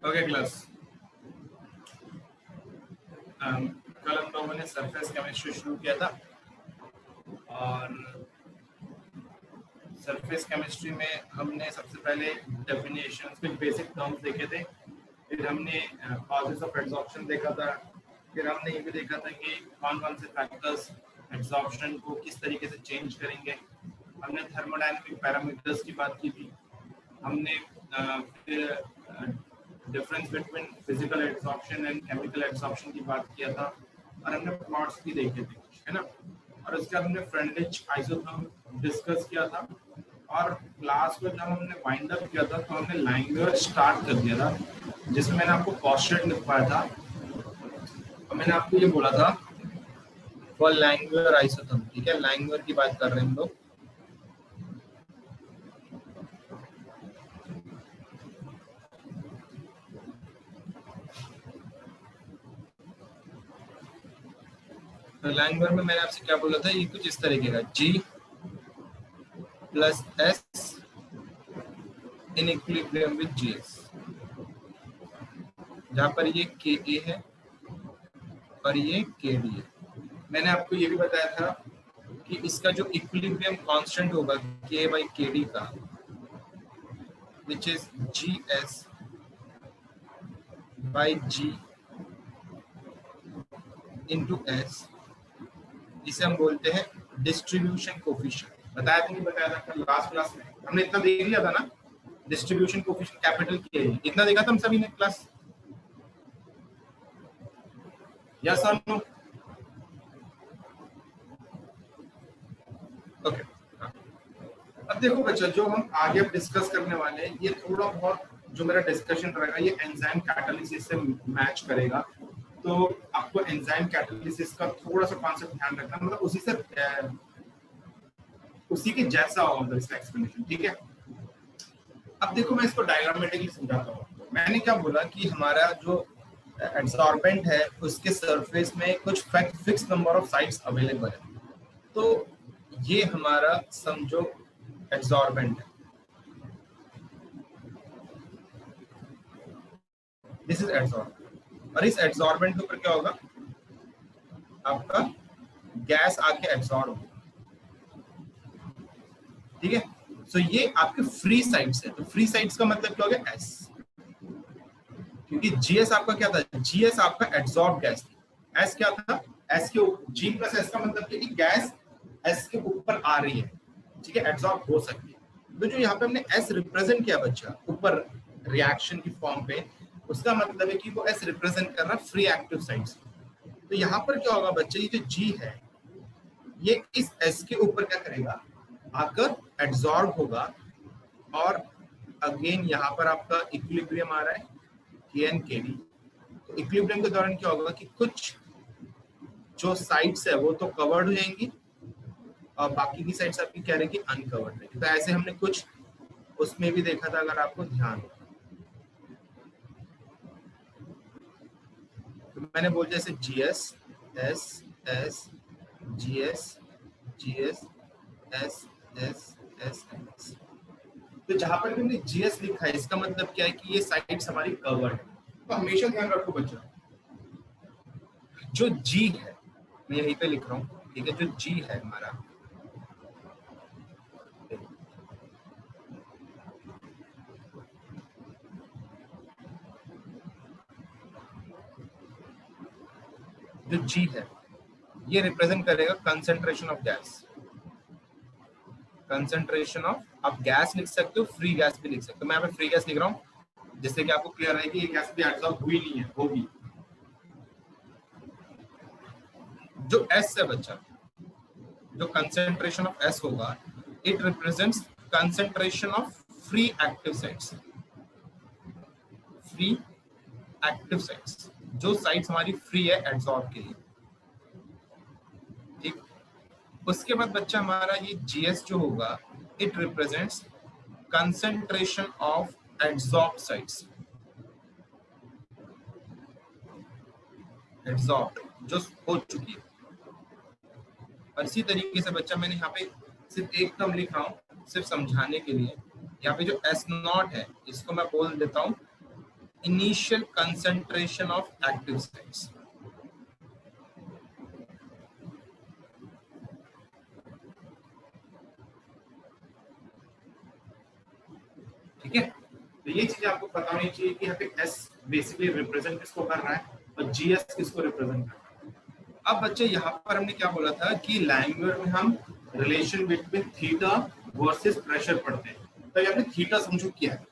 Okay class, कल हम लोगों ने सरफेस केमिस्ट्री शुरू किया था और सरफेस केमिस्ट्री में हमने सबसे पहले डेफिनेशंस कुछ बेसिक टर्म्स देखे थे, फिर हमने कॉजेस ऑफ एब्जॉर्प्शन देखा था, फिर हमने ये भी देखा था कि कौन कौन से फैक्टर्स एब्जॉर्प्शन को किस तरीके से चेंज करेंगे। हमने थर्मोडायनेमिक पैरामीटर्स की बात की थी, हमने फिर difference between physical absorption and chemical absorption की बात किया था और हमने प्लॉट्स भी देखे थे, है ना। और उसके बाद हमने फ्रेंडलिच आइसोथर्म डिस्कस किया था और क्लास को जब हमने वाइंड अप किया था तो हमने लैंगुएज स्टार्ट कर दिया था, जिसमें मैंने आपको पोस्टरेट लिखवाया था और मैंने आपको ये बोला था फॉर लैंगुएज आइसोथर्म। ठीक है, लैंगुएज की बात कर रहे हैं हम लोग। तो लैंगुएज में मैंने आपसे क्या बोला था, ये कुछ इस तरीके का G plus S in equilibrium with GS, जहां पर ये KA है और ये KD है। मैंने आपको ये भी बताया था कि इसका जो इक्विलिब्रियम कांस्टेंट होगा K/KD का, which is GS by G into S, जिसे हम बोलते हैं डिस्ट्रीब्यूशन कोफिशिएंट। बताया था नहीं बताया था लास्ट क्लास में, हमने इतना देख लिया था ना, डिस्ट्रीब्यूशन कोफिशिएंट कैपिटल के इतना देखा था हम सभी ने क्लास, यस और नो? ओके, अब देखो बच्चा, जो हम आगे अब डिस्कस करने वाले हैं ये थोड़ा बहुत जो मेरा डिस्कशन रहेगा ये एंजाइम कैटालिसिस से मैच करेगा। तो आपको एंजाइम कैटालिसिस का थोड़ा सा कॉन्सेप्ट ध्यान रखना, मतलब उसी के जैसा होगा मतलब इसका एक्सप्लेनेशन। ठीक है, अब देखो मैं इसको डायग्रामेटिकली समझाता हूँ। मैंने क्या बोला कि हमारा जो एब्सॉर्बेंट है उसके सरफेस में कुछ fix number of sites available है, तो ये हमारा समझो एब्सॉर्बेंट है, दिस इज एब्सॉर्बेंट। और इस एब्सॉर्बेंट के ऊपर क्या होगा, आपका गैस आके एब्सॉर्ब होगा। ठीक है, सो ये आपके फ्री साइड्स है, तो फ्री साइड्स का मतलब क्या हो गया, एस, क्योंकि जीएस आपका क्या था, जीएस आपका एब्सॉर्ब गैस थी, एस क्या था, एस के जी प्लस एस का मतलब कि गैस एस के ऊपर आ रही है, ठीक है, एब्सॉर्ब हो सकती है। तो जो यहाँ पे हमने एस रिप्रेजेंट किया बच्चा ऊपर रिएक्शन की फॉर्म पे, उसका मतलब है कि वो एस रिप्रेजेंट कर रहा है फ्री एक्टिव साइड्स। तो यहाँ पर क्या होगा बच्चे, ये जो जी है ये इस एस के ऊपर क्या करेगा, आकर एब्सॉर्ब होगा। और अगेन यहाँ पर आपका इक्विलिब्रियम आ रहा है KN KD। तो इक्विलिब्रियम के दौरान क्या होगा कि कुछ जो साइड्स है वो तो कवर्ड हो जाएंगी और बाकी की साइड्स आपकी क्या रहेगी, अनकवर्ड रहेगी। तो ऐसे हमने कुछ उसमें भी देखा था, अगर आपको ध्यान हो तो मैंने बोल जैसे GS S S GS GS S S S S। तो जहां पर हमने GS लिखा है इसका मतलब क्या है कि ये साइड्स हमारी कवर्ड है। तो हमेशा ध्यान रखो बच्चों, जो G है मैं यहीं पे लिख रहा हूँ, ठीक है, जो G है हमारा, जो G है ये रिप्रेजेंट करेगा concentration of gas, concentration of, आप गैस लिख सकते हो, फ्री गैस भी लिख सकते हो। मैं यहाँ पे फ्री गैस लिख रहा हूँ जिससे कि आपको क्लियर है कि ये गैस भी एब्सॉर्ब हुई नहीं है, होगी। जो S है बच्चा, जो कंसंट्रेशन ऑफ S होगा, it represents concentration of free active sites, free active sites, जो साइट्स हमारी फ्री है एब्सॉर्ब के लिए। ठीक, उसके बाद बच्चा हमारा ये GS जो होगा, it represents concentration of absorb sites, absorb जो हो चुकी है। और इसी तरीके से बच्चा मैंने यहाँ पे सिर्फ एक टर्म लिख रहा हूँ सिर्फ समझाने के लिए। यहाँ पे जो S0 है इसको मैं बोल देता हूँ initial concentration of active sites. ठीक है, तो ये चीज आपको पता होनी चाहिए कि यहाँ पे एस बेसिकली रिप्रेजेंट किसको कर रहा है और जीएस किसको रिप्रेजेंट कर रहा है। अब बच्चे यहाँ पर हमने क्या बोला था कि लैंग्वेज में हम relation between theta versus pressure पढ़ते हैं, तो यहाँ पे थीटा समझो क्या है।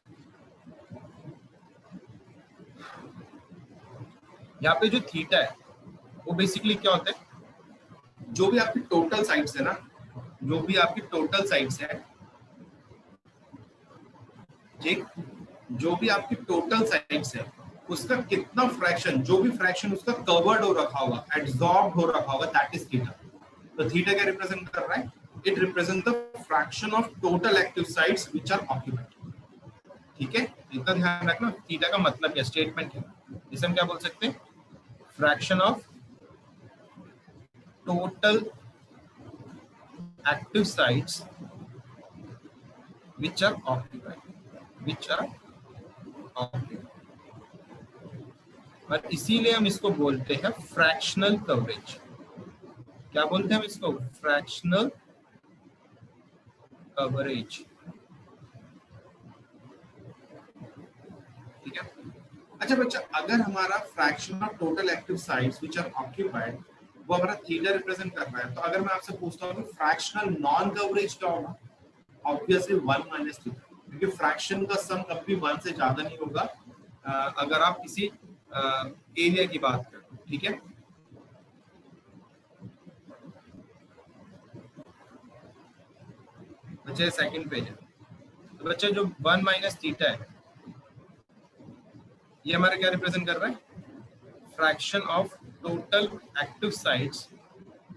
यहाँ पे जो थीटा है वो बेसिकली क्या होता है, जो भी आपकी टोटल साइड्स है ना, जो भी आपकी टोटल साइड्स है, ठीक, जो भी आपकी टोटल साइड्स है उसका कितना फ्रैक्शन, जो भी फ्रैक्शन उसका कवर्ड हो रखा होगा, एब्जॉर्ब हो रखा होगा, दैट इज थीटा। तो थीटा क्या रिप्रेजेंट कर रहा है, it represent the fraction of total active sites which are occupied. ठीक है, इतना ध्यान रखना, थीटा का मतलब क्या, स्टेटमेंट है, इसे हम क्या बोल सकते हैं, fraction of total active sites which are occupied, और इसीलिए हम इसको बोलते हैं फ्रैक्शनल कवरेज। क्या बोलते हैं हम इसको, फ्रैक्शनल कवरेज। ठीक है, अच्छा बच्चा, अगर हमारा fraction of total active sites which are occupied वो हमारा थीटा रिप्रेजेंट कर रहा है, तो अगर मैं आपसे पूछता हूँ कि फ्रैक्शनल नॉन कवरेज क्या होगा, ऑब्वियसली 1 माइनस थीटा, क्योंकि फ्रैक्शन का सम कभी 1 से ज्यादा नहीं होगा अगर आप किसी एरिया की बात करें। ठीक है, बच्चे सेकंड पेज है, तो बच्चे जो 1 माइनस थीटा है ये हमारा क्या रिप्रेजेंट कर रहा है, fraction of total active sites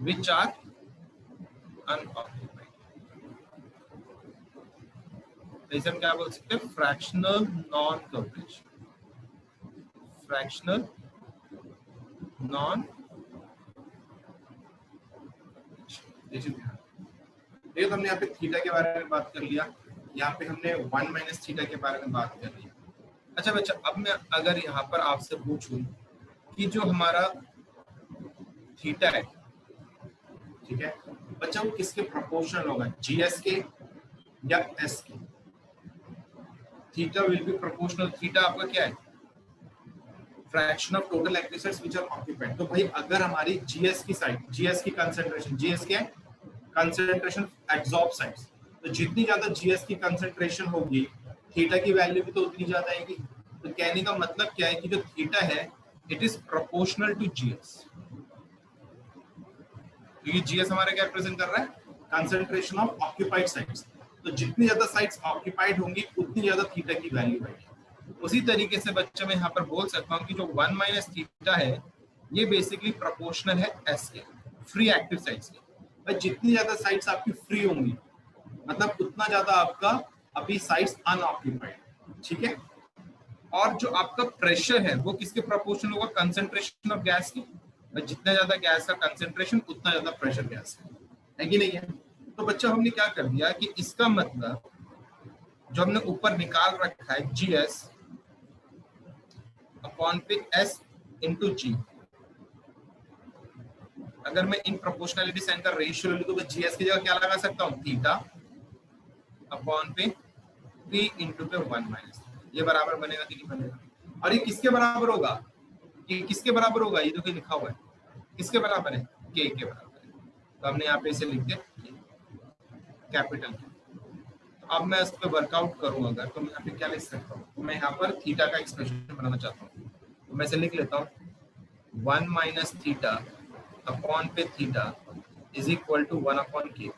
which are unoccupied. तो इसे हम क्या बोल सकते हैं, fractional non coverage, fractional non. ये तो हमने यहाँ पे थीटा के बारे में बात कर लिया, यहाँ पे हमने 1 माइनस थीटा के बारे में बात कर ली। अच्छा बच्चा, अब मैं अगर यहाँ पर आपसे पूछूं कि जो हमारा थीटा है, ठीक है बच्चा, वो किसके प्रोपोर्शनल होगा, जीएस के या एस के। Theta will be proportional, theta आपका क्या है, fraction of total active sites which are occupied. तो भाई अगर हमारी जीएस की साइड, जीएस की कंसंट्रेशन, जीएस क्या है, कंसंट्रेशन एब्जॉर्ब साइट्स, तो जितनी ज्यादा जीएस की कंसंट्रेशन होगी थीटा की वैल्यू भी तो उतनी ज्यादा आएगी। तो कहने का मतलब क्या है कि जो थीटा है it is proportional to gas, क्योंकि जीएस हमारा क्या रिप्रेजेंट कर रहा है, कंसंट्रेशन ऑफ ऑक्यूपाइड साइट्स। तो जितनी ज्यादा साइट्स ऑक्यूपाइड होंगी उतनी ज्यादा थीटा की वैल्यू बढ़ेगी। उसी तरीके से बच्चे मैं यहाँ पर बोल सकता हूँ कि जो 1 माइनस थीटा है ये बेसिकली प्रोपोर्शनल है एस के, फ्री एक्टिव साइट्स के। जितनी ज्यादा साइट्स आपकी फ्री होंगी मतलब उतना ज्यादा आपका अभी साइट्स अनऑक्यूपाइड। ठीक है, और जो आपका प्रेशर है वो किसके प्रोपोर्शनल होगा, कंसंट्रेशन ऑफ गैस की। जितना ज्यादा गैस का कंसंट्रेशन उतना ज्यादा प्रेशर गैस है कि नहीं है। तो बच्चा हमने क्या कर दिया कि इसका मतलब जो हमने ऊपर निकाल रखा है जीएस अपॉन पे एस इंटू जी, अगर मैं इन प्रोपोर्शनलिटी साइन का रेशियो ले लूं तो जीएस की जगह क्या लगा सकता हूं, थीटा अपॉन पे पी इंटू पे 1 माइनस। ये बराबर बनेगा कि नहीं बनेगा, और ये किसके बराबर होगा, ये किसके बराबर होगा, ये जो लिखा हुआ है किसके बराबर है, के के बराबर है। तो हमने यहाँ पे इसे लिख दिया कैपिटल। तो अब मैं इस पे वर्कआउट करूं अगर, तो मैं यहाँ पे क्या लिख सकता हूँ, तो मैं यहाँ पर थीटा का एक्सप्रेशन बनाना चाहता हूँ, तो मैं इसे लिख लेता हूँ 1 माइनस थीटा अपॉन पे theta is equal to 1 upon k.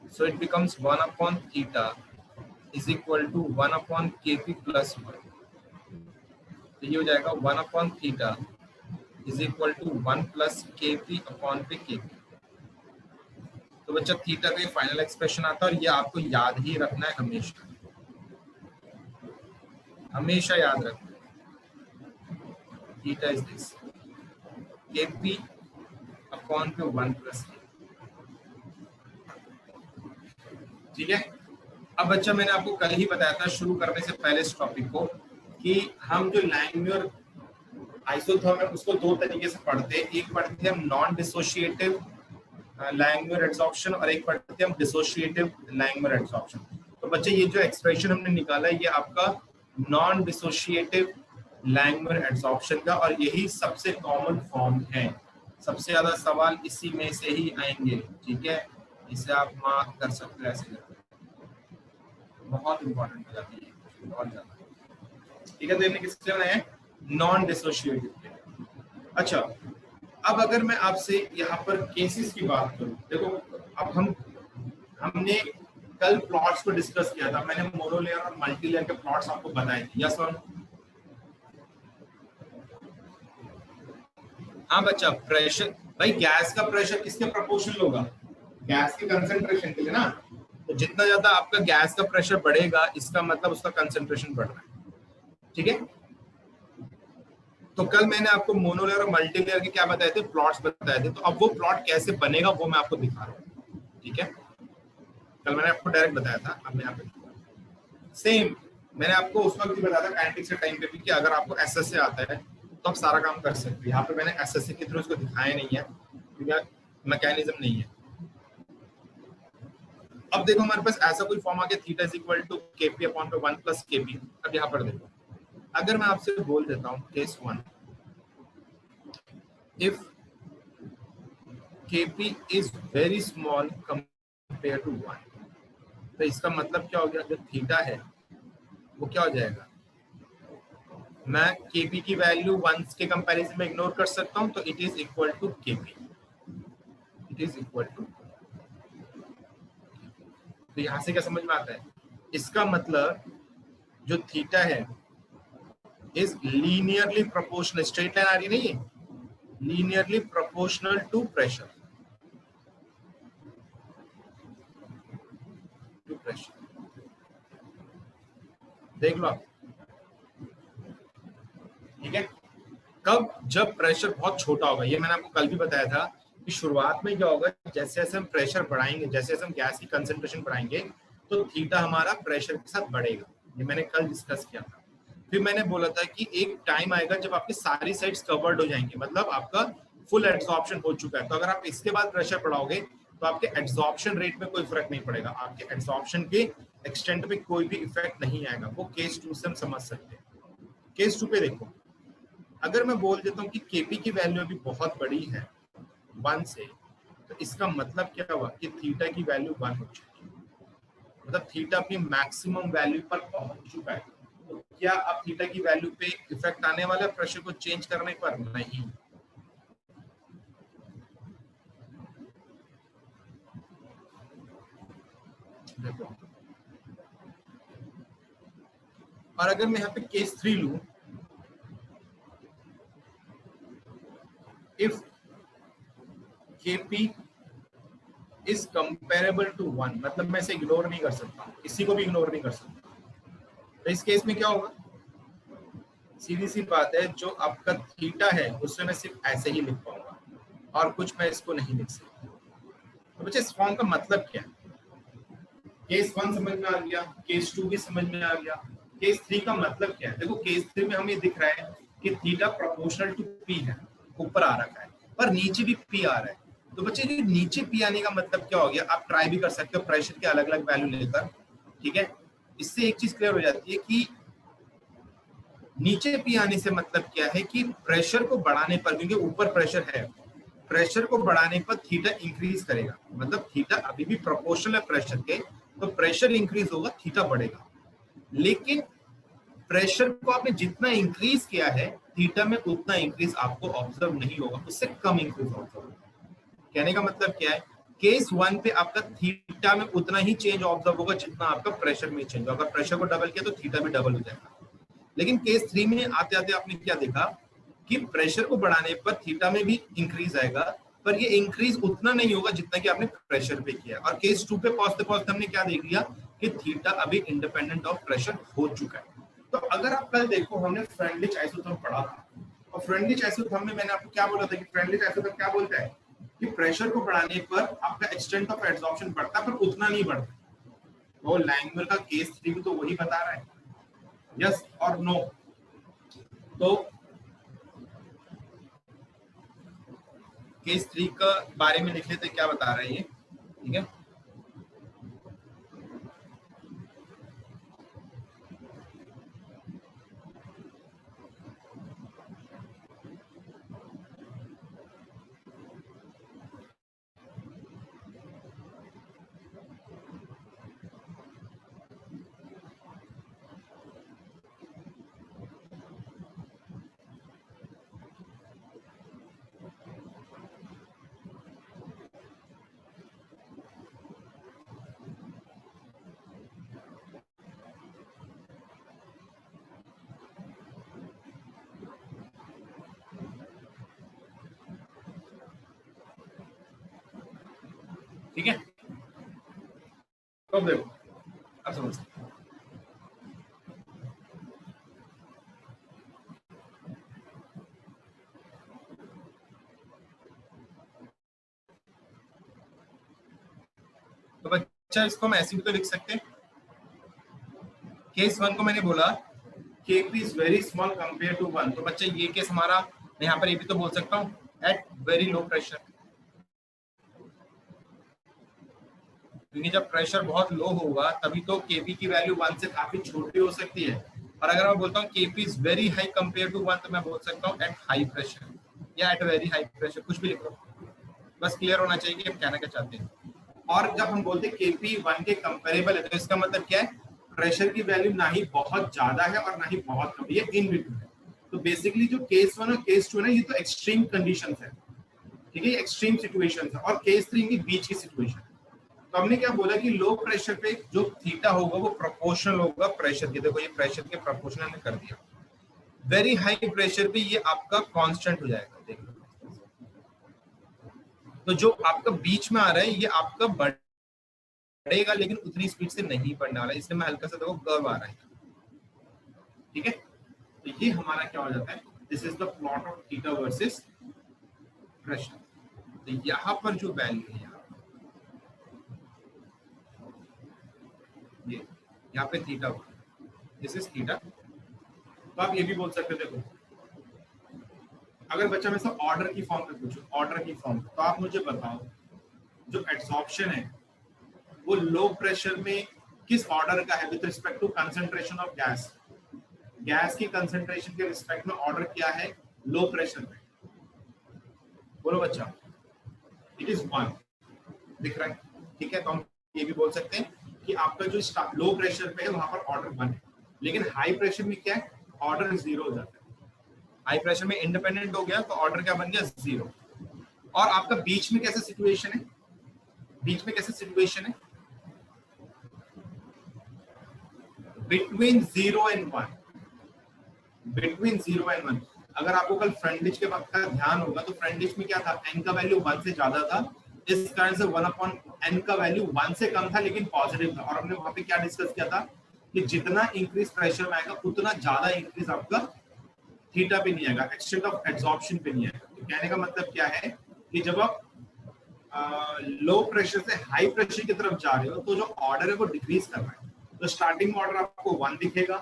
So it becomes 1 upon theta is equal to 1 upon kp plus 1. तो ये हो जाएगा 1 upon theta is equal to 1 plus kp upon पे kp। तो बच्चा थीटा का ये फाइनल एक्सप्रेशन आता है और ये आपको याद ही रखना है, हमेशा हमेशा याद रखना है। Theta is this kp upon पे 1 प्लस k। ठीक है, अब बच्चा मैंने आपको कल ही बताया था शुरू करने से पहले इस टॉपिक को कि हम जो लैंगम्यूर आइसोथर्म है उसको दो तरीके से पढ़ते हैं। एक पढ़ते हैं हम नॉन डिसोशिएटिव लैंगम्यूर एडसॉर्प्शन और एक पढ़ते हैं हम डिसोशिएटिव लैंगम्यूर एडसॉर्प्शन। तो बच्चे ये जो एक्सप्रेशन हमने निकाला है ये आपका नॉन डिसोशिएटिव लैंगम्यूर एडसॉर्प्शन का, और यही सबसे कॉमन फॉर्म है। सबसे ज्यादा सवाल इसी में से ही आएंगे, ठीक है, इसे आप मार्क कर सकते हो ऐसे करके, बहुत इंपॉर्टेंट हो जाती है, बहुत ज्यादा, ठीक है। तो हमने किसके बनाया है, नॉन डिसोशिएटिव के। अच्छा, अब अगर मैं आपसे यहाँ पर केसेस की बात करूं, देखो अब हमने कल प्लॉट्स को डिस्कस किया था, मैंने मोनोलेयर और मल्टीलेयर के प्लॉट्स आपको बताए थे, यस और हाँ बच्चा, प्रेशर भाई गैस का प्रेशर किसके प्रोपोर्शनल होगा, गैस के कंसंट्रेशन के लिए ना। तो जितना ज्यादा आपका गैस का प्रेशर बढ़ेगा इसका मतलब उसका कंसंट्रेशन बढ़ रहा है, ठीक है। तो कल मैंने आपको मोनोलेयर और मल्टीलेयर के क्या बताए थे, प्लॉट्स बताए थे। तो अब वो प्लॉट कैसे बनेगा वो मैं आपको दिखा रहा हूँ, ठीक है। कल मैंने आपको डायरेक्ट बताया था, अब मैं यहाँ पे सेम मैंने आपको उस वक्त भी बताया था काइनेटिक्स के टाइम पे भी कि अगर आपको एसएस से आता है तो आप सारा काम कर सकते हैं। यहाँ पे मैंने एसएस के थ्रू इसको दिखाया नहीं है क्योंकि मैकेनिज्म नहीं है। अब देखो हमारे पास ऐसा कोई फॉर्म आ गया, theta is equal to KP upon 1 plus KP. अब यहाँ पर देखो, अगर मैं आपसे बोल देता हूँ case 1, if KP is very small compare to 1, तो इसका मतलब क्या हो गया, जो थीटा है वो क्या हो जाएगा, मैं केपी की वैल्यू 1 के कंपैरिजन में इग्नोर कर सकता हूं, तो it is equal to KP, it is equal to. तो यहां से क्या समझ में आता है, इसका मतलब जो थीटा है is linearly proportional, straight line आ रही नहीं है, linearly proportional to pressure, to pressure. देख लो आप, ठीक है। कब, जब प्रेशर बहुत छोटा होगा, ये मैंने आपको कल भी बताया था कि शुरुआत में क्या होगा, जैसे जैसे हम प्रेशर बढ़ाएंगे, जैसे जैसे हम गैस की कंसंट्रेशन बढ़ाएंगे तो थीटा हमारा प्रेशर के साथ बढ़ेगा, ये मैंने कल डिस्कस किया था। फिर मैंने बोला था कि एक टाइम आएगा जब आपकी सारी साइड्स कवर्ड हो जाएंगे, मतलब आपका फुल एब्जॉर्प्शन हो चुका है। तो अगर आप इसके बाद प्रेशर बढ़ाओगे तो आपके एब्जॉर्प्शन रेट में कोई फर्क नहीं पड़ेगा, आपके एब्जॉर्प्शन के एक्सटेंट में कोई भी इफेक्ट नहीं आएगा। वो केस 2 से हम समझ सकते हैं। केस 2 पे देखो, अगर मैं बोल देता हूँ कि केपी की वैल्यू अभी बहुत बड़ी है 1 से, तो इसका मतलब क्या हुआ कि थीटा की वैल्यू 1 हो चुकी है, मतलब थीटा अपनी मैक्सिमम वैल्यू पर पहुंच चुका है। तो क्या अब थीटा की वैल्यू पे इफेक्ट आने वाला है प्रेशर को चेंज करने पर? नहीं। देखो, और अगर मैं यहाँ पे केस 3 लूं, if KP is comparable to 1, मतलब मैं इसे इग्नोर नहीं कर सकता, इसी को भी इग्नोर नहीं कर सकता। तो इस केस में क्या होगा, सीधी सी बात है, जो आपका थीटा है उससे मैं सिर्फ ऐसे ही लिख पाऊंगा और कुछ मैं इसको नहीं लिख सकता। तो बच्चे इस फॉर्म का मतलब क्या है, केस 1 समझ में आ गया, केस 2 भी समझ में आ गया, केस 3 का मतलब क्या है। देखो केस 3 में हमें दिख रहा है कि थीटा प्रोपोर्शनल टू पी है, ऊपर आ रखा है, पर नीचे भी पी आ रहा है। तो बच्चे जो नीचे पी आने का मतलब क्या हो गया, आप ट्राई भी कर सकते हो प्रेशर के अलग अलग वैल्यू लेकर, ठीक है। इससे एक चीज क्लियर हो जाती है कि नीचे पी आने से मतलब क्या है कि प्रेशर को बढ़ाने पर, क्योंकि ऊपर प्रेशर है, प्रेशर को बढ़ाने पर थीटा इंक्रीज करेगा, मतलब थीटा अभी भी प्रोपोर्शनल है प्रेशर के, तो प्रेशर इंक्रीज होगा, थीटा बढ़ेगा। लेकिन प्रेशर को आपने जितना इंक्रीज किया है थीटा में उतना इंक्रीज आपको ऑब्जर्व नहीं होगा, उससे कम इंक्रीज ऑब्जर्व होगा। कहने का मतलब क्या है, केस 1 पे आपका थीटा में उतना ही चेंज ऑब्जर्व होगा जितना आपका प्रेशर में चेंज होगा। अगर प्रेशर को डबल किया तो थीटा भी डबल हो जाएगा। लेकिन केस 3 में आते आते आपने क्या देखा कि प्रेशर को बढ़ाने पर थीटा में भी इंक्रीज आएगा, पर ये इंक्रीज उतना नहीं होगा जितना कि आपने प्रेशर पे किया। और केस 2 पे पहुंचते पहुंचते हमने क्या देख लिया कि थीटा अभी इंडिपेंडेंट ऑफ प्रेशर हो चुका है। तो अगर आप कल देखो, हमने फ्रेंडलिच आइसोथर्म पढ़ा था, और फ्रेंडलिच आइसोथर्म में मैंने आपको क्या बोला था कि फ्रेंडलिच आइसोथर्म क्या बोलता है कि प्रेशर को बढ़ाने पर आपका एक्सटेंट ऑफ एब्जॉर्प्शन बढ़ता है पर उतना नहीं बढ़ता। तो लैंगम्यूर का केस 3 भी तो वही बता रहा है, यस और नो। तो केस 3 का बारे में लिख लेते क्या बता रहा है ये, ठीक है। ठीक है, तो देखो अब समझ सकते हैं। तो बच्चा इसको हम ऐसे भी तो लिख सकते हैं। केस 1 को मैंने बोला Kp is very small compare to 1, तो बच्चा ये केस हमारा, मैं यहाँ पर ये भी तो बोल सकता हूँ एट वेरी लो प्रेशर, क्योंकि जब प्रेशर बहुत लो होगा तभी तो Kp की वैल्यू 1 से काफी छोटी हो सकती है। और अगर मैं बोलता हूँ Kp is very high compare to 1, तो मैं बोल सकता हूँ एट हाई प्रेशर या एट वेरी हाई प्रेशर, कुछ भी लिख लो, बस क्लियर होना चाहिए कि हम कहना क्या चाहते हैं। और जब हम बोलते हैं Kp 1 के कंपेरेबल है, तो इसका मतलब क्या है, प्रेशर की वैल्यू ना ही बहुत ज्यादा है और ना ही बहुत कम, ये इन बिटवीन है। तो बेसिकली जो केस 1 और केस 2 है ये तो एक्सट्रीम कंडीशंस है, ठीक है, एक्सट्रीम सिचुएशंस है, और केस 3 के बीच की सिचुएशन। तो हमने क्या बोला कि लो प्रेशर पे जो थीटा होगा वो प्रोपोर्शनल होगा प्रेशर के, देखो ये प्रेशर के प्रोपोर्शनल हमने कर दिया। वेरी हाई प्रेशर पे ये आपका कांस्टेंट हो जाएगा, देखो। तो जो आपका बीच में आ रहा है ये आपका बढ़ेगा लेकिन उतनी स्पीड से नहीं बढ़ने वाला, इसलिए मैं हल्का सा देखो कर्व आ रहा है, ठीक है। तो ये हमारा क्या हो जाता है, this is the plot of theta versus pressure. तो यहाँ पर जो वैल्यू है ये यहाँ पे थीटा, दिस इज थीटा। तो आप ये भी बोल सकते हो, देखो अगर बच्चा में से ऑर्डर की फॉर्म में पूछो, ऑर्डर की फॉर्म, तो आप मुझे बताओ जो एब्जॉर्प्शन है वो लो प्रेशर में किस ऑर्डर का है with respect to concentration of gas, gas की कंसंट्रेशन के रिस्पेक्ट में ऑर्डर क्या है लो प्रेशर में, बोलो बच्चा। इट इज 1, दिख रहा है, ठीक है। तो हम ये भी बोल सकते हैं कि आपका जो लो प्रेशर पे है वहां पर ऑर्डर 1 है, लेकिन हाई प्रेशर में क्या है, ऑर्डर 0 हो जाता है। हाई प्रेशर में इंडिपेंडेंट हो गया तो ऑर्डर क्या बन गया 0। और आपका बीच में कैसा सिचुएशन है, बीच में कैसा सिचुएशन है, बिटवीन 0 एंड 1, बिटवीन 0 एंड 1। अगर आपको कल फ्रंट डिच के वक्त का ध्यान होगा तो फ्रंट डिच में क्या था, n का वैल्यू 1 से ज्यादा था, इस कारण से 1/n का वैल्यू 1 से कम था लेकिन पॉजिटिव था। और हमने वहां पे क्या डिस्कस किया था कि जितना इंक्रीज प्रेशर में आएगा उतना ज्यादा इंक्रीज आपका थीटा पे नहीं आएगा, एक्सटेंट ऑफ एब्जॉर्प्शन पे नहीं आएगा। तो कहने का मतलब क्या है कि जब आप लो प्रेशर से हाई प्रेशर की तरफ जा रहे हो तो जो ऑर्डर है वो डिक्रीज कर रहा है। तो स्टार्टिंग में ऑर्डर आपको 1 दिखेगा,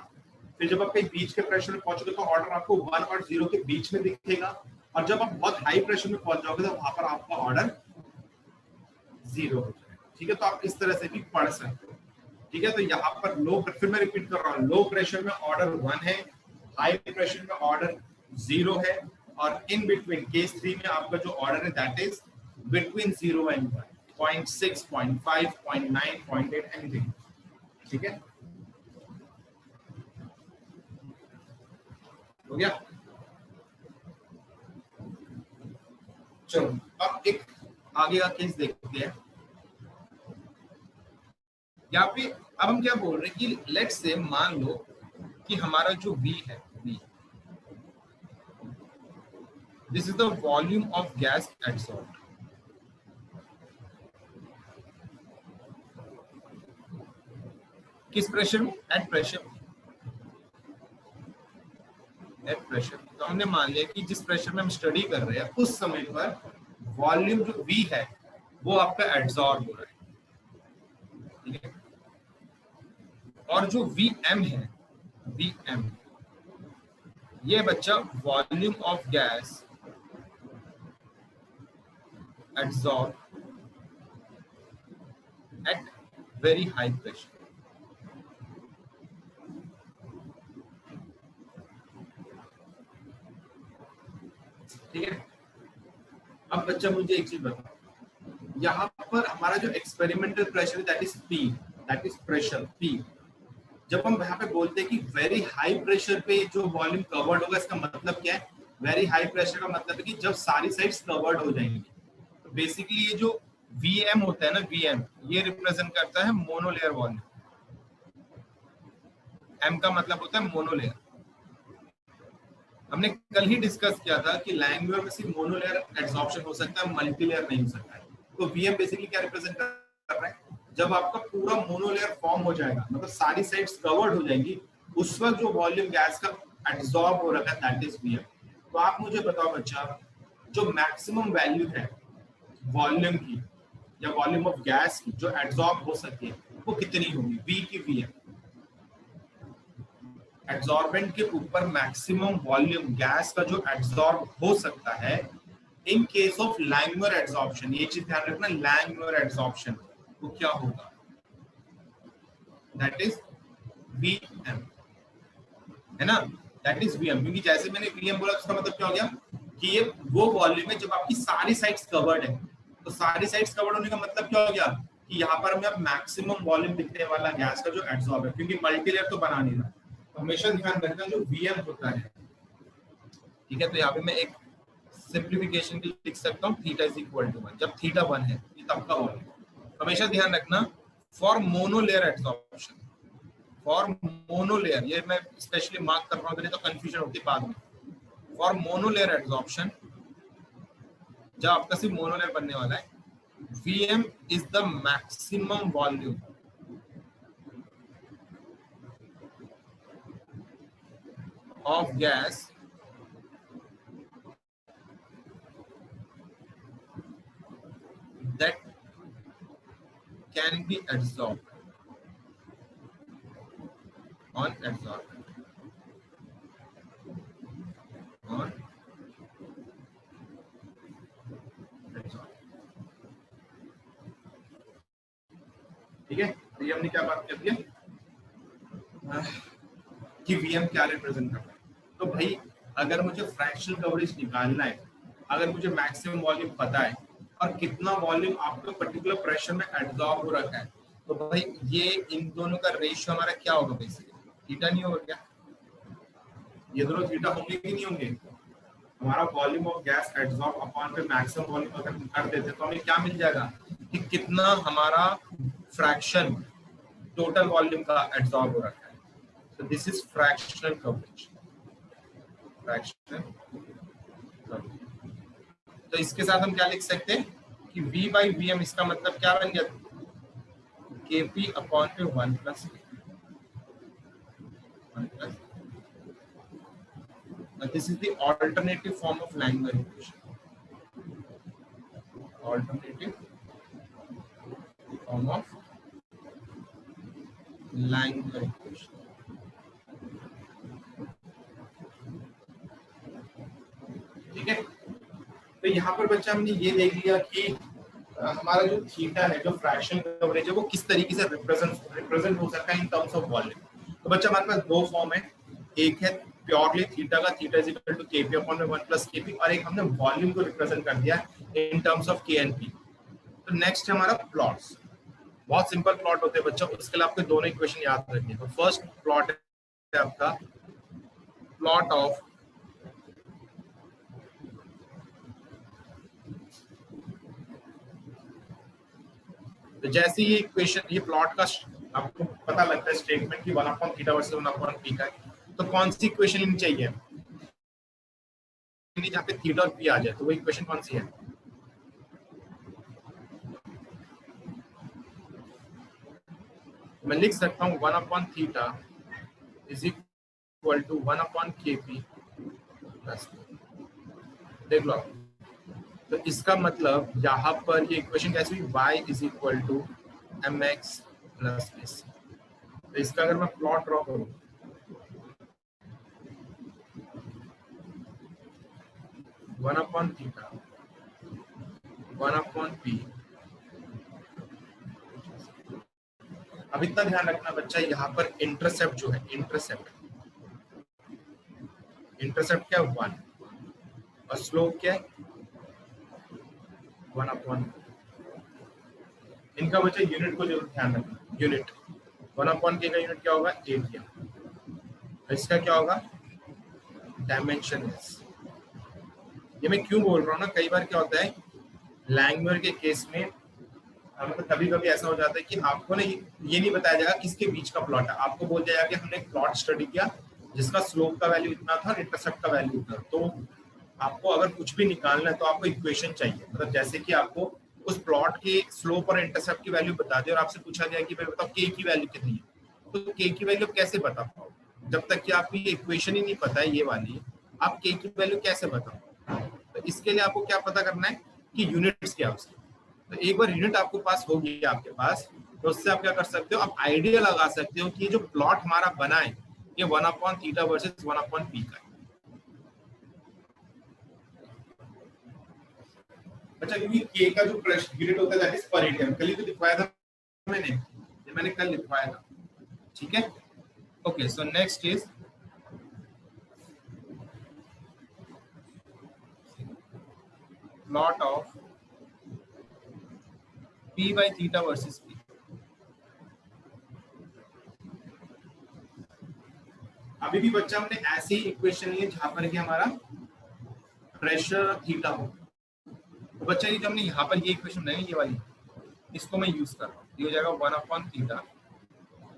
फिर जब आप कहीं बीच के प्रेशर में पहुंचोगे तो ऑर्डर आपको 1 और 0 के बीच में दिखेगा, और जब आप बहुत हाई प्रेशर में पहुंच जाओगे तो वहां पर आपका ऑर्डर 0 हो जाएगा, ठीक है। तो आप इस तरह से भी पढ़ सकते हो, ठीक है। तो यहाँ पर लो, फिर मैं रिपीट कर रहा हूँ, लो प्रेशर में ऑर्डर 1 है, हाई प्रेशर में ऑर्डर 0 है, और इन बिटवीन केस 3 में आपका जो ऑर्डर है that is between 0 and 1, 0.6, 0.5, 0.9, 0.8 anything, ठीक है। हो गया। चलो अब एक आगे का केस देखते हैं। यहाँ पे अब हम क्या बोल रहे हैं कि लेट्स से मान लो कि हमारा जो V है, V, this is the volume of gas absorbed. किस प्रेशर में, एट प्रेशर, एट प्रेशर। तो हमने मान लिया कि जिस प्रेशर में हम स्टडी कर रहे हैं उस समय पर वॉल्यूम जो V है वो आपका एब्सॉर्ब हो रहा है, ठीक है। और जो Vm है, Vm ये बच्चा volume of gas absorb at very high pressure. ठीक है, अब बच्चा मुझे एक चीज बताओ, यहाँ पर हमारा जो experimental pressure that is P, that is pressure P. जब हम यहाँ पे बोलते हैं कि वेरी हाई प्रेशर पे जो वॉल्यूम कवर्ड होगा, इसका मतलब क्या है? वेरी हाई प्रेशर का मतलब है कि जब सारी साइड्स कवर्ड हो जाएंगी। तो बेसिकली ये जो Vm होता है ना, Vm ये रिप्रेजेंट करता है मोनोलेयर वॉल्यूम। M का मतलब होता है मोनोलेयर। हमने कल ही डिस्कस किया था कि लैंग्वेज में सिर्फ मोनोलेयर एब्जॉर्प्शन हो सकता है, मल्टीलेयर नहीं हो सकता है। तो Vm बेसिकली क्या रिप्रेजेंट कर रहा है? जब आपका पूरा मोनोलेयर फॉर्म हो जाएगा, मतलब सारी साइड्स कवर्ड हो जाएंगी, उस वक्त जो वॉल्यूम गैस का एब्जॉर्ब हो रहा है दैट इज Vm। तो आप मुझे बताओ बच्चा, जो मैक्सिमम वैल्यू है वॉल्यूम की या वॉल्यूम ऑफ गैस की जो एब्जॉर्ब हो सकती है, वो कितनी होगी? V की Vm। एब्जॉर्बेंट के ऊपर मैक्सिमम वॉल्यूम गैस का जो एब्जॉर्ब हो सकता है इन केस ऑफ लैंगमुर एब्जॉर्प्शन, ये चीज ध्यान रखना, लैंगमुर एब्जॉर्प्शन वो क्या होगा? दैट इज Vm, है ना? दैट इज Vm, क्योंकि जैसे मैंने Vm बोला उसका मतलब क्या हो गया कि ये वो वॉल्यूम है जब आपकी सारी साइड्स कवर्ड है। तो सारी साइड्स कवर्ड होने का मतलब क्या हो गया कि यहाँ पर हमें अब मैक्सिमम वॉल्यूम दिखने वाला गैस का जो एब्जॉर्ब है, क्योंकि मल्टीलेयर तो बना नहीं रहा। तो हमेशा ध्यान रखना जो Vm होता है, ठीक है? तो यहाँ पे मैं एक सिंप्लीफिकेशन के लिए लिख सकता हूँ थीटा इज इक्वल टू 1। जब थीटा 1 है ये तब का वॉल्यूम। हमेशा ध्यान रखना for monolayer absorption, for monolayer, ये मैं स्पेशली मार्क कर रहा हूँ तो कंफ्यूजन होती है बाद में। फॉर मोनोलेयर एब्जॉर्प्शन, जब आपका सिर्फ मोनोलेयर बनने वाला है, Vm is the maximum volume of gas that can be absorbed on adsorbent, on adsorbent। ठीक है, तो ये हमने क्या बात कर दी कि Vm क्या रिप्रेजेंट करता है। तो भाई अगर मुझे फ्रैक्शनल कवरेज निकालना है, अगर मुझे मैक्सिमम वॉल्यूम पता है और कितना वॉल्यूम आपको पर्टिकुलर प्रेशर में एब्जॉर्ब हो रखा है, तो भाई ये इन दोनों का रेशियो हमारा क्या होगा? बेसिकली थीटा नहीं होगा क्या? ये दोनों थीटा होंगे कि नहीं होंगे? हमारा volume of gas absorb upon पे मैक्सिमम वॉल्यूम अगर हम कर देते तो हमें क्या मिल जाएगा कि कितना हमारा फ्रैक्शन टोटल वॉल्यूम का एब्जॉर्ब हो रखा है। So this is fractional coverage, fractional coverage। तो इसके साथ हम क्या लिख सकते हैं कि V by Vm, इसका मतलब क्या बन गया? Kp अपॉन पे 1 plus this is the alternative form of Langer equation, alternative form of Langer equation। ठीक है, तो यहाँ पर बच्चा हमने ये देख लिया कि हमारा जो थीटा है, जो फ्रैक्शन कवरेज है, वो किस तरीके से रिप्रेजेंट हो सकता है इन टर्म्स ऑफ वॉल्यूम। तो बच्चा हमारे पास दो फॉर्म है, एक है प्योरली थीटा का, theta is equal to Kp upon 1 plus Kp, और एक हमने वॉल्यूम को रिप्रेजेंट कर दिया in terms of K and P। तो नेक्स्ट है हमारा प्लॉट्स। बहुत सिंपल प्लॉट होते हैं बच्चों, उसके लिए आपको दोनों इक्वेशन याद रखनी है। तो फर्स्ट प्लॉट है आपका प्लॉट ऑफ तो जैसे ये इक्वेशन, ये प्लॉट का आपको पता लगता है स्टेटमेंट की 1 upon theta versus 1 upon P का है, तो कौन सी इक्वेशन लेनी चाहिए जहाँ पे थीटा और पी आ जाए? तो वो इक्वेशन कौन सी है? मैं लिख सकता हूँ 1 upon theta is equal to 1 upon Kp plus, देख लो। तो इसका मतलब यहाँ पर ये इक्वेशन कैसे हुई? y is equal to mx plus s। तो इसका अगर मैं प्लॉट ड्रॉ करूँ, one upon theta, one upon P. अब इतना ध्यान रखना बच्चा, यहाँ पर इंटरसेप्ट जो है, इंटरसेप्ट क्या है 1, और स्लोप क्या है 1 अपॉन। इनका बच्चा यूनिट को जरूर ध्यान रखना, यूनिट 1 अपॉन के का यूनिट क्या होगा एरिया, इसका क्या होगा डायमेंशन। ये मैं क्यों बोल रहा हूँ ना, कई बार क्या होता है लैंग्वेज के केस में, मतलब कभी कभी ऐसा हो जाता है कि आपको ना ये नहीं बताया जाएगा किसके बीच का प्लॉट है। आपको बोल दिया जाएगा कि हमने एक प्लॉट स्टडी किया जिसका स्लोप का वैल्यू इतना था और इंटरसेप्ट का वैल्यू इतना, तो आपको अगर कुछ भी निकालना है तो आपको इक्वेशन चाहिए। मतलब जैसे कि आपको उस प्लॉट के स्लोप और इंटरसेप्ट की वैल्यू बता दी और आपसे पूछा गया कि भाई बताओ के की वैल्यू कितनी है, तो के की वैल्यू कैसे बता पाओ जब तक कि आपको ये इक्वेशन ही नहीं पता है ये वाली, आप के की वैल्यू कैसे बताओ। तो इसके लिए आपको क्या पता करना है कि यूनिट्स क्या है उसकी। तो एक बार यूनिट आपके पास होगी आपके पास, तो उससे आप क्या कर सकते हो, आप आइडिया लगा सकते हो कि ये जो प्लॉट हमारा बना है ये 1 upon theta versus 1 upon P का है। अच्छा, क्योंकि के का जो यूनिट होता है दैट इज पर एरिया, कल ही तो लिखवाया था मैंने, ये मैंने कल लिखवाया था, ठीक है। Okay, so next is plot of P by theta versus P. अभी भी बच्चा हमने ऐसे ही इक्वेशन ली है जहां पर कि हमारा प्रेशर थीटा हो। तो बच्चा ये जो हमने यहाँ पर ये इक्वेशन बनाई ये वाली, इसको मैं यूज कर रहा हूँ, ये हो जाएगा 1 upon theta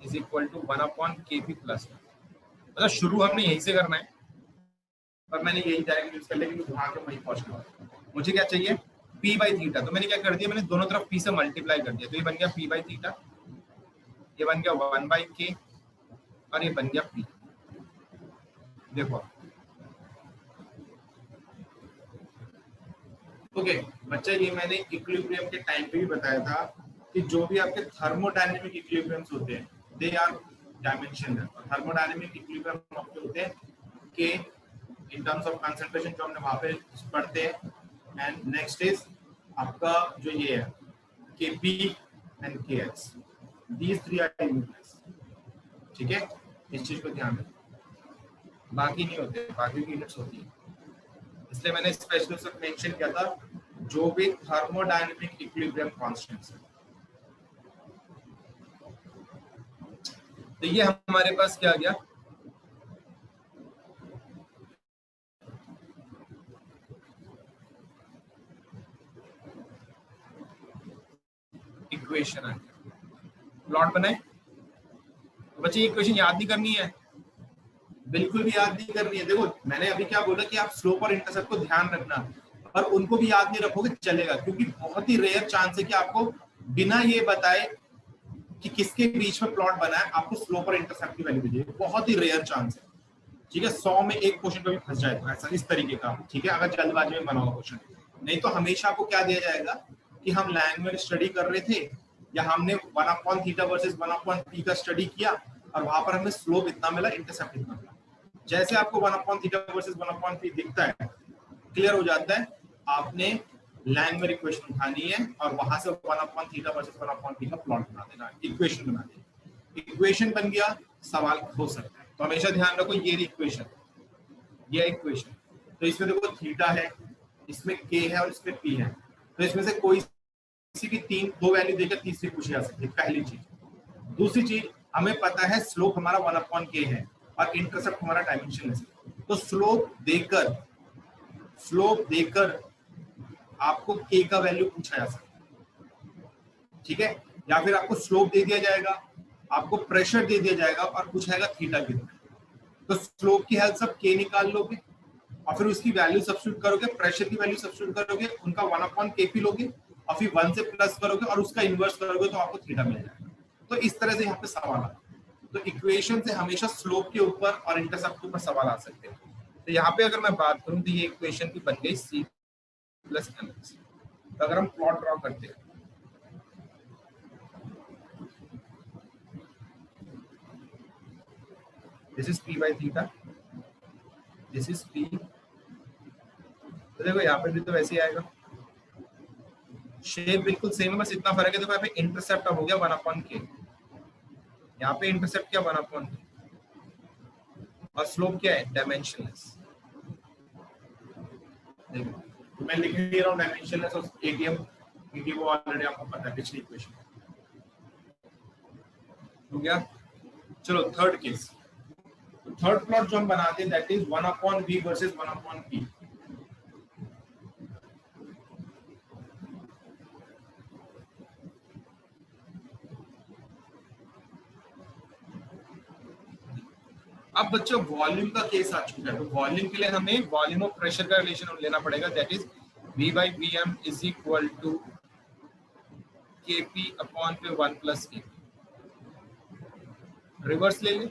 is equal to 1 upon K P plus. मतलब शुरू हमने यहीं से करना है, पर मैंने यही डायरेक्ट यूज कर लिया क्योंकि वहां के वहीं पहुंचना। मुझे क्या चाहिए पी बाई थीटा, तो मैंने क्या कर दिया, मैंने दोनों तरफ पी से मल्टीप्लाई कर दिया, तो ये बन गया पी बाई थीटा, ये बन गया 1 बाई के, और ये बन गया पी। देखो ओके बच्चा, ये मैंने इक्विलिब्रियम के टाइम पे भी बताया था कि जो भी आपके थर्मोडायनेमिक इक्विलिब्रियम्स होते हैं they are dimensional. Thermodynamic equilibrium आपके होते हैं के इन टर्म्स ऑफ कंसंट्रेशन, जो हमने वहां पे पढ़ते हैं, एंड नेक्स्ट इज आपका जो ये है K P and K X, these three are units, ठीक है। इस चीज को ध्यान रखें, बाकी नहीं होते, बाकी की यूनिट्स होती है। इसलिए मैंने स्पेशली उसको मेंशन किया था जो भी थर्मोडायनेमिक इक्विलिब्रियम कांस्टेंट्स है। तो ये हमारे पास क्या आ गया, इक्वेशन आ गया, प्लॉट बनाए। तो बच्चे ये इक्वेशन याद नहीं करनी है, बिल्कुल भी याद नहीं करनी है। देखो मैंने अभी क्या बोला कि आप स्लोप और इंटरसेप्ट को ध्यान रखना, और उनको भी याद नहीं रखोगे चलेगा, क्योंकि बहुत ही रेयर चांस है कि आपको बिना ये बताए कि किसके बीच में प्लॉट बना है आपको स्लोप और इंटरसेप्ट की वैल्यू दीजिए, बहुत ही रेयर चांस है, ठीक है। 100 में एक क्वेश्चन कभी फंस जाए तो ऐसा इस तरीके का, ठीक है, अगर जल्दबाजी में बना हुआ क्वेश्चन। नहीं तो हमेशा आपको क्या दिया जाएगा कि हम लैंग्वेज स्टडी कर रहे थे या हमने 1 upon theta versus 1 upon P का स्टडी किया और वहां पर हमें स्लोप इतना मिला, इंटरसेप्ट इतना मिला। जैसे आपको 1 upon theta versus 1 upon P दिखता है, क्लियर हो जाता है, आपने लैंग्वेज इक्वेशन उठानी है और वहां से 1 upon theta versus 1 upon P का प्लॉट बना देना, इक्वेशन बना देना। इक्वेशन बन गया, सवाल हो सकता है। तो हमेशा ध्यान रखो ये इक्वेशन, ये इक्वेशन, तो इसमें देखो थीटा है, इसमें के है और इसमें पी है, तो इसमें से कोई किसी भी दो वैल्यू देकर तीसरी पूछी जा सकती है, पहली चीज। दूसरी चीज, हमें पता है स्लोप हमारा 1 अपॉन के है और इंटरसेप्ट हमारा डायमेंशन है, तो स्लोप देकर आपको के का वैल्यू पूछा जा सकता है, ठीक है। या फिर आपको स्लोप दे दिया जाएगा, आपको प्रेशर दे दिया जाएगा और पूछाएगा थीटा कितना, तो स्लोप की हेल्प से आप के निकाल लोगे और फिर उसकी वैल्यू सब्स्टिट्यूट करोगे, प्रेशर की वैल्यू सब्स्टिट्यूट करोगे, उनका 1 अपॉन केपी लोगे और फिर 1 से प्लस करोगे और उसका इन्वर्स करोगे तो आपको थीटा मिल जाएगा। तो इस तरह से यहाँ पे सवाल आता है। तो इक्वेशन से हमेशा स्लोप के ऊपर और इंटरसेप्ट के ऊपर सवाल आ सकते हैं। तो यहाँ पे अगर मैं बात करूँ तो ये इक्वेशन की बन गई सी प्लस एम। तो अगर हम प्लॉट ड्रॉ करते हैं, this is P by theta, this is P तो देखो यहाँ पे भी तो वैसे ही आएगा, शेप बिल्कुल सेम है, बस इतना फर्क है। देखो यहाँ पे इंटरसेप्ट अब हो गया 1/k, यहाँ पे इंटरसेप्ट क्या 1/k, और स्लोप क्या है डायमेंशनलेस। देखो तो मैं लिख दे रहा हूँ डायमेंशनलेस और एटीएम, क्योंकि वो ऑलरेडी आपको पता है पिछली इक्वेशन हो गया। चलो थर्ड केस, थर्ड प्लॉट जो हम बनाते हैं that is 1/v versus 1/p। अब बच्चों वॉल्यूम का केस आ चुका है, तो वॉल्यूम के लिए हमें वॉल्यूम ऑफ प्रेशर का रिलेशन लेना पड़ेगा, that is v/vm is equal to kp upon पे 1 प्लस k। रिवर्स ले लें,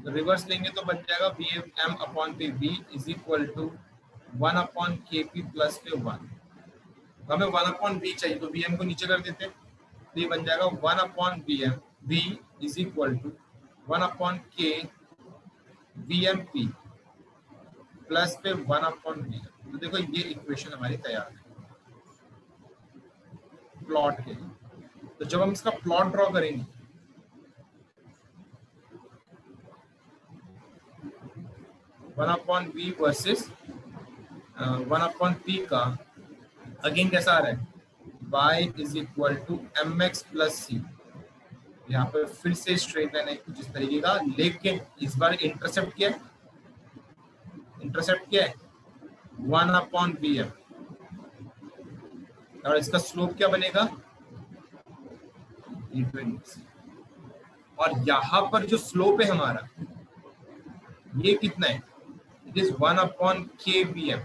रिवर्स लेंगे तो बन जाएगा vm अपॉन पे v is equal to 1/kp plus पे 1। हमें 1/v चाहिए, तो vm को नीचे कर देते हैं, तो ये बन जाएगा 1/vm v is equal to 1/k vmp plus पे 1/v। तो देखो ये इक्वेशन हमारी तैयार है प्लॉट के लिए। तो जब हम इसका प्लॉट ड्रॉ करेंगे, one upon V versus 1/p का अगेन कैसा आ रहा है, y is equal to M X plus C. यहाँ पे फिर से स्ट्रेट लाइन है कुछ इस तरीके का, लेकिन इस बार इंटरसेप्ट क्या है, इंटरसेप्ट क्या है 1/vm, और इसका स्लोप क्या बनेगा, और यहाँ पर जो स्लोप है हमारा ये कितना है, इट इज 1/kvm।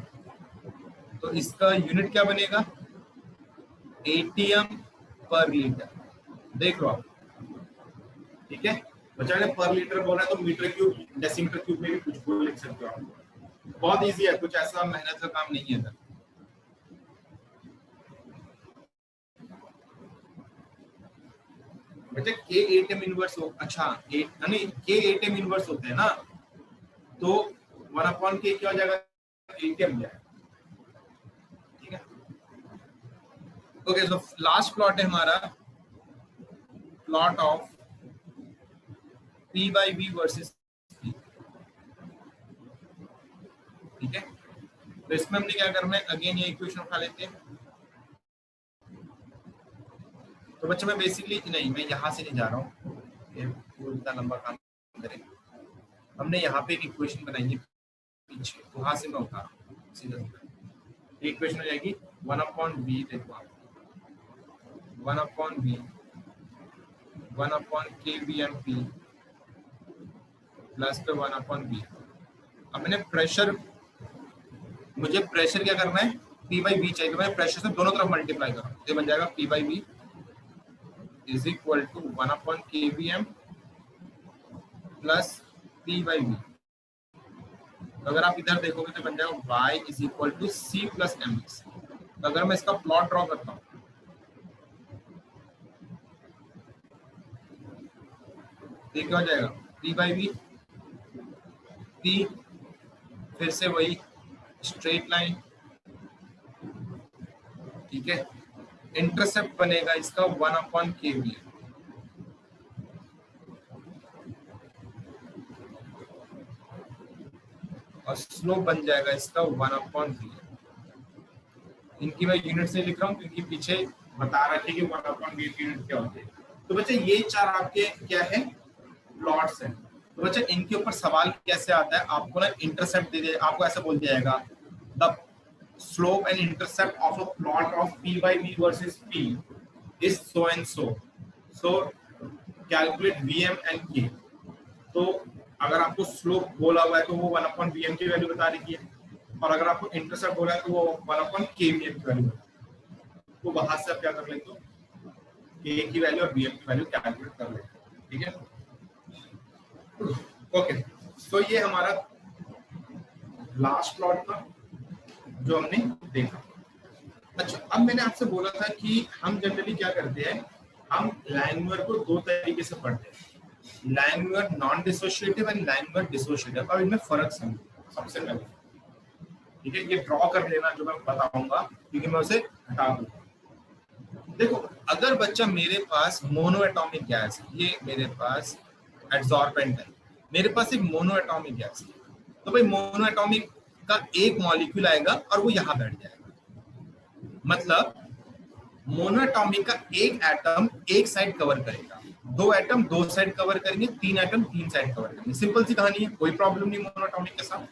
तो इसका यूनिट क्या बनेगा, एटीएम पर लीटर। देख लो आप, ठीक है बच्चा ने पर लीटर बोला है तो मीटर क्यूब डेसीमीटर क्यूब में भी कुछ बोल लिख सकते हो आप। बहुत इजी है, कुछ ऐसा मेहनत का काम नहीं है। बच्चा के एटीएम इनवर्स हो, अच्छा नहीं के एटीएम इनवर्स होते हैं ना, तो 1/k क्या हो जाएगा, एटीएम जाएगा। ठीक है, ओके। सो लास्ट प्लॉट है हमारा plot of p/v versus p। ठीक है, तो इसमें हमने क्या करना है, अगेन ये इक्वेशन उठा लेते हैं। तो बच्चों मैं बेसिकली नहीं, मैं यहाँ से नहीं जा रहा हूँ, ये इतना लंबा काम करें। हमने यहाँ पे एक इक्वेशन बनाई है पीछे, वहां से मैं उठा रहा हूँ सीधा सीधा। इक्वेशन हो जाएगी 1/v, देखो आप 1/v 1/kvmp प्लस पे 1/v। अब मैंने प्रेशर, मुझे प्रेशर क्या करना है, p/v चाहिए, तो मैं प्रेशर से दोनों तरफ मल्टीप्लाई कर रहा हूँ, ये बन जाएगा p/v is equal to 1/kvm plus p/v। अगर आप इधर देखोगे तो बन जाएगा y is equal to c plus mx। तो अगर मैं इसका प्लॉट ड्रॉ करता हूँ, ये क्या हो जाएगा, p/v, p फिर से वही स्ट्रेट लाइन, ठीक है, इंटरसेप्ट बनेगा इसका 1/kvm, और स्लोप बन जाएगा इसका 1/v। इनकी मैं यूनिट से लिख रहा हूँ क्योंकि पीछे बता रखे कि 1/v यूनिट क्या होती है। तो बच्चे ये चार आपके क्या है, प्लॉट्स हैं। तो बच्चे इनके ऊपर सवाल कैसे आता है, आपको ना इंटरसेप्ट दे दिया, आपको ऐसा बोल दिया जाएगा the slope and intercept of a plot of p/v versus p is so and so, so calculate vm and k। तो अगर आपको स्लोप बोला हुआ है तो वो 1/vm की वैल्यू बता रही है, और अगर आपको इंटरसेप्ट बोला है तो वो 1/kvm की वैल्यू, तो वहां से आप क्या कर लेते हो, k की वैल्यू और vm की वैल्यू कैलकुलेट कर लेते हो। ठीक है, ओके। तो ये हमारा लास्ट प्लॉट था जो हमने देखा। अच्छा, अब मैंने आपसे बोला था कि हम जनरली क्या करते हैं, हम लाइन को दो तरीके से पढ़ते हैं, line non dissociative and line dissociative. अब इनमें फर्क समझो। सबसे पहले ठीक है, ये ड्रॉ कर लेना जो मैं बताऊंगा, क्योंकि मैं उसे हटा दूंगा। देखो, अगर बच्चा मेरे पास मोनो एटॉमिक गैस है, ये मेरे पास एडसॉर्बेंट है, मेरे पास एक मोनो एटॉमिक गैस है, तो भाई मोनो एटॉमिक का एक मॉलिक्यूल आएगा और वो यहाँ बैठ जाएगा। मतलब मोनो एटॉमिक का एक एटम एक साइड कवर करेगा, दो एटम दो साइड कवर करेंगे, तीन एटम तीन साइड कवर करेंगे। सिंपल सी कहानी है, कोई प्रॉब्लम नहीं मोनो एटॉमिक के साथ।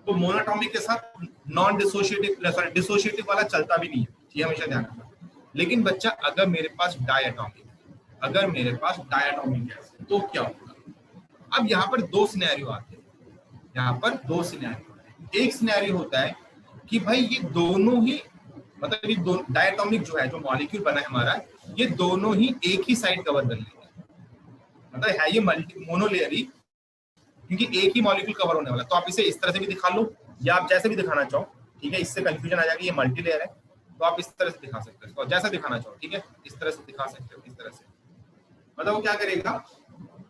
तो मोनो एटॉमिक के साथ नॉन डिसोशिएटिव, सॉरी डिसोशिएटिव वाला चलता भी नहीं है, ये हमेशा ध्यान रखना। लेकिन बच्चा अगर मेरे पास डायटॉमिक, अगर मेरे पास डायटॉमिक गैस है, तो क्या होगा? अब यहाँ पर दो सिनेरियो आते हैं, यहाँ पर दो सिनेरियो है। एक सिनेरियो होता है कि भाई ये दोनों ही, मतलब ये दो डायटॉमिक जो है, जो मॉलिक्यूल बना है हमारा, ये दोनों ही एक ही साइड कवर कर लेंगे। मतलब है ये मल्टी मोनोलेयरी, क्योंकि एक ही मॉलिक्यूल कवर होने वाला। तो आप इसे इस तरह से भी दिखा लो, या आप जैसे भी दिखाना चाहो, ठीक है, इससे कंफ्यूजन आ जाएगी, ये मल्टी लेयर है, तो आप इस तरह से दिखा सकते हो, जैसा दिखाना चाहो, ठीक है, इस तरह से दिखा सकते हो, इस तरह से। मतलब वो क्या करेगा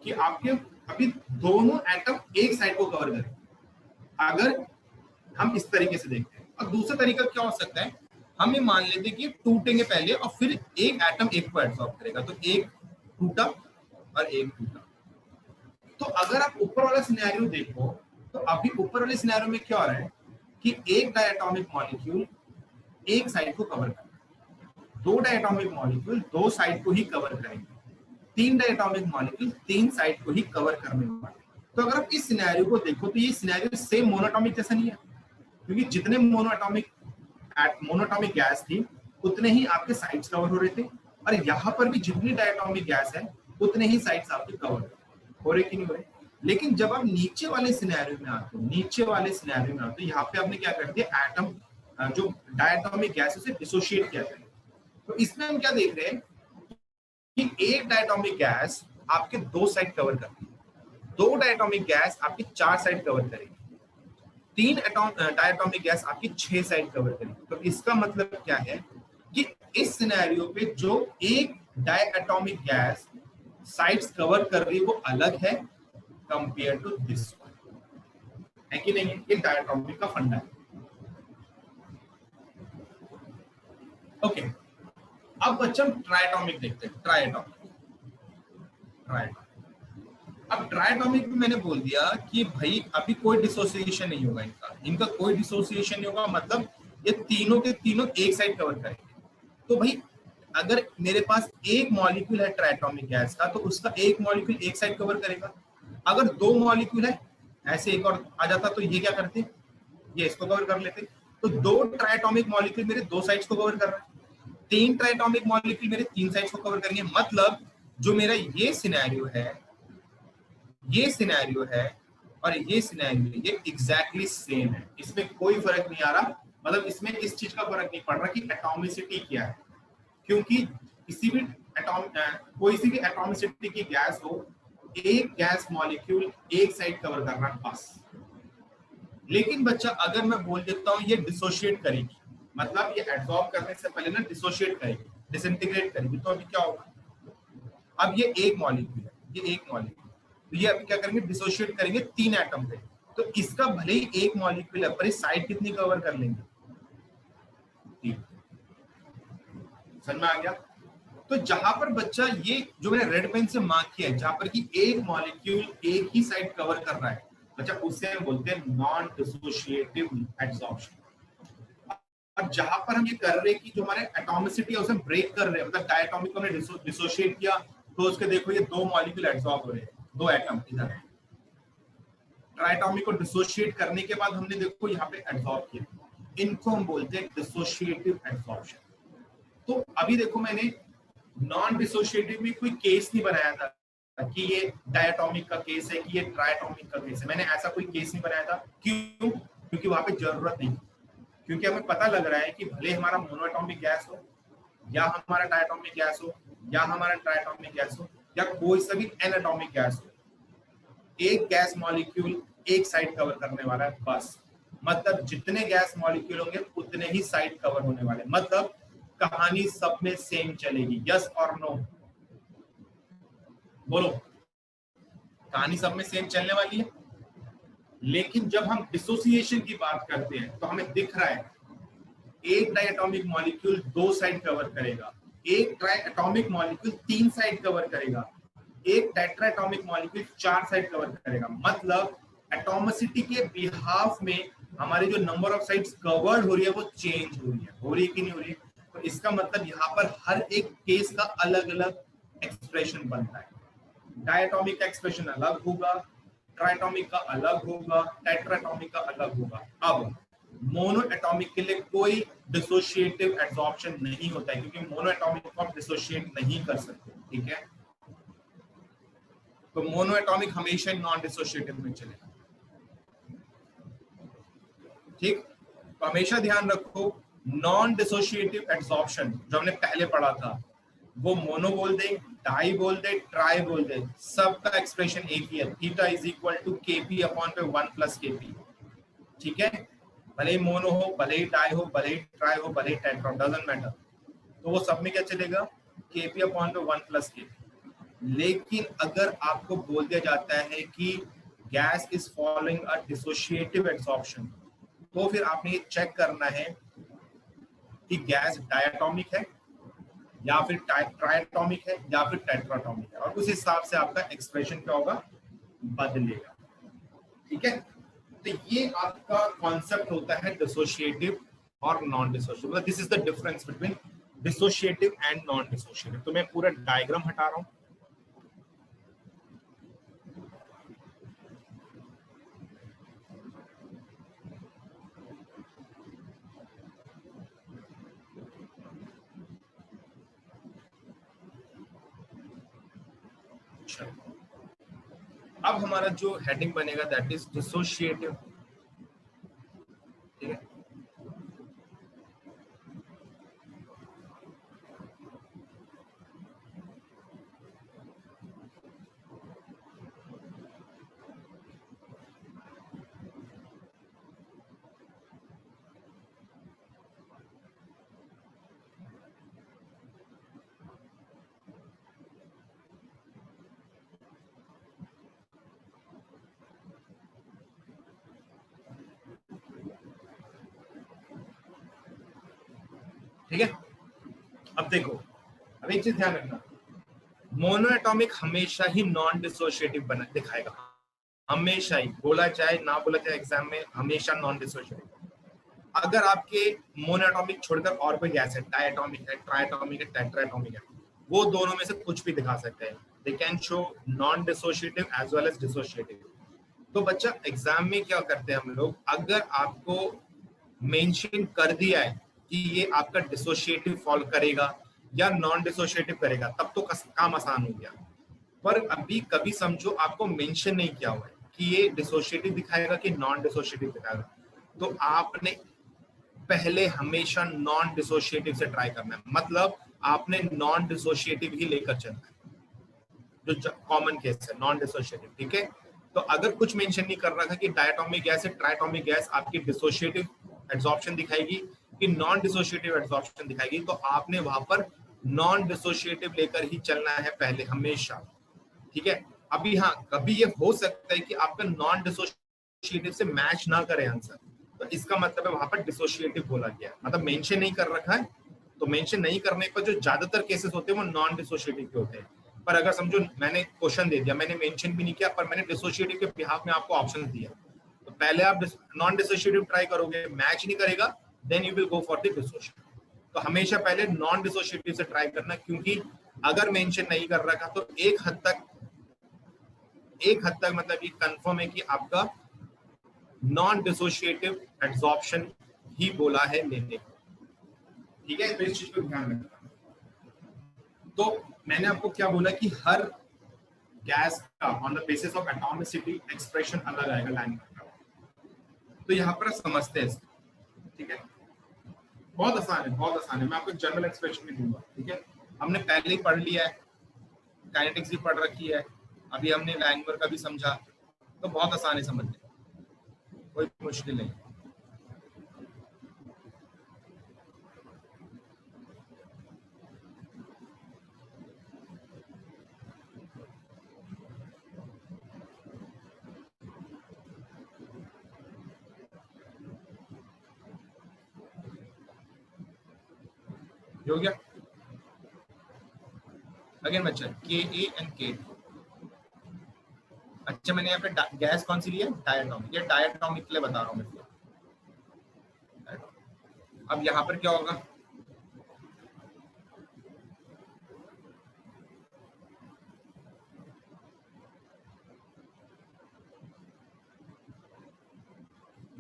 कि आपके अभी दोनों एटम एक साइड को कवर करेंगे, अगर हम इस तरीके से देखते हैं। और दूसरा तरीका क्या हो सकता है, हम ये मान लेते हैं कि टूटेंगे पहले और फिर एक एटम एक को एब्सॉर्ब करेगा, तो एक टूटा और एक टूटा। तो अगर आप ऊपर वाला सिनेरियो देखो, तो अभी ऊपर वाले सिनेरियो में क्या हो रहा है कि एक डायटोमिक मॉलिक्यूल एक साइड को कवर कर रहा है, दो डायटोमिक मॉलिक्यूल दो साइड को ही कवर करेंगे, तीन डायटोमिक मॉलिक्यूल तीन साइड को ही कवर करने वाले। तो अगर आप इस सिनेरियो को देखो, तो ये सिनेरियो सेम मोनोटॉमिक जैसा नहीं है, क्योंकि जितने मोनोटॉमिक गैस थी उतने ही आपके साइड्स कवर हो रहे थे, और यहाँ पर भी जितनी डायटोमिक गैस है उतने ही साइड्स आपके कवर हो रहे कि नहीं हो रहे। लेकिन जब आप नीचे वाले सिनेरियो में आते हो, नीचे वाले सिनेरियो में आते हो, यहाँ पे आपने क्या कर दिया, एटम जो डायटोमिक गैस उसे डिसोशिएट किया जाए। तो इसमें हम क्या देख रहे हैं कि एक डायटोमिक गैस आपके दो साइड कवर करती है, दो डायटोमिक गैस आपकी चार साइड कवर करेगी, तीन डायटोमिक गैस आपकी 6 साइड कवर करेगी। तो इसका मतलब क्या है कि इस सिनेरियो पे जो एक डायटोमिक गैस साइड्स कवर कर रही है वो अलग है कंपेयर टू दिस वन, है कि नहीं? ये डायटोमिक का फंडा है। ओके, अब बच्चा हम ट्राइटोमिक देखते हैं। ट्राइटोमिक अब ट्राइटोमिक में मैंने बोल दिया कि भाई अभी कोई डिसोसिएशन नहीं होगा, इनका कोई डिसोसिएशन नहीं होगा, मतलब ये तीनों के तीनों एक साइड कवर करेंगे। तो भाई अगर मेरे पास एक मॉलिक्यूल है ट्राइटोमिक गैस का, तो उसका एक मॉलिक्यूल एक साइड कवर करेगा। अगर दो मॉलिक्यूल है, ऐसे एक और आ जाता, तो ये क्या करते, ये इसको कवर कर लेते। तो दो ट्राइटोमिक मॉलिक्यूल मेरे दो साइड्स को कवर कर रहा है, तीन ट्राइटोमिक मॉलिक्यूल मेरे तीन साइड्स को कवर करेंगे। मतलब जो मेरा ये सिनेरियो है, ये सिनेरियो है और ये सिनेरियो, ये एग्जैक्टली सेम है, इसमें कोई फर्क नहीं आ रहा। मतलब इसमें इस चीज का फर्क नहीं पड़ रहा कि एटॉमिसिटी क्या है, क्योंकि किसी भी कोई सी भी एटॉमिसिटी की गैस हो, एक गैस मॉलिक्यूल एक साइड कवर करना बस। लेकिन बच्चा अगर मैं बोल देता हूँ ये डिसोशिएट करेगी, मतलब ये एब्सॉर्ब करने से पहले ना डिसोशिएट करेगी, डिसइंटीग्रेट करेगी, तो अभी क्या होगा, अब ये एक मॉलिक्यूल है, ये एक मॉलिक्यूल, तो ये अभी क्या करेंगे, डिसोशिएट करेंगे तीन एटम पे। तो इसका भले ही एक मॉलिक्यूल है, पर इस साइड कितनी कवर कर लेंगे, तीन। समझ में आ गया? तो जहां पर बच्चा ये जो मैंने रेड पेन से मार्क किया है, जहां पर कि एक मॉलिक्यूल एक ही साइड कवर कर रहा है बच्चा, उसे हम बोलते हैं नॉन डिसोशिएटिव एब्जॉर्प्शन। और जहां पर हम ये कर रहे हैं कि जो हमारे एटॉमिसिटी है उसे ब्रेक कर रहे हैं, मतलब डायटोमिक को हमने डिसोशिएट किया, तो उसके देखो ये दो मॉलिक्यूल एब्जॉर्ब हो रहे हैं, दो एटम इधर है। ट्राइटोमिक को डिसोशिएट करने के बाद हमने देखो यहाँ पे एब्जॉर्ब किया, इनको हम बोलते हैं डिसोशिएटिव एब्जॉर्प्शन। तो अभी देखो मैंने नॉन डिसोशिएटिव में कोई केस नहीं बनाया था कि ये डायटोमिक का केस है कि ये ट्राइटोमिक का केस है, मैंने ऐसा कोई केस नहीं बनाया था। क्यों? क्योंकि वहां पे जरूरत नहीं, क्योंकि हमें पता लग रहा है कि भले हमारा मोनोएटॉमिक गैस हो या हमारा डायटोमिक गैस हो या हमारा ट्राइटोमिक गैस हो या कोई सा भी एनाटॉमिक गैस हो, एक गैस मॉलिक्यूल एक साइड कवर करने वाला है बस। मतलब जितने गैस मॉलिक्यूल होंगे उतने ही साइड कवर होने वाले, मतलब कहानी सब में सेम चलेगी। यस और नो बोलो, कहानी सब में सेम चलने वाली है। लेकिन जब हम डिसोसिएशन की बात करते हैं तो हमें दिख रहा है एक डायटोमिक मॉलिक्यूल 2 साइड कवर करेगा, एक ट्राइएटॉमिक मॉलिक्यूल 3 साइड कवर करेगा, एक टेट्राएटॉमिक मॉलिक्यूल 4 साइड कवर करेगा। मतलब एटॉमिसिटी के बिहाफ में हमारी जो नंबर ऑफ साइड्स कवर्ड हो रही है वो चेंज हो रही है कि नहीं हो रही है। तो इसका मतलब यहाँ पर हर एक केस का अलग अलग एक्सप्रेशन बनता है। डायटोमिक का एक्सप्रेशन अलग होगा, ट्राइटोमिक का अलग होगा, टेट्राटोमिक का अलग होगा। अब मोनो एटॉमिक के लिए कोई डिसोशिएटिव एब्जॉर्प्शन नहीं होता है, क्योंकि मोनो एटॉमिक को आप डिसोशिएट नहीं कर सकते। ठीक है, तो मोनो एटॉमिक हमेशा नॉन डिसोशिएटिव में चलेगा। ठीक, तो हमेशा ध्यान रखो नॉन डिसोशिएटिव एब्जॉर्प्शन जो हमने पहले पढ़ा था वो मोनो बोल दे, डाई बोल दे, ट्राई बोल दे, सबका एक्सप्रेशन एक ही है, theta is equal to KP upon पे 1 प्लस केपी। ठीक है, भले ही मोनो हो, भले ही डाई हो, भले ही ट्राई हो, भले ही टेट्रा, डजंट मैटर, तो वो सब में क्या चलेगा, केपी अपॉन पे 1 प्लस केपी। लेकिन अगर आपको बोल दिया जाता है कि gas is following a dissociative absorption, तो फिर आपने ये चेक करना है कि गैस डायटोमिक है या फिर ट्राइटोमिक है या फिर टेट्राटोमिक है, और उस हिसाब से आपका एक्सप्रेशन क्या होगा, बदलेगा। ठीक है, तो ये आपका कॉन्सेप्ट होता है डिसोशिएटिव और non dissociative. This is the difference between dissociative and non dissociative. तो मैं पूरा डायग्राम हटा रहा हूं। अब हमारा जो हेडिंग बनेगा दैट इज डिसोशिएटिव। ठीक है, ठीक है। अब देखो, अब एक चीज ध्यान रखना, मोनो एटॉमिक हमेशा ही नॉन डिसोशिएटिव बना दिखाएगा, हमेशा ही, बोला चाहे ना बोला चाहे एग्जाम में, हमेशा नॉन डिसोशिएटिव। अगर आपके मोनो एटॉमिक छोड़कर और कोई गैस है, डायटोमिक है, ट्राइटोमिक है, टेट्राटोमिक है, वो दोनों में से कुछ भी दिखा सकते हैं, they can show non dissociative as well as dissociative. तो बच्चा एग्जाम में क्या करते हैं हम लोग, अगर आपको मेंशन कर दिया है कि ये आपका डिसोशिएटिव फॉलो करेगा या नॉन डिसोशिएटिव करेगा, तब तो काम आसान हो गया। पर अभी कभी समझो आपको मेंशन नहीं किया हुआ है कि ये डिसोशिएटिव दिखाएगा कि नॉन डिसोशिएटिव दिखाएगा, तो आपने पहले हमेशा नॉन डिसोशिएटिव से ट्राई करना है। मतलब आपने नॉन डिसोशिएटिव ही लेकर चलना है, जो कॉमन केस है नॉन डिसोशिएटिव। ठीक है, तो अगर कुछ मेंशन नहीं कर रहा था कि डायटोमिक गैस है, ट्राइटोमिक गैस आपकी डिसोशिएटिव एब्जॉर्प्शन दिखाएगी कि नॉन डिसोशिएटिव एब्जॉर्प्शन दिखाएगी, तो आपने वहां पर नॉन डिसोशिएटिव लेकर ही चलना है पहले हमेशा। ठीक है, अभी हाँ, कभी ये हो सकता है कि आपका नॉन डिसोशिएटिव से मैच ना करे आंसर, तो इसका मतलब है वहां पर डिसोशिएटिव बोला गया, मतलब मेंशन नहीं कर रखा है। तो मेंशन नहीं करने पर जो ज्यादातर केसेस होते हैं वो नॉन डिसोशिएटिव के होते हैं। पर अगर समझो मैंने क्वेश्चन दे दिया, मैंने मेंशन भी नहीं किया, पर मैंने डिसोशिएटिव के बिहाफ में आपको ऑप्शन दिया, तो पहले आप नॉन डिसोशिएटिव ट्राई करोगे, मैच नहीं करेगा, then you will go for the dissociative. तो हमेशा पहले नॉन डिसोशिएटिव से ट्राई करना, क्योंकि अगर मेंशन नहीं कर रखा तो एक हद तक मतलब ये कंफर्म है कि आपका नॉन डिसोशिएटिव एब्जॉर्प्शन ही बोला है लेने को। ठीक है, तो इस चीज को ध्यान रखना। तो मैंने आपको क्या बोला कि हर गैस का on the basis of atomicity expression अलग आएगा लैंग्वेज का। तो यहाँ पर समझते हैं। ठीक है, बहुत आसान है, बहुत आसान है, मैं आपको जनरल एक्सप्रेशन भी दूंगा। ठीक है, हमने पहले ही पढ़ लिया है, काइनेटिक्स भी पढ़ रखी है, अभी हमने लैंग्वेज का भी समझा, तो बहुत आसान है समझने, कोई मुश्किल नहीं। ये हो गया। अगेन बच्चा के ए एंड के। अच्छा मैंने यहाँ पे गैस कौन सी ली है, डायटोमिक। ये डायटोमिक के लिए बता रहा हूँ मैं। अब यहाँ पर क्या होगा,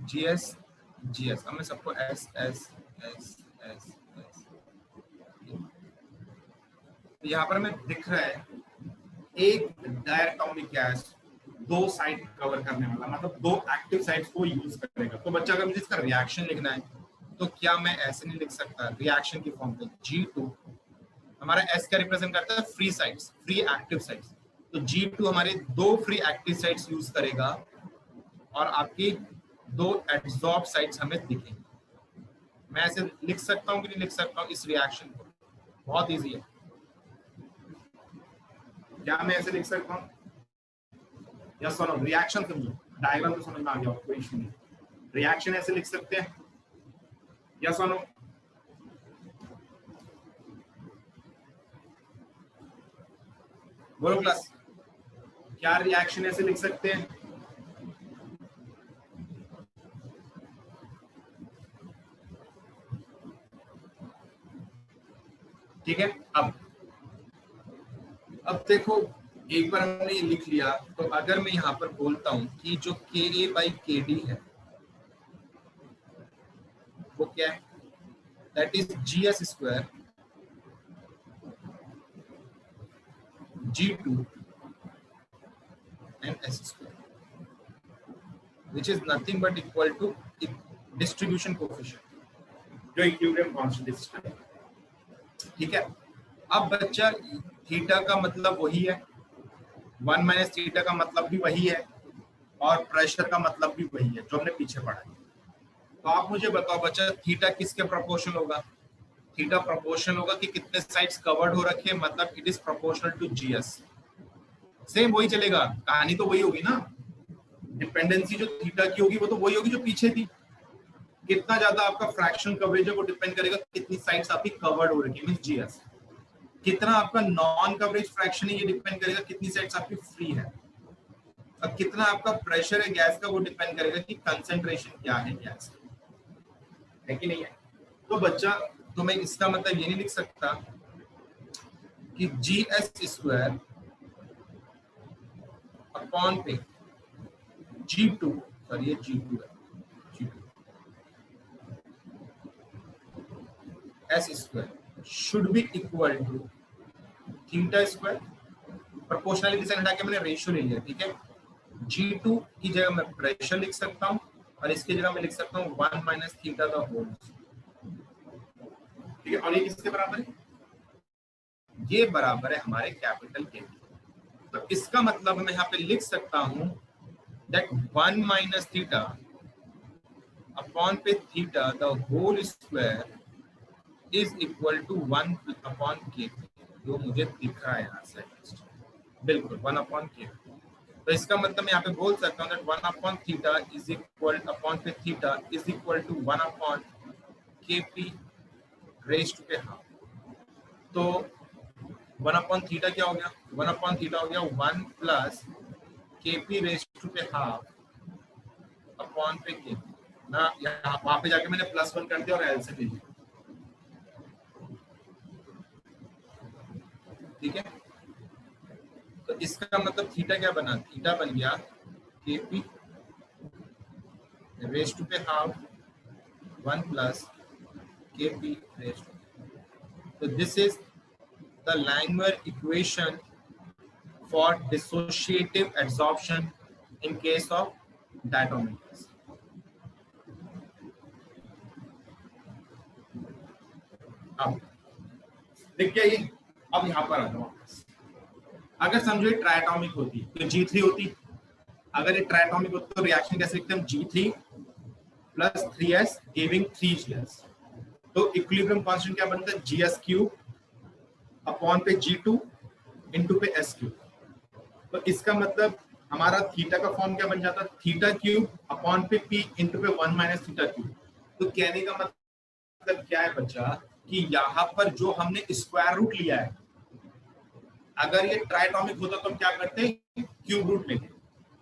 जीएस जीएस। अब मैं सबको S S S S S, यहाँ पर हमें दिख रहा है एक डायटोमिक गैस दो साइड कवर करने वाला, मतलब दो एक्टिव साइड्स को यूज करेगा। तो बच्चा अगर मुझे इसका रिएक्शन लिखना है तो क्या मैं ऐसे नहीं लिख सकता रिएक्शन की फॉर्म पे, G2 हमारा S क्या रिप्रेजेंट करता है, free sides, free active sides. तो G2 हमारे दो फ्री एक्टिव साइड्स यूज करेगा और आपकी दो एड्सॉर्ब साइड्स हमें दिखेंगी। मैं ऐसे लिख सकता हूँ कि नहीं लिख सकता हूँ इस रिएक्शन को, बहुत इजी है। क्या मैं ऐसे लिख सकता हूँ, या सुनो रिएक्शन समझो, डायग्राम तो समझ में आ गया, कोई इशू नहीं। रिएक्शन ऐसे लिख सकते हैं, या सुनो बोलो क्लास, क्या रिएक्शन ऐसे लिख सकते हैं? ठीक है। अब देखो एक बार हमने ये लिख लिया, तो अगर मैं यहाँ पर बोलता हूं कि जो के ए बाई के डी है वो क्या है, that is G S square G2 and S square, which is nothing but equal to distribution coefficient, जो इक्विलिब्रियम कांस्टेंट है। ठीक है। अब बच्चा थीटा का मतलब वही है, 1 माइनस थीटा का मतलब भी वही है, और प्रेशर का मतलब भी वही है जो हमने पीछे पढ़ा है। तो आप मुझे बताओ बच्चा थीटा किसके प्रोपोर्शनल होगा, थीटा प्रोपोर्शनल होगा कि कितने साइड्स कवर्ड हो रखे, मतलब it is proportional to GS. Same वही चलेगा, कहानी तो वही होगी ना, डिपेंडेंसी जो थीटा की होगी वो तो वही होगी जो पीछे थी। कितना ज्यादा आपका फ्रैक्शन कवरेज है वो डिपेंड करेगा कितनी साइड्स आपकी कवर्ड हो रही है, मींस जीएस। कितना आपका नॉन कवरेज फ्रैक्शन है ये डिपेंड करेगा कितनी साइड्स आपकी फ्री है। अब कितना आपका प्रेशर है गैस का वो डिपेंड करेगा कि कंसंट्रेशन क्या है गैस है कि नहीं है। तो बच्चा तो मैं इसका मतलब ये नहीं लिख सकता कि जी एस स्क्वायर अपॉन पे G2, सॉरी ये G2 है, G2 S square should be equal to theta square. Proportionality से हटा के मैंने रेशियो ले लिया, ठीक है। G2 की जगह मैं प्रेशर लिख सकता हूँ और इसकी जगह मैं लिख सकता हूँ 1 माइनस थीटा का होल, ठीक है। और ये किसके बराबर है, ये बराबर है हमारे कैपिटल के। तो इसका मतलब मैं यहाँ पे लिख सकता हूँ दैट 1 माइनस थीटा अपॉन पे theta the whole square is equal to 1 upon K, जो मुझे दिख रहा है यहाँ से बिल्कुल 1 अपॉन के। तो इसका मतलब मैं यहाँ पे बोल सकता हूँ that 1 upon theta is equal upon पे theta is equal to 1 upon K P raise to P half. तो 1 अपॉन थीटा क्या हो गया, 1 अपॉन थीटा हो गया 1 प्लस के P raise to P half upon पे के ना, यहाँ वहां पे जाके मैंने +1 कर दिया और एल से ले लिया, ठीक है। तो इसका मतलब थीटा क्या बना, थीटा बन गया के P raise to P half 1 plus के पी रेज टू। तो this is the Langmuir equation for dissociative adsorption in case of diatomic gas. अब देख क्या ये, अब यहां पर आ जाओ। अगर समझो ये ट्राइटोमिक होती तो G3 होती, अगर ये ट्राइटोमिक होती तो रिएक्शन कैसे लिखते हैं, G3 plus 3S giving 3GS। तो इक्विलिब्रियम कांस्टेंट क्या बनता है, GS क्यूब अपॉन पे G2 इंटू पे S क्यूब। तो इसका मतलब हमारा थीटा का फॉर्म क्या बन जाता है, थीटा क्यूब अपॉन पे P इंटू पे 1 माइनस थीटा क्यूब। तो कहने का मतलब क्या है बच्चा कि यहाँ पर जो हमने स्क्वायर रूट लिया है, अगर ये ट्राइटॉमिक होता तो हम क्या करते हैं, क्यूब रूट लेते।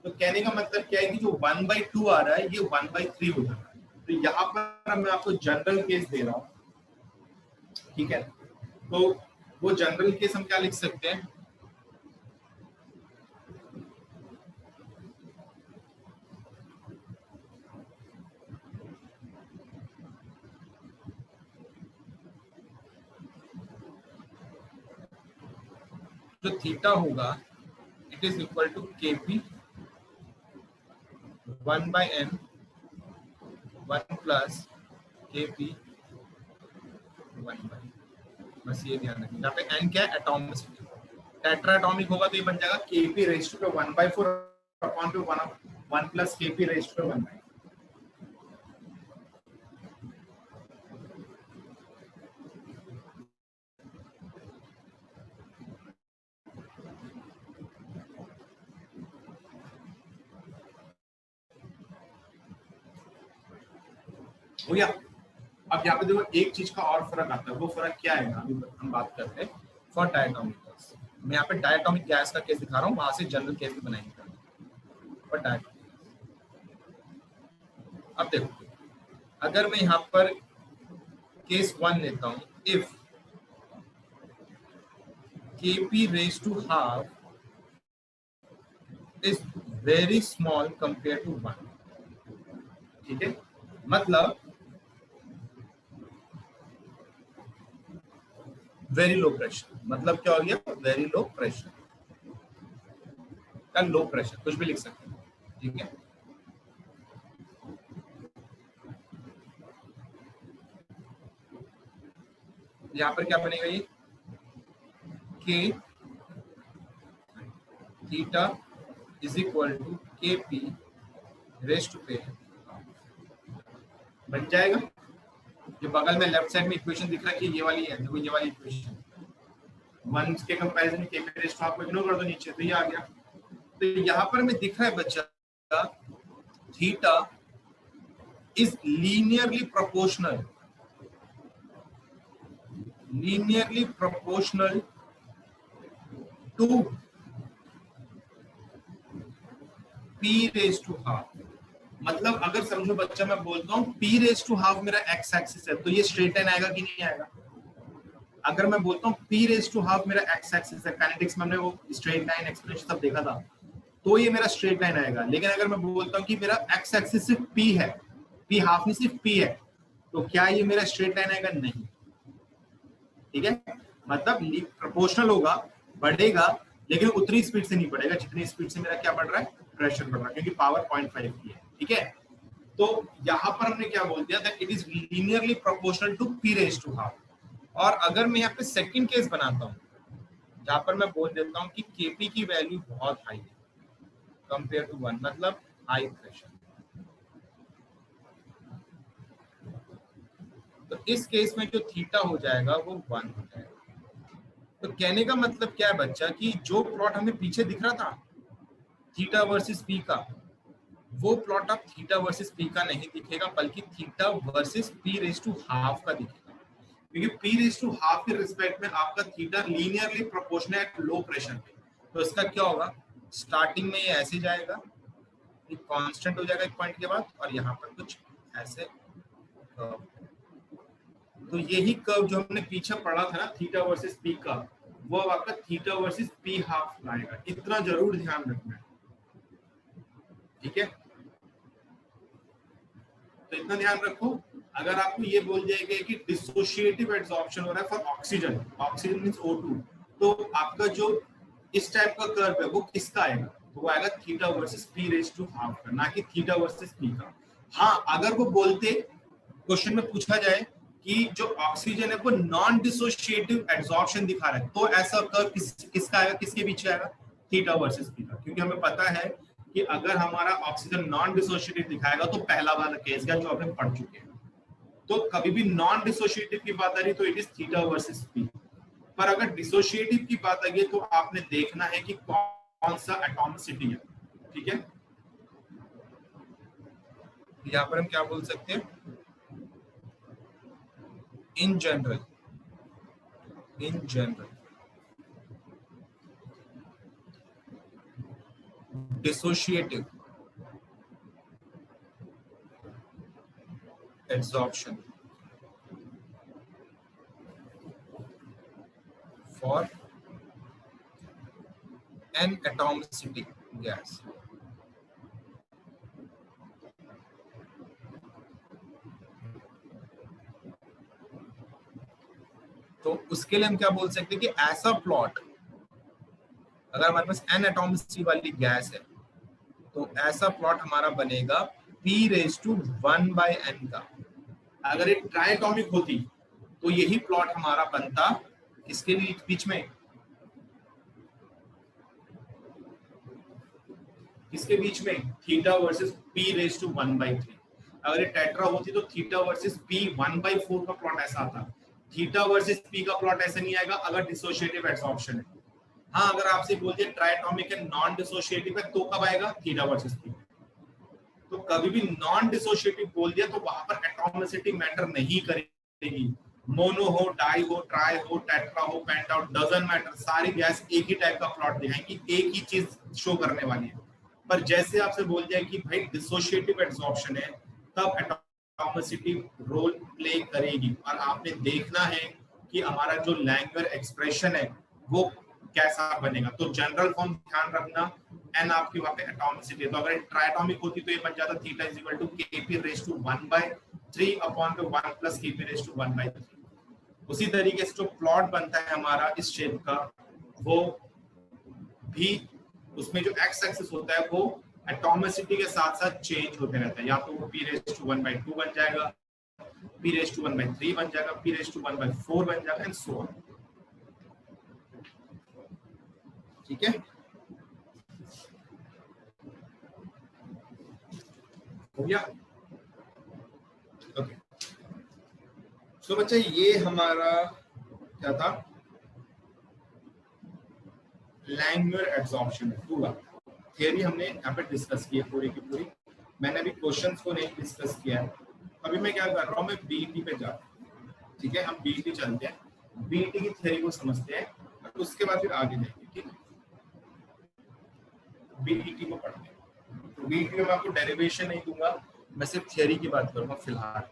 तो कहने का मतलब क्या है कि जो 1/2 आ रहा है ये 1/3 हो जाता है। तो यहाँ पर मैं आपको जनरल केस दे रहा हूँ, ठीक है। तो वो जनरल केस हम क्या लिख सकते हैं, जो थीटा होगा it is equal to KP 1/n 1 plus KP 1/, बस ये ध्यान रखिए। यहाँ पे n क्या है, एटॉमिसिटी। टेट्रा एटॉमिक होगा तो ये बन जाएगा KP raise to 1/4 upon to 1 plus KP raise to 1/, हो गया। अब यहाँ पे देखो एक चीज का और फर्क आता है, वो फर्क क्या है अभी हम बात करते हैं फॉर डायटोमिक गैस। मैं यहाँ पे डायटोमिक गैस का केस दिखा रहा हूँ, वहां से जनरल केस भी बनाएंगे फॉर डायटोमिक। अब देखो अगर मैं यहाँ पर केस 1 लेता हूँ, if KP raise to half is very small compare to 1, ठीक है। मतलब वेरी लो प्रेशर, मतलब क्या हो गया, वेरी लो प्रेशर का लो प्रेशर, कुछ भी लिख सकते हैं, ठीक है। यहाँ पर क्या बनेगा, ये K theta is equal to KP raise to पे बन जाएगा। जो बगल में लेफ्ट साइड में इक्वेशन दिख रहा है ये वाली है, देखो ये वाली इक्वेशन 1 के कंपैरिजन में KP रेज़ टू हाफ को इग्नोर कर दो नीचे, तो ये आ गया। तो यहाँ पर में दिख रहा है बच्चा theta is linearly proportional to P raise to half. मतलब अगर समझो बच्चा, मैं बोलता हूँ P रेज़ टू हाफ मेरा एक्स एक्सिस है, तो ये स्ट्रेट लाइन आएगा कि नहीं आएगा। अगर मैं बोलता हूँ P रेज़ टू हाफ मेरा एक्स एक्सिस है, काइनेटिक्स में हमने वो स्ट्रेट लाइन एक्सप्रेशन सब देखा था, तो ये मेरा स्ट्रेट लाइन आएगा। लेकिन अगर मैं बोलता हूँ कि मेरा एक्स एक्सिस सिर्फ P है, P हाफ नहीं सिर्फ P है, तो क्या ये मेरा स्ट्रेट लाइन आएगा, नहीं, ठीक है। मतलब प्रोपोर्शनल होगा, बढ़ेगा, लेकिन उतनी स्पीड से नहीं बढ़ेगा जितनी स्पीड से मेरा क्या बढ़ रहा है, प्रेशर बढ़ रहा है, क्योंकि पावर 0.5 की है, ठीक है। तो यहाँ पर हमने क्या बोल दिया, that it is linearly proportional to P raise to half. और अगर मैं यहाँ पे सेकंड केस बनाता हूँ, जहां पर मैं बोल देता हूँ कि KP की वैल्यू बहुत हाई है कंपेयर टू 1, मतलब हाई प्रेशर, तो इस केस में जो थीटा हो जाएगा वो 1 हो जाएगा। तो कहने का मतलब क्या है बच्चा, कि जो प्लॉट हमें पीछे दिख रहा था थीटा वर्सेस P का, वो प्लॉट अब थीटा वर्सेस P का नहीं दिखेगा, बल्कि theta versus P raise to half का दिखेगा, क्योंकि P रेज़ टू हाफ के रिस्पेक्ट में आपका थीटा लीनियरली प्रोपोर्शनल है लो प्रेशर पे। तो इसका क्या होगा, स्टार्टिंग में ये ऐसे जाएगा, ये कांस्टेंट हो जाएगा एक पॉइंट के बाद, और यहाँ पर कुछ ऐसे कर्व। तो यही कर्व जो हमने पीछे पढ़ा था ना थीटा वर्सेस P का, वो आपका थीटा वर्सेस P हाफ आएगा, इतना जरूर ध्यान रखना है, ठीक है। तो इतना ध्यान रखो। अगर आपको ये बोल जाएगा कि डिसोशिएटिव एड्सॉर्प्शन हो रहा है for oxygen, oxygen means O2, तो आपका जो इस टाइप का कर्व है वो किसका आएगा, तो वो आएगा theta versus P raise to half का, ना कि थीटा वर्सेस P का। हाँ, अगर वो बोलते, क्वेश्चन में पूछा जाए कि जो ऑक्सीजन है वो नॉन डिसोशिएटिव एड्सॉर्प्शन दिखा रहा है, तो ऐसा कर्व किसका आएगा, किसके पीछे आएगा, थीटा वर्सेस P का, क्योंकि हमें पता है कि अगर हमारा ऑक्सीजन नॉन डिसोशिएटिव दिखाएगा तो पहला वाला केस का जो आपने पढ़ चुके हैं, तो कभी भी नॉन डिसोशिएटिव की बात आ रही तो it is theta versus P। पर अगर डिसोशिएटिव की बात आई है तो आपने देखना है कि कौन सा एटॉमिसिटी है, ठीक है। यहाँ पर हम क्या बोल सकते हैं, in general in general, dissociative adsorption for an atomicity gas. तो उसके लिए हम क्या बोल सकते हैं कि ऐसा प्लॉट, अगर हमारे पास n एटॉमिसिटी वाली गैस है तो ऐसा प्लॉट हमारा बनेगा p⁻1/n का। अगर एक ट्राइएटॉमिक होती तो यही प्लॉट हमारा बनता किसके बीच में, किसके बीच में, थीटा वर्सेस p⁻1/3। अगर ये टेट्रा होती तो थीटा वर्सेस p 1/4 का प्लॉट ऐसा आता। थीटा वर्सेस p का प्लॉट ऐसा नहीं आएगा अगर डिसोशिएटिव एडसॉर्प्शन है। हाँ, अगर आपसे बोल दिया ट्राइएटॉमिक है, नॉन डिसोशिएटिव है, तो कब आएगा, थीटा वर्सेस p। तो कभी भी नॉन डिसोशिएटिव बोल दिया तो वहां पर एटॉमिसिटी मैटर नहीं करेगी। मोनो हो, डाई हो, ट्राई हो, टेट्रा हो, पेंटा हो, डजंट मैटर, सारी गैस एक ही टाइप का प्लॉट दिखाएंगी, एक ही चीज शो करने वाली है। पर जैसे आपसे बोल दिया कि भाई डिसोशिएटिव एडसॉर्प्शन है, तब एटॉमिसिटी रोल प्ले करेगी। और आपने देखना है कि हमारा जो लैंगर एक्सप्रेशन है वो कैसा बनेगा। तो जनरल फॉर्म ध्यान रखना, n आपकी वहां पे एटॉमिसिटी है, तो अगर ट्राइएटॉमिक होती तो ये बन जाता theta is equal to kp⁻1/3 upon पे 1 प्लस kp⁻1/3। उसी तरीके से जो प्लॉट बनता है हमारा इस शेप का, वो भी उसमें जो एक्स एक्सिस होता है वो एटॉमिसिटी के साथ साथ चेंज होते रहता है। या तो वो p⁻1/2 बन जाएगा, p⁻1/3 बन जाएगा, p⁻1/4 बन जाएगा, एंड सो ऑन। ठीक है, हो गया। ओके, सो बच्चा ये हमारा क्या था, लैंगर एडसॉर्प्शन पूरा थियरी हमने यहाँ पे डिस्कस की है पूरी की पूरी। मैंने अभी क्वेश्चंस को नहीं डिस्कस किया है। अभी मैं क्या कर रहा हूँ, मैं बीईटी पे जा रहा हूँ। ठीक है, हम बीईटी चलते हैं, बीईटी की थियरी को समझते हैं, और उसके बाद फिर आगे देखेंगे। ठीक है, बीईटी को पढ़ते हैं। तो बीईटी में मैं आपको डेरिवेशन नहीं दूंगा, मैं सिर्फ थियरी की बात करूंगा फिलहाल।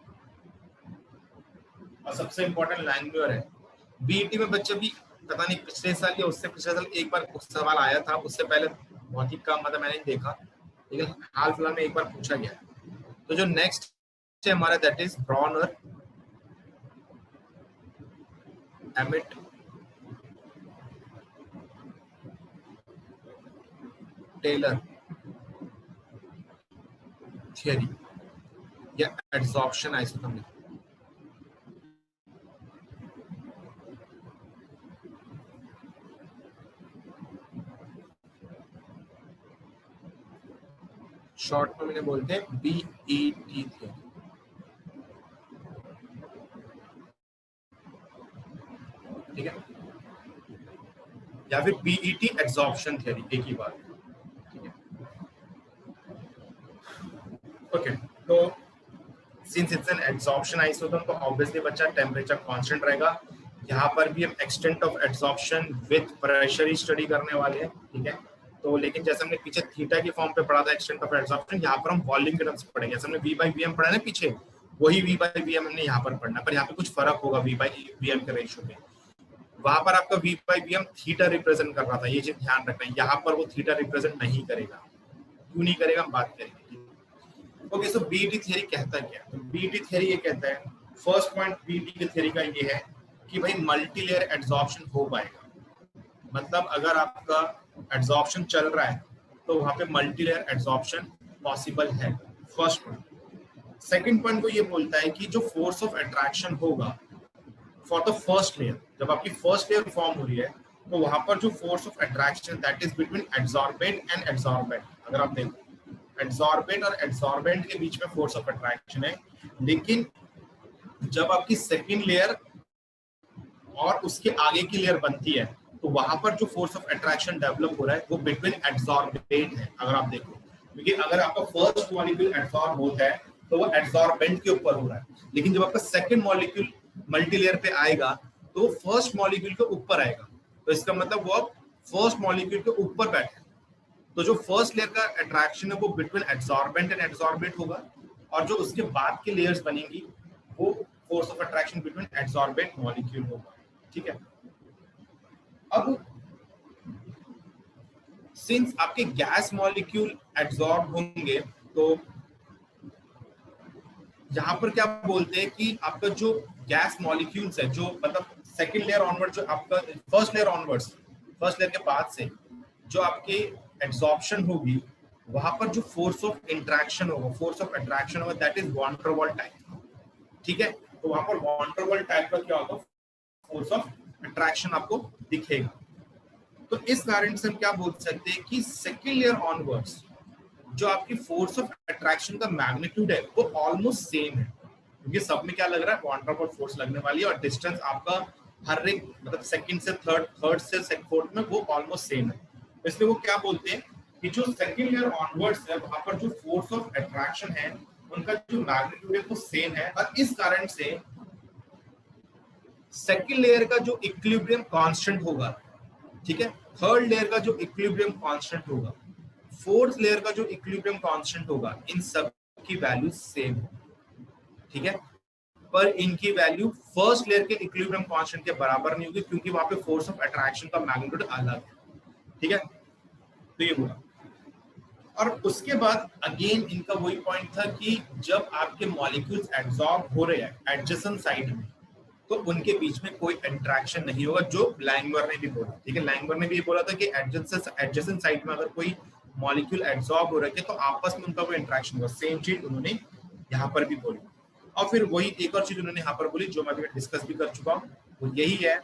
और सबसे इम्पोर्टेंट लैंगर है बीईटी में। बच्चे भी पता नहीं पिछले साल या उससे पिछले साल एक बार सवाल आया था, उससे पहले बहुत ही कम, मतलब मैंने नहीं देखा, लेकिन हाल फिलहाल में एक बार पूछा गया। तो जो नेक्स्ट है हमारा, that is Brunauer Emmett Teller theory या एडसॉर्प्शन आइसोटोमिक। शॉर्ट में मैंने बोलते हैं बीईटी थियरी। ठीक है, या फिर बीईटी एडसॉर्प्शन थियरी, एक ही बात। ठीक है, ओके। तो since it's an adsorption isotope तो ऑब्वियसली बच्चा टेम्परेचर कांस्टेंट रहेगा। यहाँ पर भी हम extent of adsorption with pressure he study करने वाले हैं। ठीक है, तो लेकिन जैसे हमने पीछे थीटा की फॉर्म पे पढ़ा था एक्सटेंट ऑफ एडसॉर्प्शन, यहाँ पर हम वॉल्यूम के टर्म्स पढ़ेंगे। जैसे हमने v/vm पढ़ा है पीछे, वही v/vm हमने यहाँ पर पढ़ना, पर यहाँ पे कुछ फर्क होगा v/vm के रेशियो में। वहां पर आपका v/vm थीटा रिप्रेजेंट कर रहा था, ये चीज ध्यान रखना है। यहाँ पर वो थीटा रिप्रेजेंट नहीं करेगा। क्यों नहीं करेगा, हम बात करेंगे। ओके, सो बीईटी थ्योरी कहता क्या है? तो बीईटी थ्योरी ये कहता है, फर्स्ट पॉइंट बीईटी की थ्योरी का ये है कि भाई मल्टी लेयर एडसॉर्प्शन हो पाएगा। मतलब अगर आपका एडसॉर्प्शन चल रहा है तो वहां पे मल्टी लेयर एडसॉर्प्शन पॉसिबल है, फर्स्ट पॉइंट। सेकंड पॉइंट को ये बोलता है कि जो फोर्स ऑफ अट्रैक्शन होगा फॉर द फर्स्ट लेयर, जब आपकी फर्स्ट लेयर फॉर्म हो रही है तो वहां पर जो force of attraction that is between adsorbent and adsorbent, अगर आप देखो एडसॉर्बेंट और एडसॉर्बेंट के बीच में फोर्स ऑफ अट्रैक्शन है। लेकिन जब आपकी सेकंड लेयर और उसके आगे की लेयर बनती है तो वहां पर जो फोर्स ऑफ अट्रैक्शन डेवलप हो रहा है वो बिटवीन एडसॉर्बेंट है, अगर आप देखो। क्योंकि अगर आपका फर्स्ट मॉलिक्यूल एडसॉर्ब होता है तो वो एडसॉर्बेंट के ऊपर हो रहा है, लेकिन जब आपका सेकंड मॉलिक्यूल मल्टी लेयर पे आएगा तो फर्स्ट मॉलिक्यूल के ऊपर आएगा, तो इसका मतलब वो अब फर्स्ट मॉलिक्यूल के ऊपर बैठे। तो जो फर्स्ट लेयर का अट्रैक्शन है वो बिटवीन एड्सॉर्बेंट एंड एड्सॉर्बेट होगा, और जो उसके बाद की लेयर्स बनेंगी वो force of attraction between adsorbent molecule होगा। ठीक है, अब सिंस आपके गैस मॉलिक्यूल एड्सॉर्ब होंगे, तो यहाँ पर क्या बोलते हैं कि आपका जो गैस मॉलिक्यूल्स है, जो मतलब सेकंड लेयर ऑनवर्ड, जो आपका first layer onwards, first layer के बाद से जो आपके एब्जॉर्प्शन होगी, वहां पर जो फोर्स ऑफ इंटरेक्शन होगा, फोर्स ऑफ अट्रैक्शन होगा, that is van der Waals type. ठीक है, तो वहां पर वॉन डेर वाल्स टाइप का क्या होगा, फोर्स ऑफ अट्रैक्शन आपको दिखेगा। तो इस कारण से हम क्या बोल सकते हैं कि सेकंड लेयर ऑनवर्ड्स जो आपकी फोर्स ऑफ अट्रैक्शन का मैग्नीट्यूड है वो ऑलमोस्ट सेम है, क्योंकि सब में क्या लग रहा है, वॉन डेर वाल्स फोर्स लगने वाली है, और डिस्टेंस आपका हर एक मतलब सेकंड से थर्ड, थर्ड से फोर्थ में वो ऑलमोस्ट सेम है। इसलिए वो क्या बोलते हैं कि जो सेकंड लेयर ऑनवर्ड्स है वहां पर जो फोर्स ऑफ अट्रैक्शन है उनका जो मैग्नीट्यूड है वो सेम है, और इस कारण से सेकंड लेयर का जो इक्विलिब्रियम कांस्टेंट होगा, ठीक है, थर्ड लेयर का जो इक्विलिब्रियम कांस्टेंट होगा, फोर्थ लेयर का जो इक्विलिब्रियम कांस्टेंट होगा, इन सब की वैल्यू सेम है। ठीक है, पर इनकी वैल्यू फर्स्ट लेयर के इक्विलिब्रियम कांस्टेंट के बराबर नहीं होगी, क्योंकि वहां पे फोर्स ऑफ अट्रैक्शन का मैग्नीट्यूड अलग है। ठीक है, तो ये हुआ। और उसके बाद अगेन इनका वही पॉइंट था कि जब आपके मॉलिक्यूल्स एब्जॉर्ब हो रहे हैं एडजेसेंट साइड में, तो उनके बीच में कोई इंटरेक्शन नहीं होगा, जो लैंगवर ने भी बोला। ठीक है, लैंगवर ने भी बोला था कि एडजेसेंट साइड में अगर कोई मॉलिक्यूल एब्जॉर्ब हो रखे तो आपस में उनका कोई इंटरेक्शन होगा। सेम चीज उन्होंने यहाँ पर भी बोली। और फिर वही एक और चीज उन्होंने यहाँ पर बोली जो मैं अभी डिस्कस भी कर चुका हूँ, वो यही है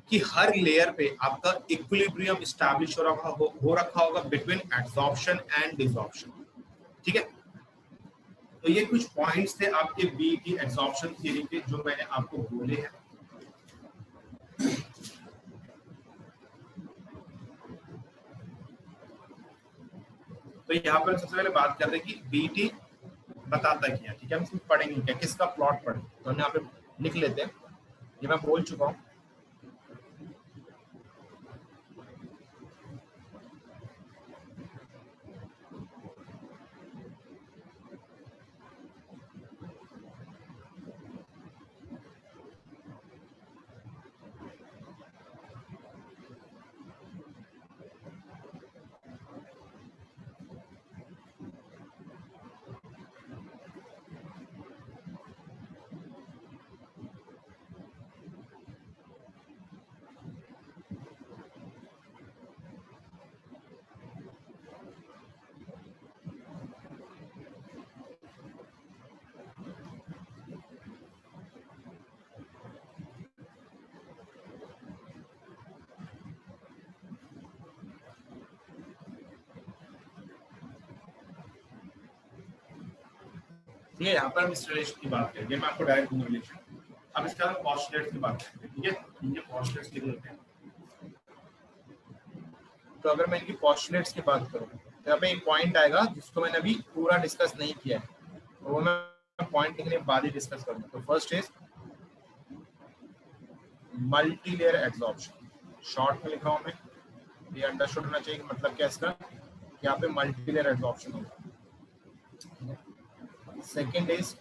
कि हर लेयर पे आपका इक्विलिब्रियम स्टैब्लिश हो रखा होगा बिटवीन एब्जॉर्प्शन एंड डिसॉर्प्शन। ठीक है, तो ये कुछ पॉइंट्स थे आपके बी की एब्जॉर्प्शन थ्योरी के जो मैंने आपको बोले हैं। तो यहाँ पर सबसे पहले बात कर रहे हैं कि बीटी बताता क्या। ठीक है, हम इसमें पढ़ेंगे क्या, किसका प्लॉट पढ़ेंगे, तो हम यहाँ पे लिख लेते हैं, ये मैं बोल चुका हूँ। ये यहाँ पर हम इस रिलेशन की बात करेंगे, मैं आपको डायरेक्ट दूंगा रिलेशन। अब इसके बाद पोस्टुलेट्स की बात करेंगे। ठीक है, ये पोस्टुलेट्स लिख लेते हैं। तो अगर मैं इनकी पोस्टुलेट्स की बात करूँ तो यहाँ पे एक पॉइंट आएगा जिसको मैंने अभी पूरा डिस्कस नहीं किया है, तो वो मैं पॉइंट लिखने के बाद ही डिस्कस करूँगा। तो first is multi layer absorption, short में लिखा हूँ मैं, ये अंडरस्टूड होना चाहिए कि मतलब क्या इसका, यहाँ पे मल्टी लेयर एब्जॉर्प्शन होगा। सेकेंड इज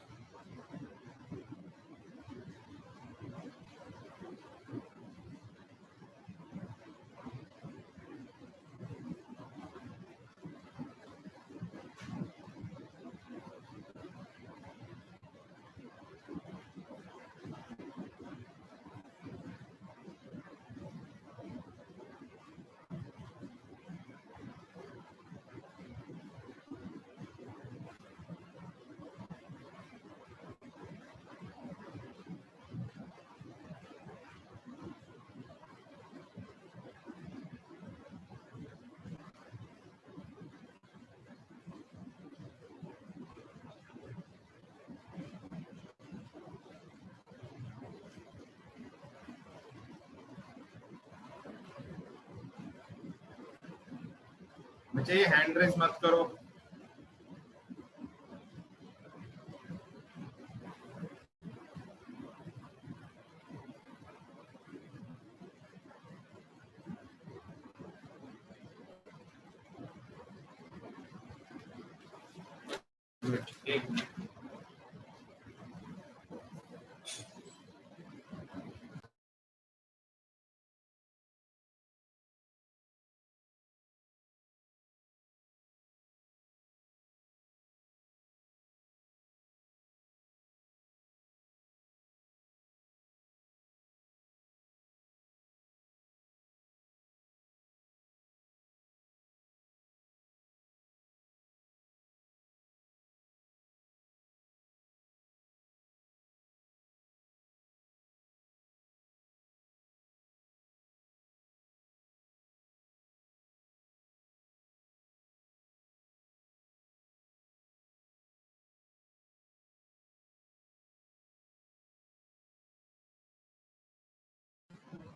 मुझे ये हैंड रेस मत करो। एक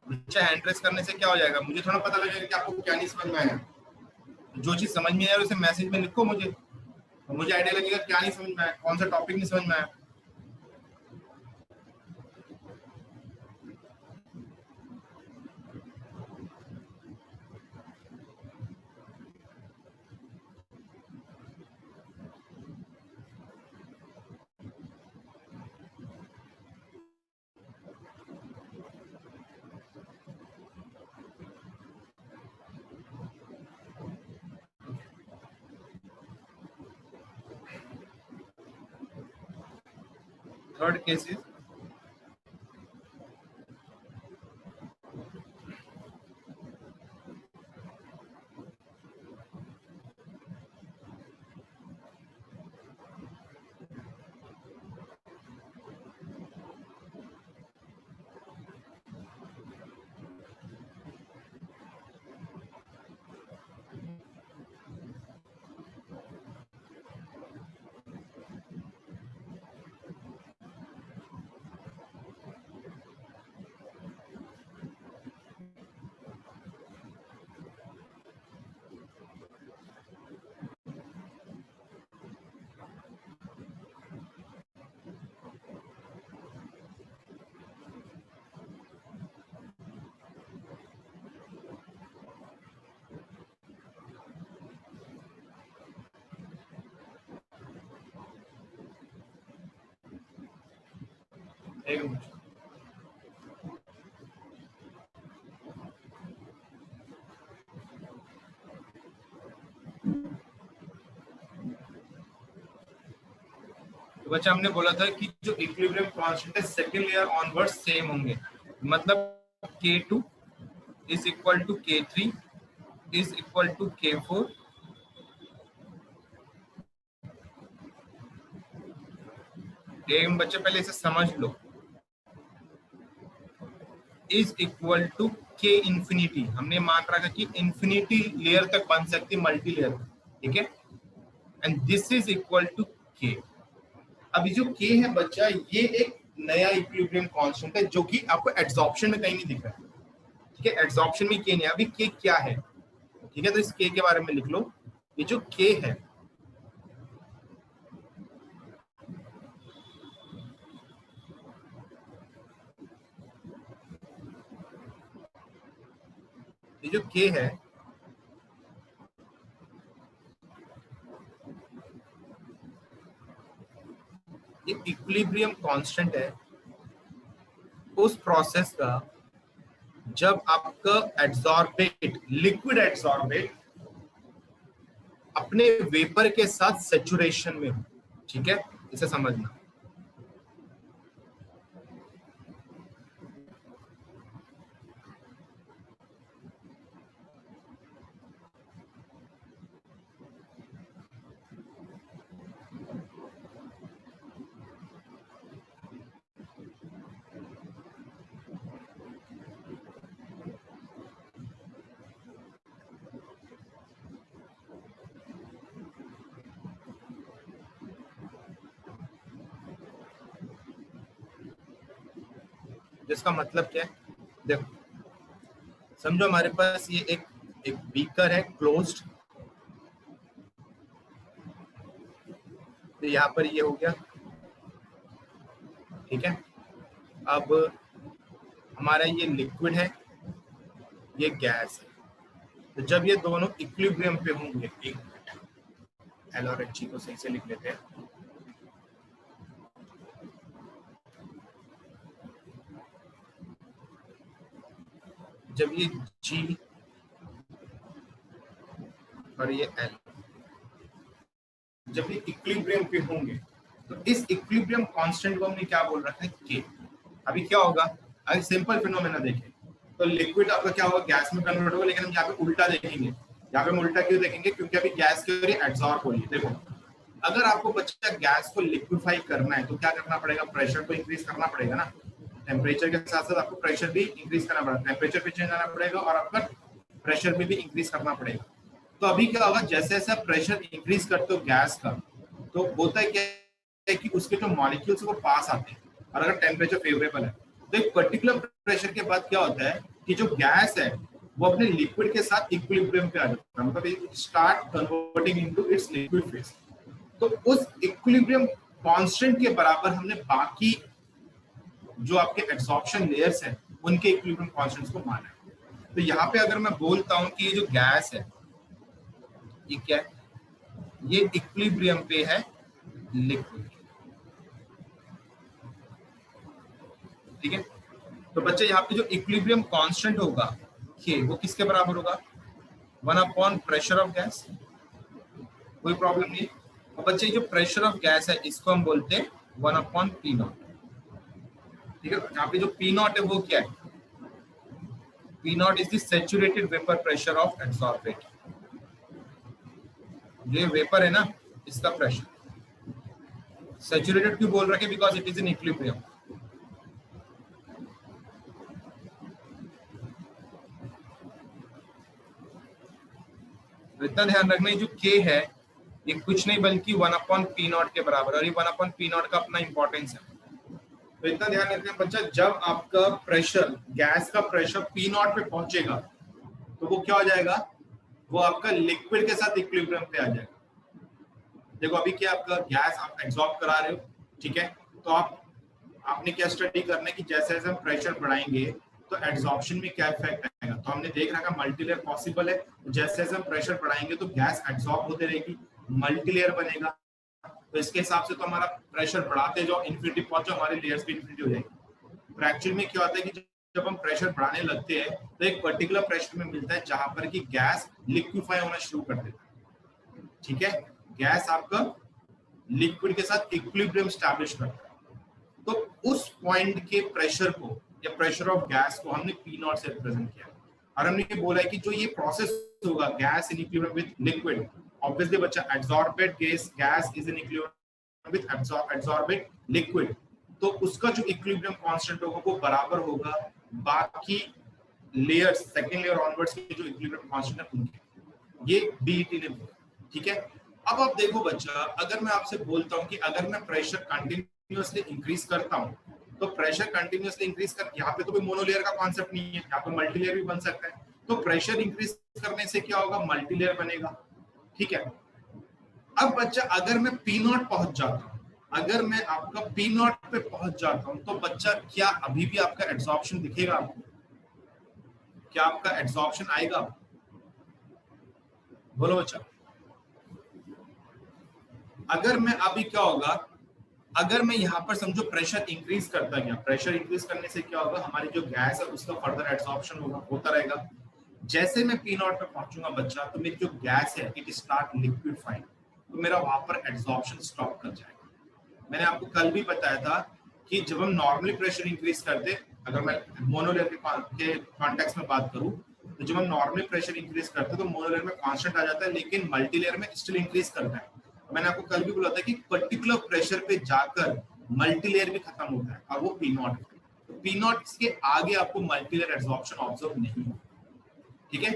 बच्चा हैंड रेस करने से क्या हो जाएगा, मुझे थोड़ा पता लगेगा कि आपको क्या नहीं समझ में आया। जो चीज समझ में आया उसे मैसेज में लिखो मुझे, तो मुझे आइडिया लगेगा क्या नहीं समझ में आया, कौन सा टॉपिक नहीं समझ में आया। थर्ड केस इज एक मिनट। तो बच्चा हमने बोला था कि जो इक्विलिब्रियम कांस्टेंट है सेकंड लेयर ऑनवर्ड्स सेम होंगे, मतलब K2 is equal to K3 is equal to K4 एक बच्चे पहले इसे समझ लो, is equal to K infinity. हमने मान रखा कि इंफिनिटी लेयर तक बन सकती मल्टी लेयर, ठीक है, and this is equal to K। अभी जो K है बच्चा ये एक नया इक्विलिब्रियम कांस्टेंट है जो कि आपको एड्सॉर्प्शन में कहीं नहीं दिख रहा है, ठीक है, एड्सॉर्प्शन में K नहीं। अभी K क्या है, ठीक है, तो इस K के बारे में लिख लो। ये जो K है ये जो K है ये इक्विलिब्रियम कांस्टेंट है उस प्रोसेस का जब आपका एड्सॉर्बेट लिक्विड एड्सॉर्बेट अपने वेपर के साथ सेचुरेशन में हो, ठीक है, इसे समझना। जिसका मतलब क्या है, देखो समझो हमारे पास ये एक बीकर है क्लोज्ड, तो यहाँ पर ये हो गया, ठीक है। अब हमारा ये लिक्विड है ये गैस है, तो जब ये दोनों इक्विलिब्रियम पे होंगे, एक एल और एच को सही से लिख लेते हैं, जब ये G और ये L जब ये इक्विलिब्रियम पे होंगे तो इस इक्विलिब्रियम कांस्टेंट को हमने क्या बोल रखा है, K। अभी क्या होगा, अगर सिंपल फिनोमेना देखें तो लिक्विड आपका क्या होगा, गैस में कन्वर्ट होगा, लेकिन हम यहाँ पे उल्टा देखेंगे। यहाँ पे हम उल्टा क्यों देखेंगे, क्योंकि अभी गैस की वजह एब्जॉर्ब हो रही है। देखो अगर आपको बच्चा गैस को लिक्विफाई करना है तो क्या करना पड़ेगा, प्रेशर को इंक्रीज करना पड़ेगा ना। टेम्परेचर के साथ साथ आपको प्रेशर भी इंक्रीज करना पड़ेगा, टेम्परेचर भी चेंज आना पड़ेगा और आपका प्रेशर भी इंक्रीज करना पड़ेगा। तो अभी क्या होगा, जैसे जैसे आप प्रेशर इंक्रीज करते हो गैस का, तो होता है क्या है कि उसके जो मॉलिक्यूल्स वो पास आते हैं, और अगर टेम्परेचर फेवरेबल है तो एक पर्टिकुलर प्रेशर के बाद क्या होता है कि जो गैस है वो अपने लिक्विड के साथ इक्विलिब्रियम पे आ जाता है, मतलब it start converting into its liquid phase. तो उस इक्विलिब्रियम कांस्टेंट के बराबर हमने बाकी जो आपके एब्जॉर्प्शन लेयर्स हैं उनके इक्विलिब्रियम कांस्टेंट्स को माना है। तो यहाँ पे अगर मैं बोलता हूँ कि ये जो गैस है ये क्या है, ये इक्विलिब्रियम पे है लिक्विड, ठीक है। तो बच्चे यहाँ पे जो इक्विलिब्रियम कांस्टेंट होगा के, वो किसके बराबर होगा, 1 प्रेशर ऑफ गैस। कोई प्रॉब्लम नहीं। और बच्चे जो प्रेशर ऑफ गैस है इसको हम बोलते हैं 1/P0, ठीक है। यहाँ पे जो P0 है वो क्या है, P0 is the saturated vapour pressure of adsorbate. ये वेपर है ना, इसका प्रेशर। सैचुरेटेड क्यों बोल रखे, because it is in equilibrium. इतना ध्यान रखना, जो K है ये कुछ नहीं बल्कि 1/P0 के बराबर, और ये 1/P0 का अपना इंपॉर्टेंस है। तो इतना ध्यान रखना बच्चा, जब आपका प्रेशर, गैस का प्रेशर P0 पे पहुंचेगा तो वो क्या हो जाएगा, वो आपका लिक्विड के साथ इक्विलिब्रियम पे आ जाएगा। देखो अभी क्या आपका गैस आप एब्जॉर्ब करा रहे हो, ठीक है। तो आपने क्या स्टडी करना है कि जैसे जैसे हम प्रेशर बढ़ाएंगे तो एब्जॉर्प्शन में क्या इफेक्ट आएगा। तो हमने देख रखा मल्टीलेयर पॉसिबल है, जैसे जैसे हम प्रेशर बढ़ाएंगे तो गैस एब्जॉर्ब होते रहेगी, मल्टीलेयर बनेगा। तो इसके हिसाब से तो हमारा प्रेशर बढ़ाते जाओ, इन्फिनिटी पहुंचो, हमारी लेयर्स भी इन्फिनिटी हो जाएगी। पर एक्चुअल में क्या होता है कि जब हम प्रेशर बढ़ाने लगते हैं तो एक पर्टिकुलर प्रेशर में मिलता है जहां पर कि गैस लिक्विफाई होना शुरू कर देता है, ठीक है। गैस आपका लिक्विड के साथ इक्विलिब्रियम स्टैब्लिश करता है। तो उस पॉइंट के प्रेशर को या प्रेशर ऑफ गैस को हमने P0 से रिप्रेजेंट किया, और हमने ये बोला है कि जो ये प्रोसेस होगा gas in equilibrium with liquid, obviously बच्चा adsorbed gas is in equilibrium with adsorbed liquid, तो उसका जो इक्विलिब्रियम कांस्टेंट होगा वो बराबर होगा बाकी लेयर्स, सेकंड लेयर ऑनवर्ड्स के जो इक्विलिब्रियम कांस्टेंट है उनके। ये DET ने बोला, ठीक है। अब आप देखो बच्चा, अगर मैं आपसे बोलता हूं कि अगर मैं प्रेशर कंटिन्यूअसली इंक्रीज करता हूं, तो प्रेशर कंटिन्यूअसली इंक्रीज कर, यहाँ पे तो कोई मोनोलेयर का कॉन्सेप्ट नहीं है, यहाँ पे मल्टीलेयर भी बन सकता है। तो प्रेशर इंक्रीज करने से क्या होगा, मल्टीलेयर बनेगा, ठीक है। अब बच्चा अगर मैं P0 पहुंच जाता हूं, अगर मैं आपका P0 पे पहुंच जाता हूं, तो बच्चा क्या अभी भी आपका एब्जॉर्प्शन दिखेगा आपको, क्या आपका एब्जॉर्प्शन आएगा, बोलो बच्चा। अगर मैं अभी क्या होगा, अगर मैं यहाँ पर समझो प्रेशर इंक्रीज करता गया, प्रेशर इंक्रीज करने से क्या होगा, हमारी जो गैस है उसका फर्दर एब्जॉर्प्शन होगा, होता रहेगा। जैसे मैं P0 पे पहुंचूंगा बच्चा, तो मेरी जो गैस है इट स्टार्ट लिक्विफाइंग, तो मेरा वहां पर एब्जॉर्प्शन स्टॉप कर जाएगा। मैंने आपको कल भी बताया था कि जब हम नॉर्मली प्रेशर इंक्रीज करते, अगर मैं मोनोलेयर के कॉन्टेक्स्ट में बात करूं, तो जब हम नॉर्मली प्रेशर इंक्रीज करते तो मोनोलेयर में कांस्टेंट आ जाता है, लेकिन मल्टीलेयर में स्टिल इंक्रीज करता है। मैंने आपको कल भी बोला था कि पर्टिकुलर प्रेशर पे जाकर मल्टीलेयर भी खत्म होता है, और वो P0 है। तो P0 के आगे आपको मल्टीलेयर एब्जॉर्प्शन ऑब्जर्व नहीं होगा, ठीक है।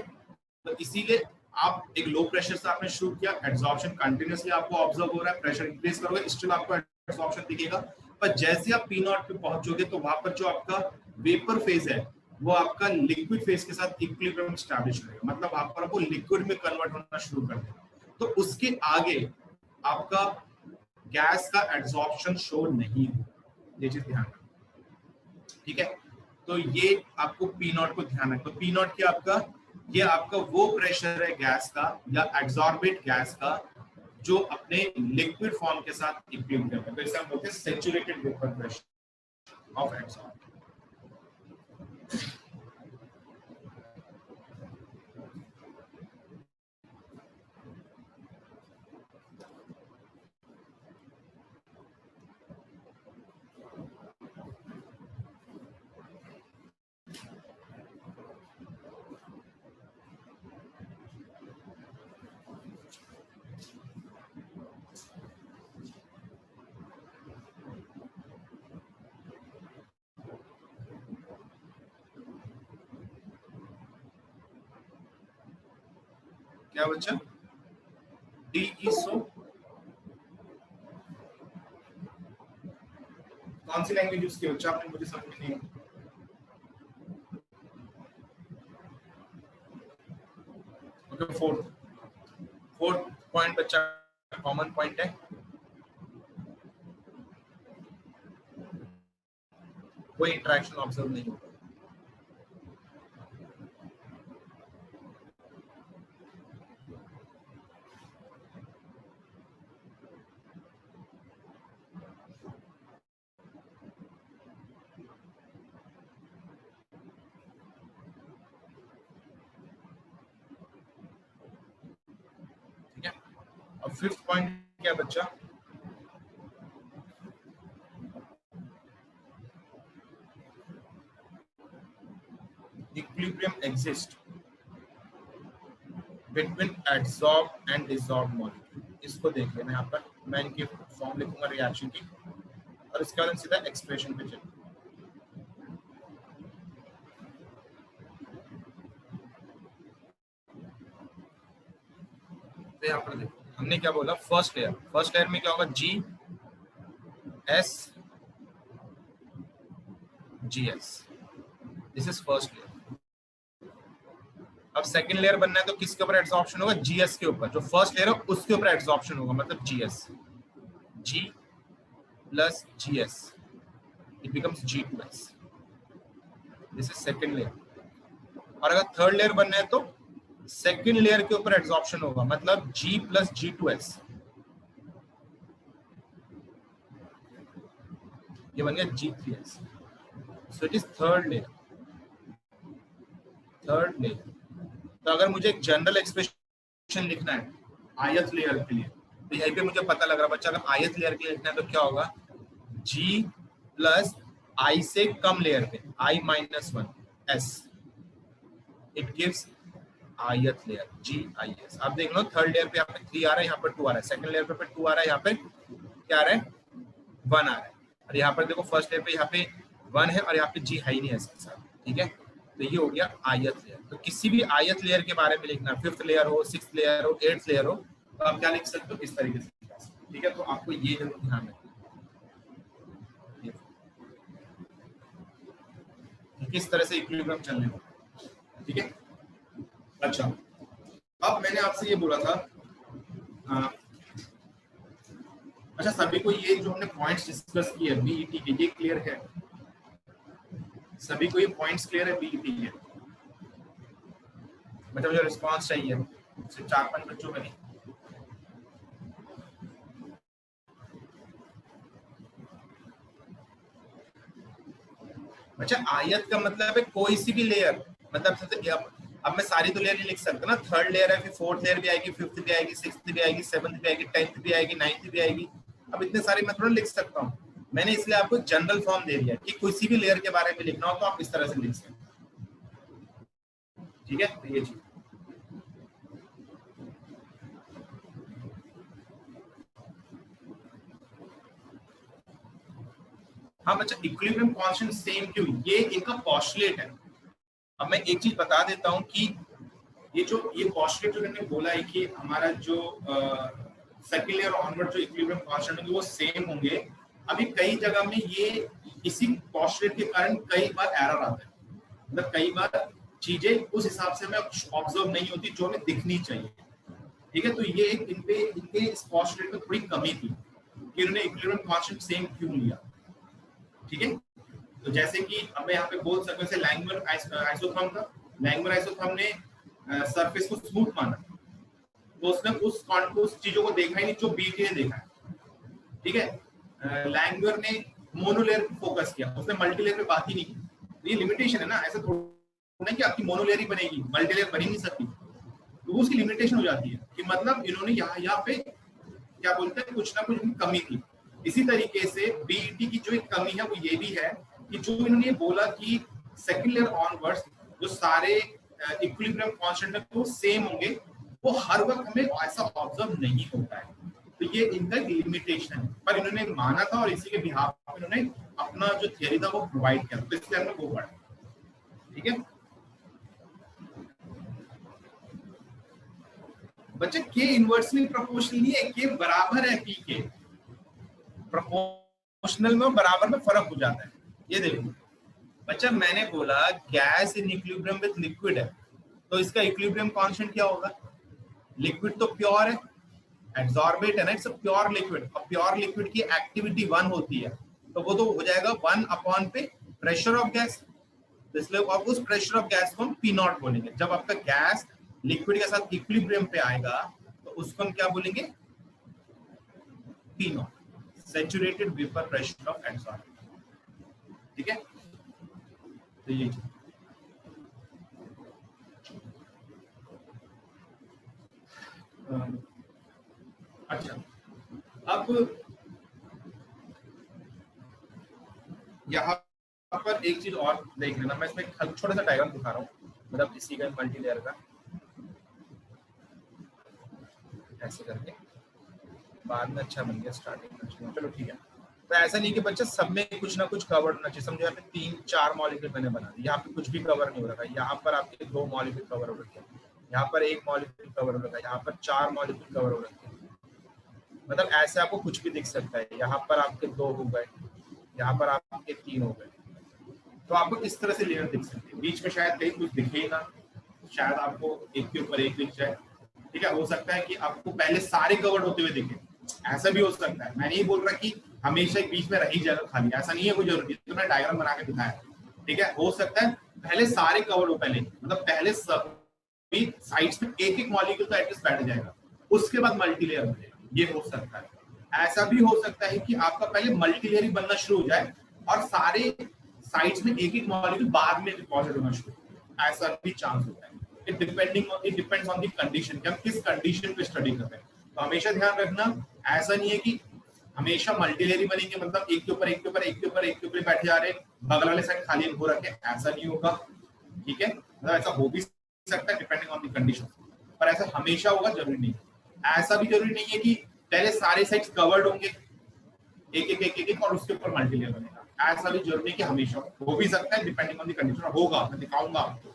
तो इसीलिए आप एक लो प्रेशर से आपने शुरू किया, एब्जॉर्प्शन कंटिन्यूअसली आपको ऑब्जर्व हो रहा है, प्रेशर इंक्रीज करोगे स्टिल आपको एब्जॉर्प्शन दिखेगा। पर जैसे आप P0 पे पहुंचोगे तो वहां पर जो आपका वेपर फेज है वो आपका लिक्विड फेज के साथ इक्विलिब्रियम एस्टैब्लिश करेगा, मतलब वहां पर वो लिक्विड में कन्वर्ट होना शुरू कर देगा। तो उसके आगे आपका गैस का एब्जॉर्प्शन शो नहीं होगा, ये चीज ध्यान रखना, ठीक है। तो ये आपको P0 को ध्यान रखना। तो P0 क्या आपका, ये आपका वो प्रेशर है गैस का या एब्जॉर्बेड गैस का जो अपने लिक्विड फॉर्म के साथ इक्विलिब्रियम है। तो इसे हम बोलते हैं saturated vapour pressure of absorb. क्या बच्चा? डी इसो कौन सी लैंग्वेज यूज की बच्चा आपने? मुझे समझ में नहीं। ओके, फोर्थ पॉइंट बच्चा कॉमन पॉइंट है, कोई इंटरेक्शन ऑब्जर्व नहीं होगा। ठीक है, अब फिफ्थ पॉइंट क्या बच्चा? Equilibrium exist between adsorb and desorb molecule. इसको देख लेना, यहाँ पर मैं इनकी फॉर्म लिखूंगा रिएक्शन की, और इसके बाद सीधा एक्सप्रेशन पे चलें। तो यहाँ पर देखो हमने क्या बोला, फर्स्ट लेयर में क्या होगा? G S G S, this is first layer. अब सेकंड लेयर बनना है तो किसके ऊपर एड्सॉर्प्शन होगा? जीएस के ऊपर। जो फर्स्ट लेयर है उसके ऊपर एड्सॉर्प्शन होगा, मतलब GS, G plus GS, it becomes G2S, this is second layer. और अगर थर्ड लेयर बनना है तो सेकंड लेयर के ऊपर एड्सॉर्प्शन होगा, मतलब G प्लस G2S, ये बन गया G3S। So it is third layer. तो अगर मुझे एक जनरल एक्सप्रेशन लिखना है आयत लेयर के लिए, तो यहीं पे मुझे पता लग रहा बच्चा, अगर आयत लेयर के लिए लिखना है तो क्या होगा? G प्लस I से कम लेयर पे I-1 S, इट गिव्स आयत लेयर GIS। आप देख लो थर्ड लेयर पे यहाँ पे 3 आ रहा है, यहाँ पर 2 आ रहा है, सेकंड लेयर पे 2 आ रहा है, यहाँ पे क्या आ रहा है? 1 आ रहा है। और यहाँ पर देखो फर्स्ट लेयर पे यहाँ पे 1 है और यहाँ पे G है ही नहीं है इसके साथ। ठीक है, तो ये हो गया आयत लेयर। तो किसी भी आयत लेयर के बारे में लिखना, फिफ्थ लेयर हो, सिक्स्थ लेयर हो, एट्थ लेयर हो, तो आप क्या लिख सकते हो? इस तरीके से। ठीक है, तो आपको ये जरूर ध्यान रखना किस तरह से इक्विलिब्रियम चलने वाला। ठीक है, अच्छा अब मैंने आपसे ये बोला था, अच्छा सभी को ये जो हमने पॉइंट्स डिस्कस किए बीईटी के, ये क्लियर है? सभी को ये पॉइंट्स क्लियर है बीईटी के? मतलब मुझे रिस्पांस चाहिए, सिर्फ 4-5 बच्चों का नहीं। अच्छा, आयत का मतलब है कोई सी भी लेयर, मतलब अब मैं सारी तो लेयर नहीं लिख सकता ना। थर्ड लेयर है, फिर फोर्थ लेयर भी आएगी, फिफ्थ भी आएगी, सिक्स्थ भी आएगी, सेवंथ भी आएगी, 10th भी आएगी, 9th भी आएगी। अब इतने सारे मैं थोड़ा लिख सकता हूँ। मैंने इसलिए आपको जनरल फॉर्म दे दिया कि किसी भी लेयर के बारे में लिखना हो तो आप इस तरह से लिख सकते हैं। ठीक है, तो ये चीज। हाँ बच्चा, इक्विलिब्रियम कांस्टेंट सेम क्यों? ये इनका पोस्टुलेट है। अब मैं एक चीज बता देता हूँ कि ये पोस्टुलेट जो मैंने बोला है कि हमारा जो सेकंड लेयर ऑनवर्ड जो इक्विलिब्रियम कांस्टेंट होंगे वो सेम होंगे। अभी कई जगह में ये इसी पोस्टुलेट के कारण कई बार एरर आता है, मतलब कई बार चीजें उस हिसाब से हमें ऑब्जर्व नहीं होती जो हमें दिखनी चाहिए। ठीक है, तो ये इनके इस पोस्टुलेट में थोड़ी कमी थी कि उन्होंने इक्विलिब्रियम कांस्टेंट सेम क्यों लिया। ठीक है, तो जैसे कि अब मैं यहाँ पे बोल सकता हूँ लैंगमर आइसोथर्म था, लैंगमर आइसोथर्म ने सरफेस को स्मूथ माना, तो उसने उस चीजों को देखा ही नहीं जो बीटी ने देखा है। ठीक है, लैंगमर ने मोनोलेयर पे फोकस किया, उसने मल्टीलेयर पे बात ही नहीं की। ये लिमिटेशन है ना, ऐसा थोड़ा नहीं कि आपकी मोनोलेयर ही बनेगी, मल्टीलेयर बन ही नहीं सकती, तो उसकी लिमिटेशन हो जाती है कि मतलब इन्होंने यहाँ पे क्या बोलते हैं, कुछ ना कुछ कमी थी। इसी तरीके से बीईटी की जो एक कमी है वो ये भी है कि जो इन्होंने बोला कि सेकंड लेयर ऑनवर्ड्स जो सारे इक्विलिब्रियम कांस्टेंट है वो सेम होंगे, वो हर वक्त हमें ऐसा ऑब्जर्व नहीं होता है। तो ये इनका लिमिटेशन है, पर इन्होंने माना था और इसी के बिहाफ पे इन्होंने अपना जो थियरी था वो प्रोवाइड किया, तो इसलिए हमने वो पढ़ा। ठीक है, बच्चे के इनवर्सली प्रोपोर्शनल नहीं है, के बराबर है पी के। प्रोपोर्शनल में बराबर में फर्क हो जाता है। ये देखो बच्चा, मैंने बोला gas in equilibrium with liquid है, तो इसका इक्विलिब्रियम कांस्टेंट क्या होगा? लिक्विड तो प्योर है, एब्सॉर्बेट है ना, इट्स अ प्योर लिक्विड। और प्योर लिक्विड की एक्टिविटी 1 होती है, तो वो तो हो जाएगा 1 अपॉन पे प्रेशर ऑफ गैस। इसलिए आप उस प्रेशर ऑफ गैस को हम पी नॉट बोलेंगे। जब आपका गैस लिक्विड के साथ इक्विलिब्रियम पे आएगा तो उसको हम क्या बोलेंगे? P naught, saturated vapour pressure of absorbate. ठीक है, तो ये अच्छा, अब यहाँ पर एक चीज और देख लेना, मैं इसमें छोटा सा डायग्राम दिखा रहा हूँ, मतलब इसी का मल्टी लेयर का ऐसे करके बाद में अच्छा बन गया, स्टार्टिंग में चलो ठीक है। तो ऐसा नहीं कि बच्चा सब में कुछ ना कुछ कवर होना चाहिए। समझो यहाँ पे 3-4 मॉलिक्यूल मैंने बना दिया, यहाँ पे कुछ भी कवर नहीं हो रहा है, यहाँ पर आपके 2 मॉलिक्यूल कवर हो रखे हैं, यहाँ पर 1 मॉलिक्यूल कवर हो रखा है, यहाँ पर 4 मॉलिक्यूल कवर हो रखे हैं। मतलब ऐसे आपको कुछ भी दिख सकता है। यहाँ पर आपके 2 हो गए, यहाँ पर आपके 3 हो गए, तो आपको इस तरह से लेयर दिख सकती है। बीच में शायद कहीं कुछ दिखे ही ना, शायद आपको एक के ऊपर एक दिख जाए। ठीक है, हो सकता है कि आपको पहले सारे कवर्ड होते हुए दिखे, ऐसा भी हो सकता है। मैं नहीं बोल रहा कि हमेशा एक बीच में रही जाएगा खाली, ऐसा नहीं है, कोई जरूरी है। तो मैं डायग्राम बना के दिखाया। ठीक है, हो सकता है पहले सारे कवर्ड हो, पहले मतलब पहले सभी साइड्स में एक एक मॉलिक्यूल का एटलीस्ट बैठ जाएगा, उसके बाद मल्टीलेयर बनेगा। ये हो सकता है। ऐसा भी हो सकता है कि आपका पहले मल्टीलेयर ही बनना शुरू हो जाए और सारे साइड्स में एक एक मॉलिक्यूल बाद में डिपॉजिट होना शुरू, ऐसा भी चांस होता है। It depends on the condition कि हम किस कंडीशन पे स्टडी कर रहे हैं। तो हमेशा ध्यान रखना, ऐसा नहीं है कि हमेशा मल्टीलेयर ही बनेंगे, मतलब एक के ऊपर एक के ऊपर एक के ऊपर एक के ऊपर बैठे जा रहे हैं, बगल वाले साइड खाली हो रखे, ऐसा नहीं होगा। ठीक है, मतलब ऐसा हो भी सकता है डिपेंडिंग ऑन द कंडीशन, पर ऐसा हमेशा होगा जरूरी नहीं। ऐसा भी जरूरी नहीं है कि पहले सारे साइड्स कवर्ड होंगे एक एक एक एक और उसके ऊपर मल्टीलेयर बनेगा, ऐसा भी जरूरी नहीं कि हमेशा हो भी सकता है, डिपेंडिंग ऑन द कंडीशन होगा, मैं दिखाऊंगा आपको।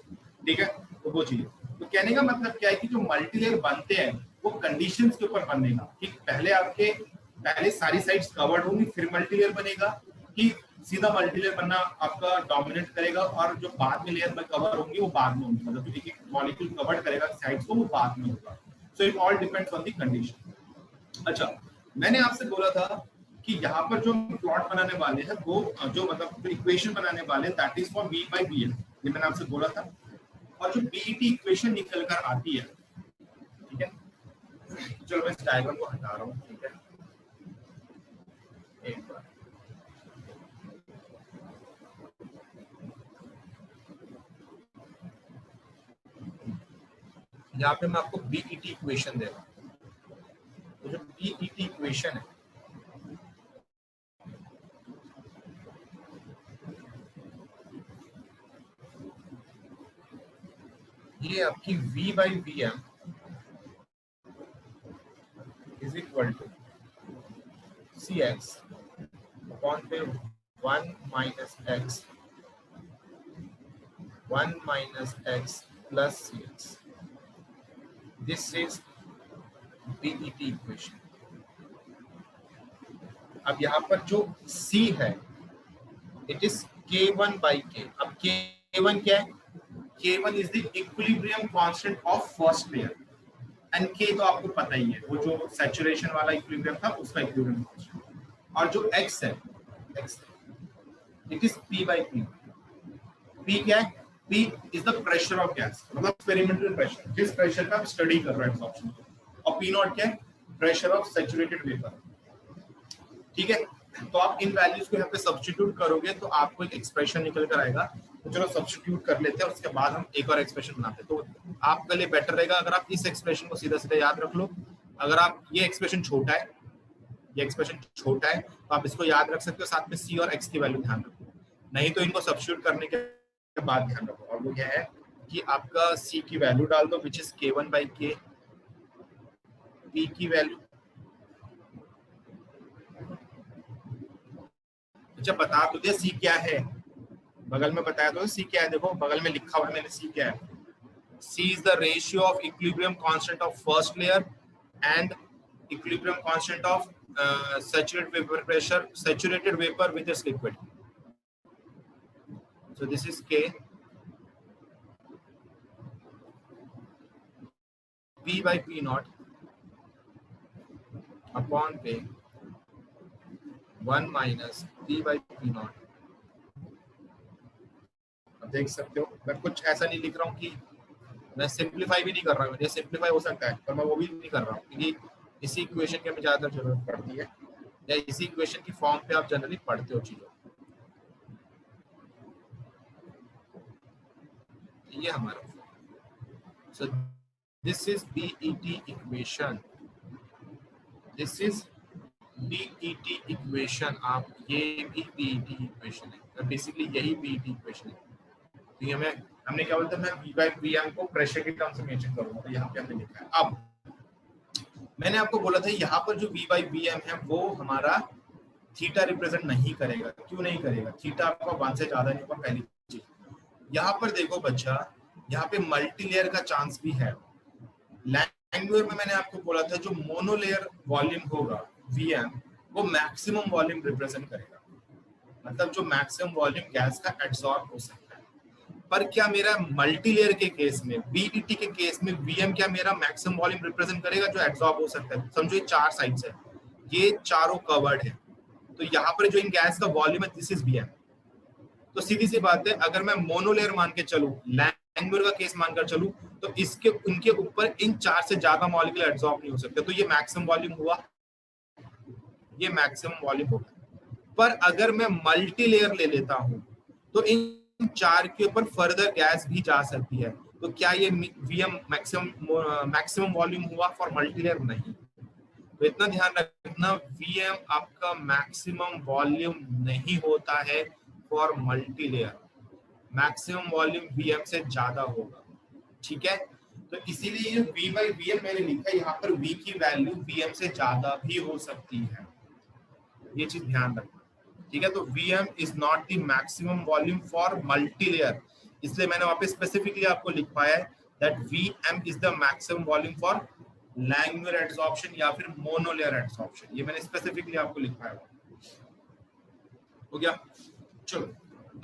ठीक है, तो वो चीज, तो कहने का मतलब क्या है कि जो मल्टीलेयर बनते हैं वो कंडीशंस के ऊपर बनेगा कि पहले सारी साइड्स कवर्ड होंगी फिर मल्टीलेयर बनेगा, कि सीधा मल्टीलेयर बनना आपका डोमिनेट करेगा और जो बाद में लेयर में कवर होंगी वो बाद में होंगी, मतलब एक एक मॉलिक्यूल कवर करेगा साइड्स को, वो बाद में होगा। So it all depends on the condition. अच्छा, मैंने आपसे बोला था कि यहाँ पर जो प्लॉट बनाने वाले हैं वो जो मतलब इक्वेशन बनाने वाले that is for v by bl, ये मैंने आपसे बोला था। और जो बीईटी इक्वेशन निकल कर आती है, ठीक है, चलो मैं इस डायग्राम को हटा रहा हूँ। ठीक है, एक बार यहाँ पे मैं आपको बीईटी इक्वेशन दे रहा हूँ। तो जो बीईटी इक्वेशन है, ये आपकी v by vm is equal to cx upon पे 1 minus x plus cx. This is BET equation. अब यहाँ पर जो c है it is k1 by k. अब k1 क्या है? k1 is the equilibrium constant of first layer and k तो आपको पता ही है, वो जो सैचुरेशन वाला इक्विलिब्रियम था उसका इक्विलिब्रियम कांस्टेंट। और जो x है, x it is p by p. p क्या है? p is the pressure of gas, मतलब एक्सपेरिमेंटल प्रेशर, जिस प्रेशर का आप स्टडी कर रहे हैं एब्जॉर्प्शन। और p नॉट क्या है? Pressure of saturated vapour. ठीक है, तो आप इन वैल्यूज को यहाँ पे सब्स्टिट्यूट करोगे तो आपको एक एक्सप्रेशन निकल कर आएगा। तो चलो सब्स्टिट्यूट कर लेते हैं, उसके बाद हम एक और एक्सप्रेशन बनाते हैं। तो आपके लिए बेटर रहेगा अगर आप इस एक्सप्रेशन को सीधा सीधा याद रख लो। अगर आप ये एक्सप्रेशन छोटा है, ये एक्सप्रेशन छोटा है तो आप इसको याद रख सकते हो, साथ में सी और एक्स की वैल्यू ध्यान रखो, नहीं तो इनको सब्स्टिट्यूट करने के बाद ध्यान रखो। और वो क्या है कि आपका सी की वैल्यू डाल दो which is k1 by k, P की वैल्यू, अच्छा बता तो दिया सी क्या है, बगल में बताया तो सी क्या है, देखो बगल में लिखा हुआ है मैंने सी क्या है, C is the ratio of equilibrium constant of first layer and equilibrium constant of saturated vapor pressure, saturated vapor with its liquid. So this is K. P by P naught upon K 1 minus P by P naught. अब देख सकते हो मैं कुछ ऐसा नहीं लिख रहा हूँ कि मैं सिंप्लीफाई भी नहीं कर रहा हूँ, ये सिंप्लीफाई हो सकता है पर मैं वो भी नहीं कर रहा हूँ क्योंकि इसी इक्वेशन की हमें ज्यादातर जरूरत पड़ती है या इसी इक्वेशन की फॉर्म पे आप जनरली पढ़ते हो चीजों। ये हमारा so this is BET equation, this is BET equation. आप ये भी बीईटी इक्वेशन है, बेसिकली यही बीईटी इक्वेशन है। तो ये हमने क्या बोलते हैं, मैं v by vm को प्रेशर के टर्म से मेंशन करूंगा, तो यहाँ पे हमने लिखा है। अब मैंने आपको बोला था यहाँ पर जो v by vm है वो हमारा थीटा रिप्रेजेंट नहीं करेगा। क्यों नहीं करेगा? थीटा आपका 1 से ज्यादा नहीं होगा, पहली चीज। यहाँ पर देखो बच्चा, यहाँ पे मल्टी लेयर का चांस भी है। लैंग्वेज में मैंने आपको बोला था जो मोनोलेयर वॉल्यूम होगा vm वो मैक्सिमम वॉल्यूम रिप्रेजेंट करेगा, मतलब जो मैक्सिमम वॉल्यूम गैस का एब्सॉर्ब हो सकता है। पर क्या मेरा मल्टी लेयर के केस में, बीईटी के केस में वीएम क्या मेरा मैक्सिमम वॉल्यूम रिप्रेजेंट करेगा जो एब्सॉर्ब हो सकता है? समझो ये 4 साइड्स है, ये चारों कवर्ड है, तो यहाँ पर जो इन गैस का वॉल्यूम है दिस इज वीएम। तो सीधी सी बात है, अगर मैं मोनोलेयर मान के चलूं, लैंग्वेज का केस मानकर चलूं, तो इसके उनके ऊपर इन 4 से ज्यादा मॉलिक्यूल एब्सॉर्ब नहीं हो सकते, तो ये मैक्सिमम वॉल्यूम हुआ, ये मैक्सिमम वॉल्यूम होगा। पर अगर मैं मल्टी लेयर ले लेता हूं तो इन 4 के ऊपर फर्दर गैस भी जा सकती है, तो क्या ये वीएम मैक्सिमम वॉल्यूम हुआ फॉर मल्टी लेयर? नहीं। तो इतना ध्यान रखना, वीएम आपका मैक्सिमम वॉल्यूम नहीं होता है for multi layer, maximum volume VM से ज्यादा होगा, ठीक है? तो इसीलिए वी बाई वीएम मैंने लिखा है, यहाँ पर वी की वैल्यू वीएम से ज्यादा भी हो सकती है, ये चीज ध्यान रखना, ठीक है? तो Vm is not the maximum volume for multi layer, इसलिए मैंने वहां पे स्पेसिफिकली आपको लिख पाया है that Vm is the maximum volume for language adsorption या फिर मोनोलेयर एडसॉर्प्शन, ये मैंने स्पेसिफिकली आपको लिख पाया। हो गया? चलो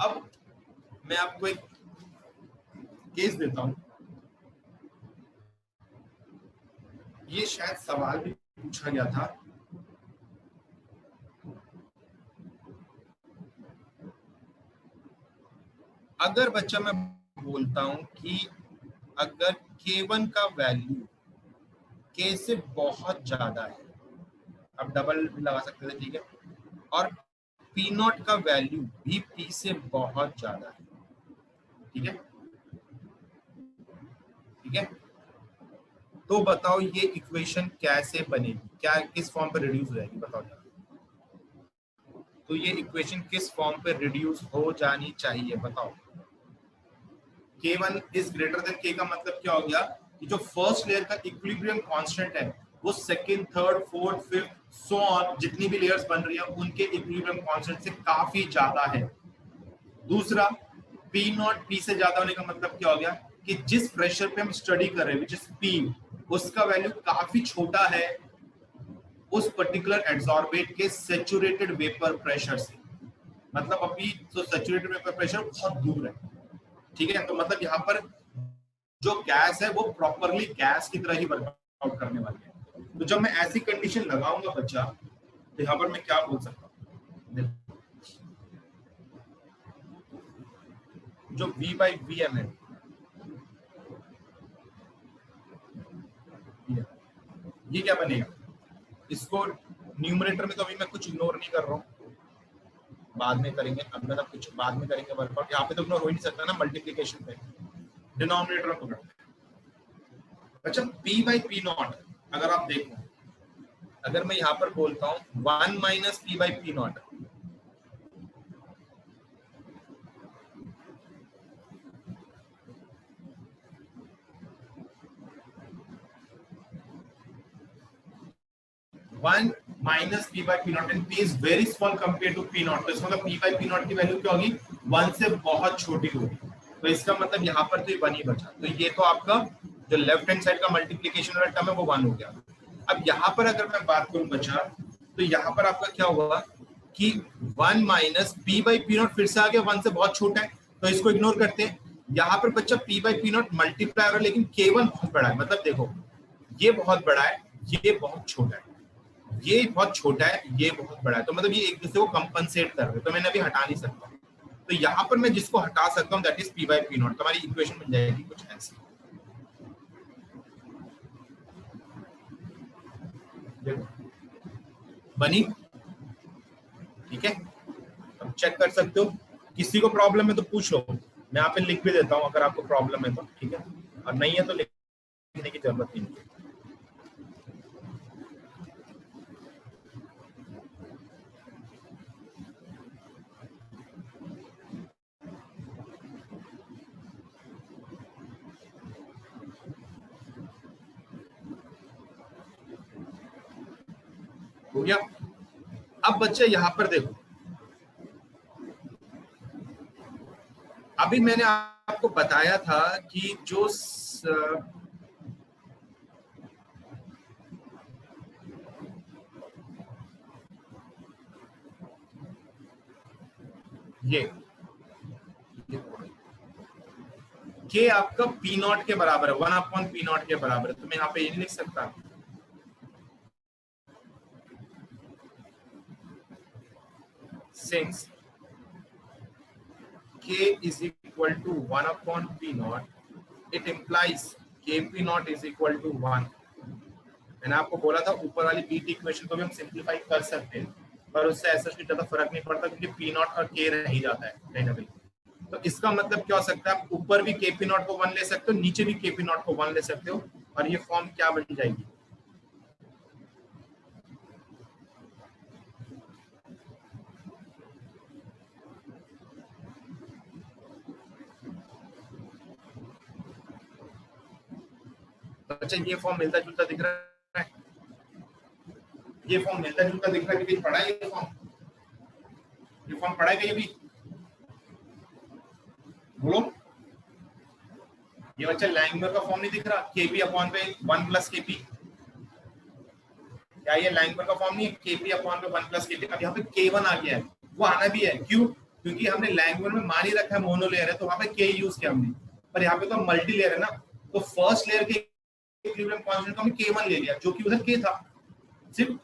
अब मैं आपको एक केस देता हूं, ये शायद सवाल भी पूछा गया था। अगर बच्चा मैं बोलता हूं कि अगर K1 का वैल्यू K से बहुत ज्यादा है, अब डबल लगा सकते थे, ठीक है, और P0 का वैल्यू भी P से बहुत ज्यादा है, ठीक है, ठीक है, तो बताओ ये इक्वेशन कैसे बनेगी, क्या किस फॉर्म पर रिड्यूस हो जाएगी? बताओ यार, तो ये इक्वेशन किस फॉर्म पर रिड्यूस हो जानी चाहिए? बताओ। K1 is greater than K का मतलब क्या हो गया कि जो फर्स्ट लेयर का इक्विलिब्रियम कांस्टेंट है वो second, third, fourth, fifth so on जितनी भी लेयर्स बन रही है उनके इक्विलिब्रियम कांस्टेंट से काफी ज्यादा है। दूसरा, P0 P से ज्यादा होने का मतलब क्या हो गया कि जिस प्रेशर पे हम स्टडी कर रहे हैं विच इज P, उसका वैल्यू काफी छोटा है उस पर्टिकुलर एड्सॉर्बेट के सैचुरेटेड वेपर प्रेशर से, मतलब अभी तो सैचुरेटेड वेपर प्रेशर बहुत दूर है, ठीक है? तो मतलब यहाँ पर जो गैस है वो प्रॉपरली गैस की तरह ही वर्कआउट करने वाली है। तो जब मैं ऐसी कंडीशन लगाऊंगा बच्चा, तो यहाँ पर मैं क्या बोल सकता हूँ, जो V by Vm है, ये क्या बनेगा? इसको न्यूमरेटर में तो अभी मैं कुछ इग्नोर नहीं कर रहा हूँ, बाद में करेंगे, अब मतलब कुछ बाद में करेंगे वर्कआउट, यहाँ पे तो इग्नोर हो ही नहीं सकता ना मल्टीप्लिकेशन पे, डिनोमिनेटर को करते हैं। अच्छा, P by P0 अगर आप देखो, अगर मैं यहाँ पर बोलता हूँ 1 minus P by P0, one minus P by P0 and P is very small compare to P0, तो इसका मतलब P by P0 की वैल्यू क्या होगी? 1 से बहुत छोटी होगी, तो इसका मतलब यहाँ पर तो ये 1 ही बचा, तो ये तो आपका जो लेफ्ट हैंड साइड का मल्टीप्लीकेशन वाला टर्म है वो 1 हो गया। अब यहाँ पर अगर मैं बात करूं बचा, तो यहाँ पर आपका क्या हुआ कि 1 minus P by P not फिर से आ गया, 1 से बहुत छोटा है तो इसको इग्नोर करते हैं। यहाँ पर बच्चा P by P not multiply हो रहा है, लेकिन केवल बहुत बड़ा है, मतलब देखो ये बहुत बड़ा है, ये बहुत छोटा है, ये बहुत छोटा है, ये बहुत बड़ा है, तो मतलब ये एक दूसरे को कंपनसेट कर रहे हैं, तो मैंने अभी हटा नहीं सकता। तो यहाँ पर मैं जिसको हटा सकता हूँ that is P by P not, तो हमारी इक्वेशन बन जाएगी कुछ ऐसी। बनी? ठीक है, अब चेक कर सकते हो, किसी को प्रॉब्लम है तो पूछ लो, मैं यहाँ पे लिख भी देता हूँ अगर आपको प्रॉब्लम है तो, ठीक है, और नहीं है तो लिखने की जरूरत नहीं है। हो गया? अब बच्चे यहाँ पर देखो, अभी मैंने आपको बताया था कि जो ये के आपका पी नॉट के बराबर है, 1 अपॉन पी नॉट के बराबर है, तो मैं यहाँ पे ये लिख सकता since k is equal to 1 upon p naught, it implies k p naught is equal to 1। मैंने आपको बोला था ऊपर वाली बीट इक्वेशन को भी हम सिंप्लीफाई कर सकते हैं, पर उससे ऐसा ज्यादा फर्क नहीं पड़ता क्योंकि पी नॉट और के रह ही जाता है कहीं ना कहीं। तो इसका मतलब क्या हो सकता है, आप ऊपर भी के पी नॉट को 1 ले सकते हो, नीचे भी के पी नॉट को 1 ले सकते हो, और ये फॉर्म क्या बन जाएगी, अच्छा ये फॉर्म मिलता जुलता दिख रहा है, ये फॉर्म मिलता जुलता दिख रहा है, क्योंकि पढ़ा है ये फॉर्म पढ़ा है कहीं भी, बोलो। ये बच्चा लैंगमर का फॉर्म नहीं दिख रहा, केपी अपॉन पे 1 प्लस केपी, क्या ये लैंगमर का फॉर्म नहीं है, केपी अपॉन पे 1 प्लस केपी। अब यहाँ पे k1 आ गया है, वो आना भी है, क्यों? क्योंकि हमने लैंगमर में मान ही रखा है मोनो लेयर है, तो वहां पे k यूज किया हमने, पर यहाँ पे तो मल्टी लेयर है ना, तो फर्स्ट लेयर के इक्विलिब्रियम कांस्टेंट को हमने k1 ले लिया, जो कि उधर k था, सिर्फ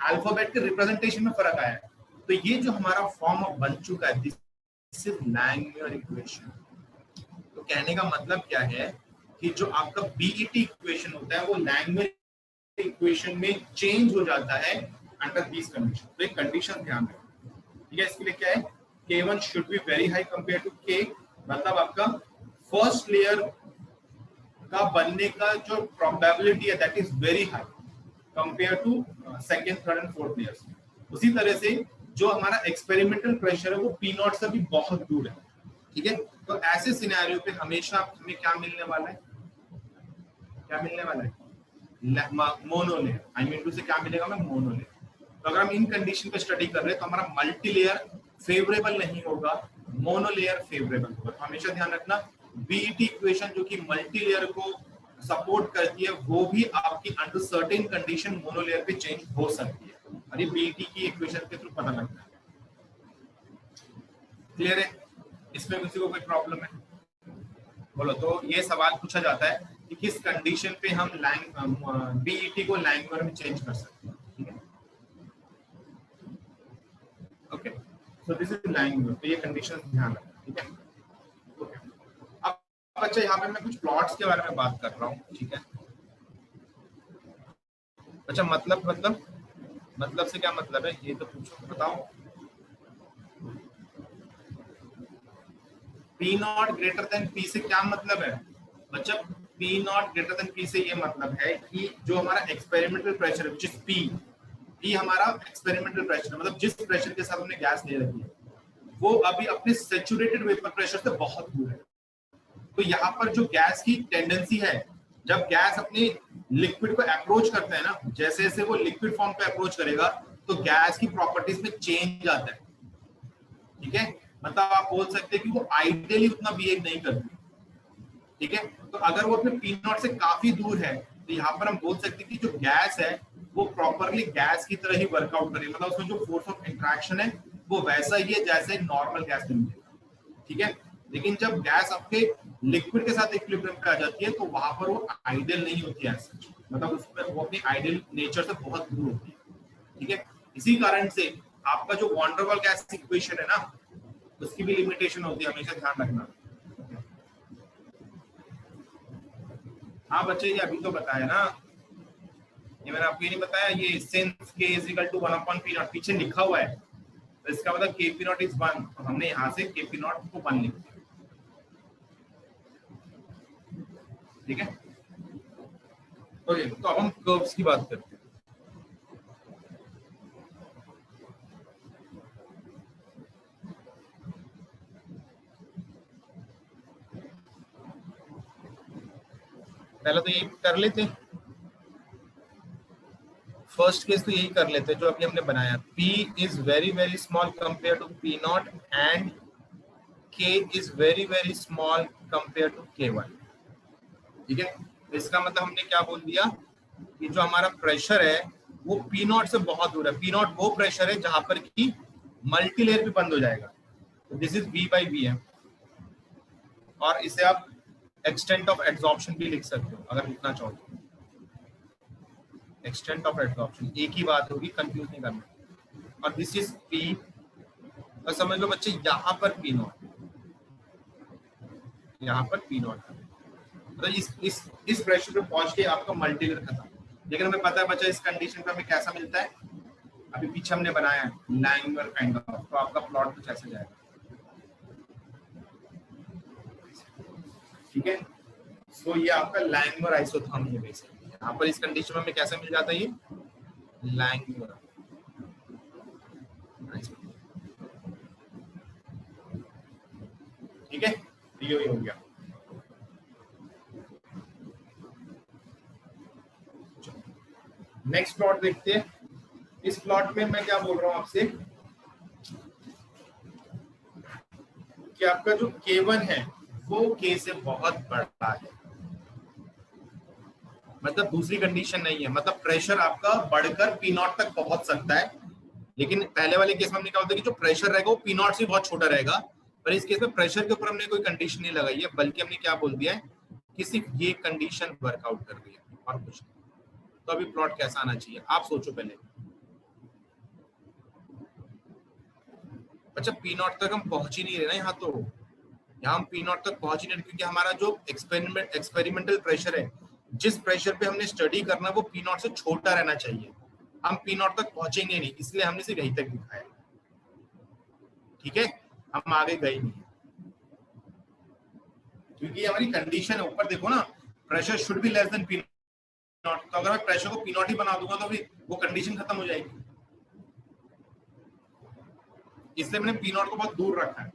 अल्फाबेट के रिप्रेजेंटेशन में फर्क आया है। तो ये जो हमारा फॉर्म बन चुका है, दिस इज लैंगमर इक्वेशन। तो कहने का मतलब क्या है कि जो आपका बीईटी इक्वेशन होता है वो लैंगमर इक्वेशन में चेंज हो जाता है अंडर दिस कंडीशन। तो एक कंडीशन ध्यान रखो, ठीक है, इसके लिए क्या है, k1 should be very high compare to k, मतलब आपका फर्स्ट लेयर का बनने का जो प्रोबेबिलिटी है that is very high compare to second, third and fourth layers. उसी तरह से जो हमारा एक्सपेरिमेंटल प्रेशर है वो पी नॉट से भी बहुत दूर है, ठीक है। तो ऐसे सिनेरियो पे हमेशा हमें क्या मिलने वाला है, क्या मिलने वाला है, mono layer, I mean two से क्या मिलेगा हमें, मोनो लेयर। तो अगर हम इन कंडीशन पे स्टडी कर रहे हैं तो हमारा मल्टी लेयर फेवरेबल नहीं होगा, मोनो लेयर फेवरेबल होगा। तो हमेशा ध्यान रखना बीईटी इक्वेशन जो कि मल्टी लेयर को सपोर्ट करती है वो भी आपकी under certain condition mono layer पे चेंज हो सकती है, और ये बीईटी की इक्वेशन के थ्रू पता लगता है। क्लियर है? इसमें किसी को कोई प्रॉब्लम है बोलो। तो ये सवाल पूछा जाता है कि किस कंडीशन पे हम बीईटी को लैंगमर में चेंज कर सकते हैं, ठीक है। ओके, सो दिस इज लैंगमर, तो ये कंडीशन ध्यान रखना, ठीक है। ओके, अब अच्छा यहाँ पे मैं कुछ प्लॉट्स के बारे में बात कर रहा हूँ, ठीक है। अच्छा मतलब से क्या मतलब है ये तो पूछो, बताओ। P not greater than P से क्या मतलब है बच्चा, P not greater than P से ये मतलब है कि जो हमारा एक्सपेरिमेंटल प्रेशर है, व्हिच इज पी हमारा एक्सपेरिमेंटल प्रेशर है, मतलब जिस प्रेशर के साथ हमने गैस ले रखी है वो अभी अपने सैचुरेटेड वेपर प्रेशर से बहुत दूर है। तो यहाँ पर जो गैस की टेंडेंसी है, जब गैस अपने लिक्विड को अप्रोच करता है ना, जैसे जैसे वो लिक्विड फॉर्म पे अप्रोच करेगा तो गैस की प्रॉपर्टीज में चेंज आता है, ठीक है। मतलब आप बोल सकते हैं कि वो आइडियली उतना बिहेव नहीं करती, ठीक है। तो अगर वो अपने पी नॉट से काफी दूर है तो यहाँ पर हम बोल सकते हैं कि जो गैस है वो प्रॉपरली गैस की तरह ही वर्कआउट करे, मतलब उसमें जो फोर्स ऑफ इंट्रैक्शन है वो वैसा ही है जैसे नॉर्मल गैस में मिलेगा, ठीक है। लेकिन जब गैस आपके लिक्विड के साथ इक्विलिब्रियम पे आ जाती है तो वहां पर वो आइडियल नहीं होती है, मतलब उसमें वो अपनी आइडियल नेचर से बहुत दूर होती है, ठीक है। इसी कारण से आपका जो van der Waal gas equation है ना, उसकी भी लिमिटेशन होती है, हमेशा ध्यान रखना। हाँ बच्चे, ये अभी तो बताया ना, ये मैंने आपको ये नहीं बताया, ये since k is equal to 1/p0 पीछे लिखा हुआ है, तो इसका मतलब kp0 इज 1, तो हमने यहाँ से kp0 को 1 लिख दिया, ठीक है। ओके, तो अब हम कर्व्स की बात करते हैं। पहले तो यही कर लेते, फर्स्ट केस तो यही कर लेते जो अभी हमने बनाया, p is very small compare to p0 and k is very small compare to k1, ठीक है। इसका मतलब हमने क्या बोल दिया कि जो हमारा प्रेशर है वो p0 से बहुत दूर है, p0 वो प्रेशर है जहां पर कि मल्टी लेयर भी बंद हो जाएगा, तो दिस इज v/v है। और इसे आप एक्सटेंट ऑफ एड्सॉर्प्शन भी लिख सकते हो अगर लिखना चाहो तो, एक्सटेंट ऑफ एड्सॉर्प्शन एक ही बात होगी, कंफ्यूज नहीं करना। और दिस इज p, और समझ लो बच्चे यहाँ पर p0, यहाँ पर p0 मतलब इस प्रेशर पे पहुंच के आपका मल्टी लेयर खत्म। लेकिन हमें पता है बच्चा इस कंडीशन पे हमें कैसा मिलता है, अभी पीछे हमने बनाया है लैंगमर काइंड ऑफ, तो आपका प्लॉट कुछ ऐसे जाएगा, ठीक है। सो ये आपका लैंगमर आइसोथर्म है बेसिकली, यहाँ पर इस कंडीशन में हमें कैसा मिल जाता है, ये लैंगमर, ठीक है। ये हो गया। नेक्स्ट प्लॉट देखते हैं। इस प्लॉट में मैं क्या बोल रहा हूं आपसे कि आपका जो K1 है वो K से बहुत बड़ा है, मतलब दूसरी कंडीशन नहीं है, मतलब प्रेशर आपका बढ़कर P0 तक पहुंच सकता है। लेकिन पहले वाले केस में हमने कहा होता है कि जो प्रेशर रहेगा वो P0 से बहुत छोटा रहेगा, पर इस केस में प्रेशर के ऊपर हमने कोई कंडीशन नहीं लगाई है, बल्कि हमने क्या बोल दिया है कि सिर्फ ये कंडीशन वर्कआउट कर रही है और कुछ नहीं। तो अभी प्लॉट कैसा आना चाहिए आप सोचो पहले। अच्छा, P0 तक हम पहुंच ही नहीं रहे ना, यहाँ तो यहाँ हम P0 तक पहुंच ही नहीं, क्योंकि हमारा जो एक्सपेरिमेंटल प्रेशर है, जिस प्रेशर पे हमने स्टडी करना वो P0 से छोटा रहना चाहिए, हम P0 तक पहुंचेंगे नहीं, इसलिए हमने सिर्फ यहीं तक दिखाया, ठीक है। हम आगे गए नहीं, क्योंकि हमारी कंडीशन है, ऊपर देखो ना, pressure should be less than P0, तो अगर मैं प्रेशर को P0 ही बना दूंगा तो फिर वो कंडीशन खत्म हो जाएगी, इसलिए मैंने P0 को बहुत दूर रखा है।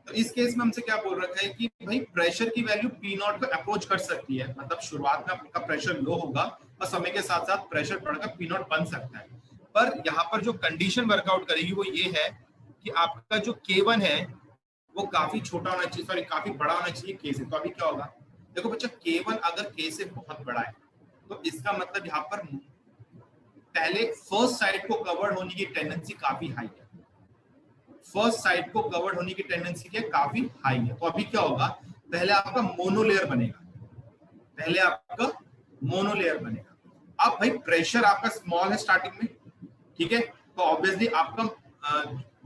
तो इस केस में हमसे क्या बोल रखा है कि भाई प्रेशर की वैल्यू P0 को अप्रोच कर सकती है, मतलब शुरुआत में आपका प्रेशर लो होगा और समय के साथ साथ प्रेशर बढ़कर P0 बन सकता है, पर यहाँ पर जो कंडीशन वर्कआउट करेगी वो ये है कि आपका जो K1 है वो काफी छोटा होना चाहिए, सॉरी काफी बड़ा होना चाहिए K से। तो अभी क्या होगा, देखो बच्चा, K1 अगर K से बहुत बड़ा है तो इसका मतलब यहाँ पर पहले फर्स्ट साइड को कवर्ड होने की टेंडेंसी काफी हाई है, फर्स्ट साइड को कवर्ड होने की टेंडेंसी क्या काफी हाई है। तो अभी क्या होगा, पहले आपका मोनोलेयर बनेगा, पहले आपका मोनोलेयर बनेगा। अब भाई प्रेशर आपका स्मॉल है स्टार्टिंग में, ठीक है, तो ऑब्वियसली आपका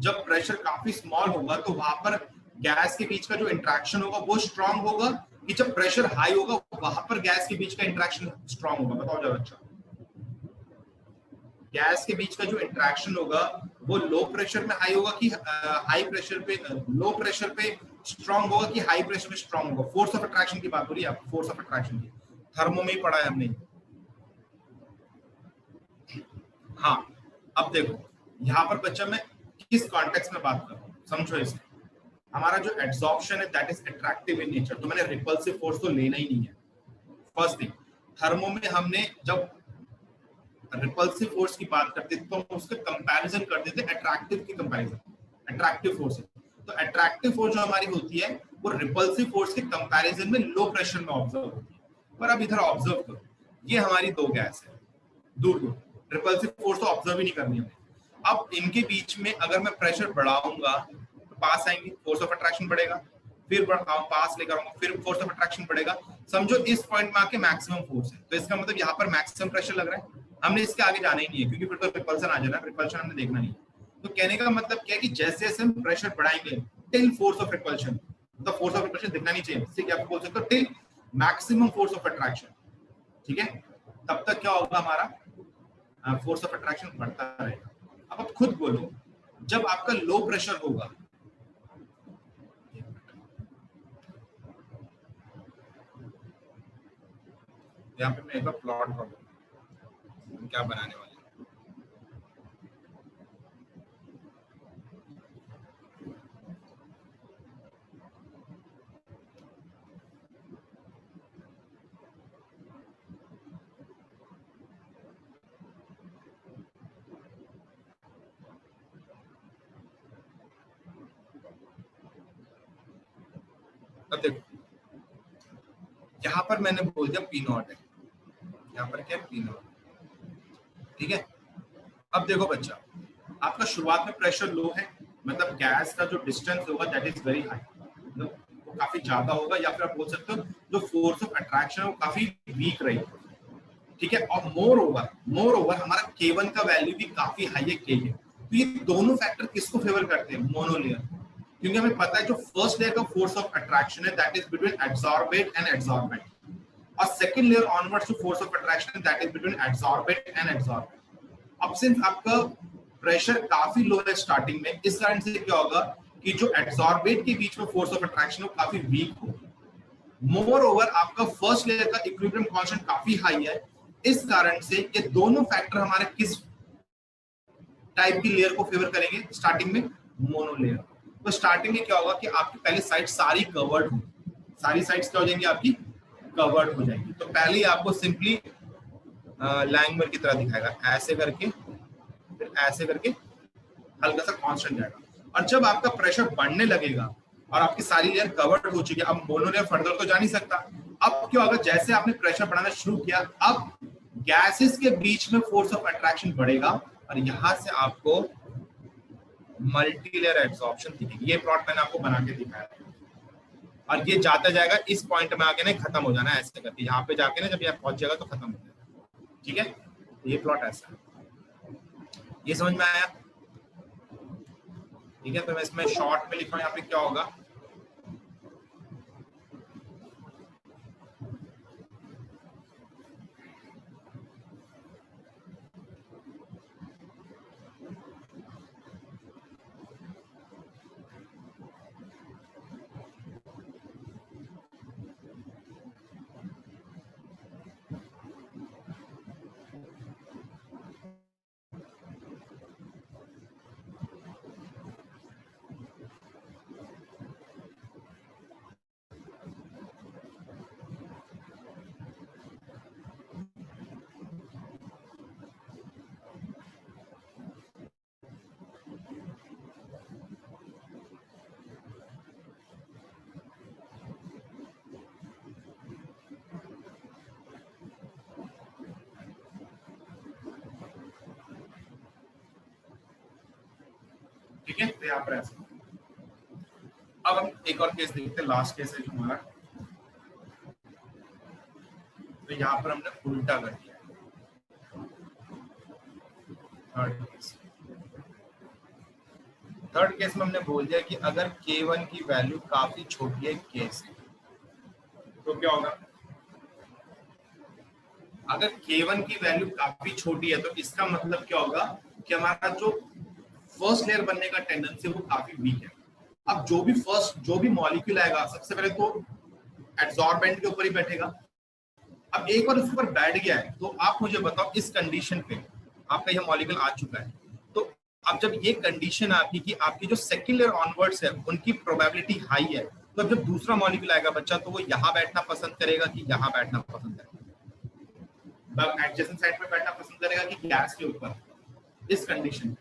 जब प्रेशर काफी स्मॉल होगा तो वहां पर गैस के बीच का जो इंट्रैक्शन होगा वो स्ट्रांग होगा, कि जब प्रेशर हाई होगा वहां पर गैस के बीच का इंट्रैक्शन स्ट्रांग होगा। बताओ जरा बच्चा, गैस के बीच का जो इंट्रैक्शन होगा वो लो प्रेशर में हाई होगा कि हाई प्रेशर पे, लो प्रेशर पे स्ट्रांग होगा कि हाई प्रेशर पे स्ट्रांग होगा? फोर्स ऑफ अट्रैक्शन की बात हो रही है, फोर्स ऑफ अट्रैक्शन की, थर्मो में ही पढ़ा है हमने। हाँ, अब देखो यहाँ पर बच्चा मैं किस कॉन्टेक्स्ट में बात कर रहा हूँ, समझो इसे। हमारा जो एड्सॉर्प्शन है that is attractive in nature, तो मैंने रिपल्सिव फोर्स तो लेना ही नहीं है। फर्स्ट थिंग, थर्मो में हमने जब रिपल्सिव फोर्स की बात करते थे तो हम उसके कंपैरिजन करते थे अट्रैक्टिव की कंपैरिजन, अट्रैक्टिव फोर्स। तो अट्रैक्टिव फोर्स जो हमारी होती है वो रिपल्सिव फोर्स के कंपैरिजन में लो प्रेशर में ऑब्जर्व होती है। पर अब इधर ऑब्जर्व करो, ये हमारी दो गैस है, दूर दूर, रिपल्सिव फोर्स तो ऑब्जर्व ही नहीं करनी है। अब इनके बीच में अगर मैं प्रेशर बढ़ाऊंगा तो पास आएंगे, फोर्स ऑफ अट्रैक्शन बढ़ेगा, फिर पास लेकर आऊंगा, फिर फोर्स ऑफ अट्रैक्शन बढ़ेगा। समझो इस पॉइंट में आके मैक्सिमम फोर्स है, तो इसका मतलब यहाँ पर मैक्सिमम प्रेशर लग रहा है, हमने इसके आगे जाना ही नहीं है क्योंकि फिर तो रिपल्सन आ जाना, रिपल्शन हमने देखना नहीं है। तो कहने का मतलब क्या है कि जैसे जैसे हम प्रेशर बढ़ाएंगे टिल फोर्स ऑफ रिपल्शन, तो फोर्स ऑफ रिपल्शन दिखना नहीं चाहिए, इससे क्या बोल सकते हो, till maximum force of attraction, ठीक है। तब तक क्या होगा, हमारा फोर्स ऑफ अट्रैक्शन बढ़ता रहेगा। अब आप खुद बोलो, जब आपका लो प्रेशर होगा, यहाँ पे मैं एक बार प्लॉट करूँ क्या बनाने वाले, अब देखो यहाँ पर मैंने बोल दिया पी नॉट है, यहाँ पर क्या पी नॉट, ठीक है। अब देखो बच्चा, आपका शुरुआत में प्रेशर लो है, मतलब गैस का जो डिस्टेंस होगा दैट इज वेरी हाई, मतलब वो काफी ज्यादा होगा, या फिर आप बोल सकते हो जो फोर्स ऑफ अट्रैक्शन है वो काफी वीक रहेगी, ठीक है। और मोर ओवर हमारा K1 का वैल्यू भी काफी हाई है K के, तो ये दोनों फैक्टर किसको फेवर करते हैं, मोनोलेयर, क्योंकि हमें पता है जो फर्स्ट लेयर का फोर्स ऑफ अट्रैक्शन है that is between adsorbate and adsorbent, और second layer onwards to force of attraction that is between adsorbate and adsorbent. अब सिंस आपका प्रेशर काफी लो है स्टार्टिंग में, इस कारण से क्या होगा कि जो एडसॉर्बेट के बीच में फोर्स ऑफ अट्रैक्शन है वो काफी वीक होगा। मोर ओवर आपका फर्स्ट लेयर का इक्विलिब्रियम कांस्टेंट काफी हाई है, इस कारण से ये दोनों फैक्टर हमारे किस टाइप की लेयर को फेवर करेंगे, स्टार्टिंग में मोनो लेयर। तो स्टार्टिंग में क्या होगा कि आपकी पहले साइड सारी कवर्ड हो, सारी साइड्स क्या हो जाएंगी, आपकी कवर्ड हो जाएंगी। तो पहले ही आपको सिंपली लैंगमर की तरह दिखाएगा, ऐसे करके फिर ऐसे करके हल्का सा कांस्टेंट जाएगा, और जब आपका प्रेशर बढ़ने लगेगा और आपकी सारी लेयर कवर्ड हो चुकी है, अब मोनो लेयर फर्दर तो जा नहीं सकता। अब क्या होगा, जैसे आपने प्रेशर बढ़ाना शुरू किया, अब गैसेस के बीच में फोर्स ऑफ अट्रैक्शन बढ़ेगा और यहां से आपको मल्टी लेयर एब्जॉर्प्शन दिखेगी। ये प्लॉट मैंने आपको बना के दिखाया, और ये जाता जाएगा, इस पॉइंट में आके ना खत्म हो जाना है ऐसे करके, यहाँ पे जाके ना जब ये पहुंच जाएगा तो खत्म हो जाएगा, ठीक है। ये प्लॉट ऐसा है, ये समझ में आया, ठीक है। तो मैं इसमें शॉर्ट में लिखा हूं, यहाँ पे क्या होगा, ठीक है। तो यहाँ पर ऐसा, अब हम एक और केस देखते हैं, लास्ट केस है जो हमारा, तो यहाँ पर हमने उल्टा कर दिया, थर्ड केस में हमने बोल दिया कि अगर K1 की वैल्यू काफी छोटी है K से, तो क्या होगा, अगर K1 की वैल्यू काफी छोटी है तो इसका मतलब क्या होगा कि हमारा जो फर्स्ट लेयर बनने का टेंडेंसी वो काफी वीक है। अब जो भी मॉलिक्यूल आएगा सबसे पहले तो एड्सॉर्बेंट के ऊपर ही बैठेगा। अब एक बार उसके ऊपर बैठ गया है तो आप मुझे बताओ, इस कंडीशन पे आपका यह मॉलिक्यूल आ चुका है, तो अब जब ये कंडीशन आपकी कि आपकी जो सेकंड लेयर ऑनवर्ड्स है उनकी प्रोबेबिलिटी हाई है, तो जब दूसरा मॉलिक्यूल आएगा बच्चा तो वो यहाँ बैठना पसंद करेगा कि यहाँ बैठना पसंद करेगा, एडजेसेंट साइड पे बैठना पसंद करेगा कि गैस के ऊपर, इस कंडीशन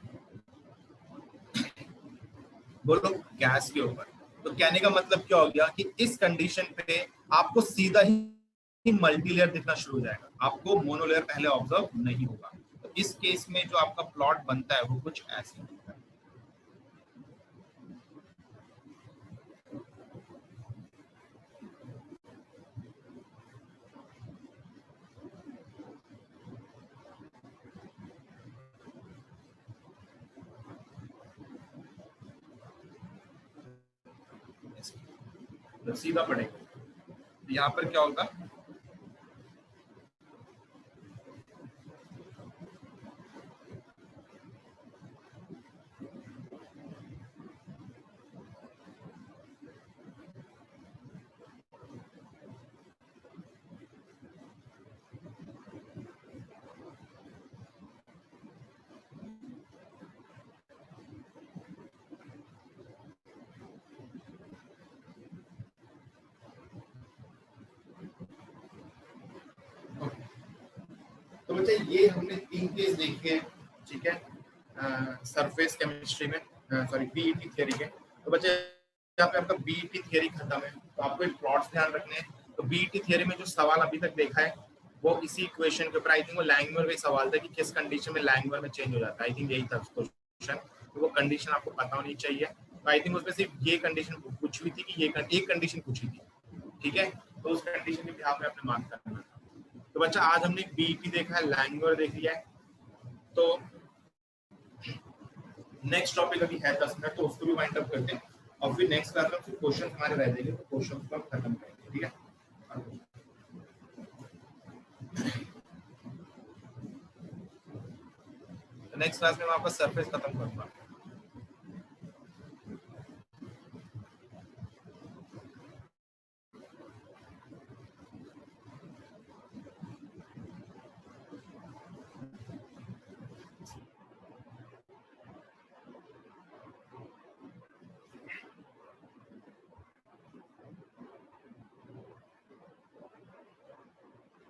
बोलो गैस के ऊपर। तो कहने का मतलब क्या हो गया कि इस कंडीशन पे आपको सीधा ही मल्टीलेयर दिखना शुरू हो जाएगा, आपको मोनोलेयर पहले ऑब्जर्व नहीं होगा। तो इस केस में जो आपका प्लॉट बनता है वो कुछ ऐसे होता है। तो सीधा पड़ेगा, तो यहाँ पर क्या होगा, तो बच्चे ये हमने 3 केस देखे हैं, ठीक है, सरफेस केमिस्ट्री में, सॉरी बीईटी थियरी के। तो बच्चे यहाँ पे आपका बीईटी थियरी खत्म है, तो आपको एक प्लॉट्स ध्यान रखने हैं। तो बीईटी थियरी में जो सवाल अभी तक देखा है वो इसी इक्वेशन के ऊपर, आई थिंक वो लैंगमर में सवाल था कि किस कंडीशन में लैंगमर में चेंज हो जाता है, आई थिंक यही था क्वेश्चन। तो वो कंडीशन आपको पता होनी चाहिए। तो आई थिंक उसमें सिर्फ ये कंडीशन पूछी हुई थी कि ये एक कंडीशन पूछी थी, ठीक है, तो उस कंडीशन के बिहाफ में आपने मार्क करना था। तो बच्चा आज हमने बीईटी देखा है, लैंगमर देख लिया है। तो नेक्स्ट टॉपिक अभी है 10 मिनट, तो उसको भी वाइंड अप करते हैं और फिर नेक्स्ट क्लास में फिर क्वेश्चन हमारे रह जाएंगे, तो क्वेश्चन को हम खत्म करेंगे, ठीक है। तो नेक्स्ट क्लास में मैं आपका सरफेस खत्म करूंगा।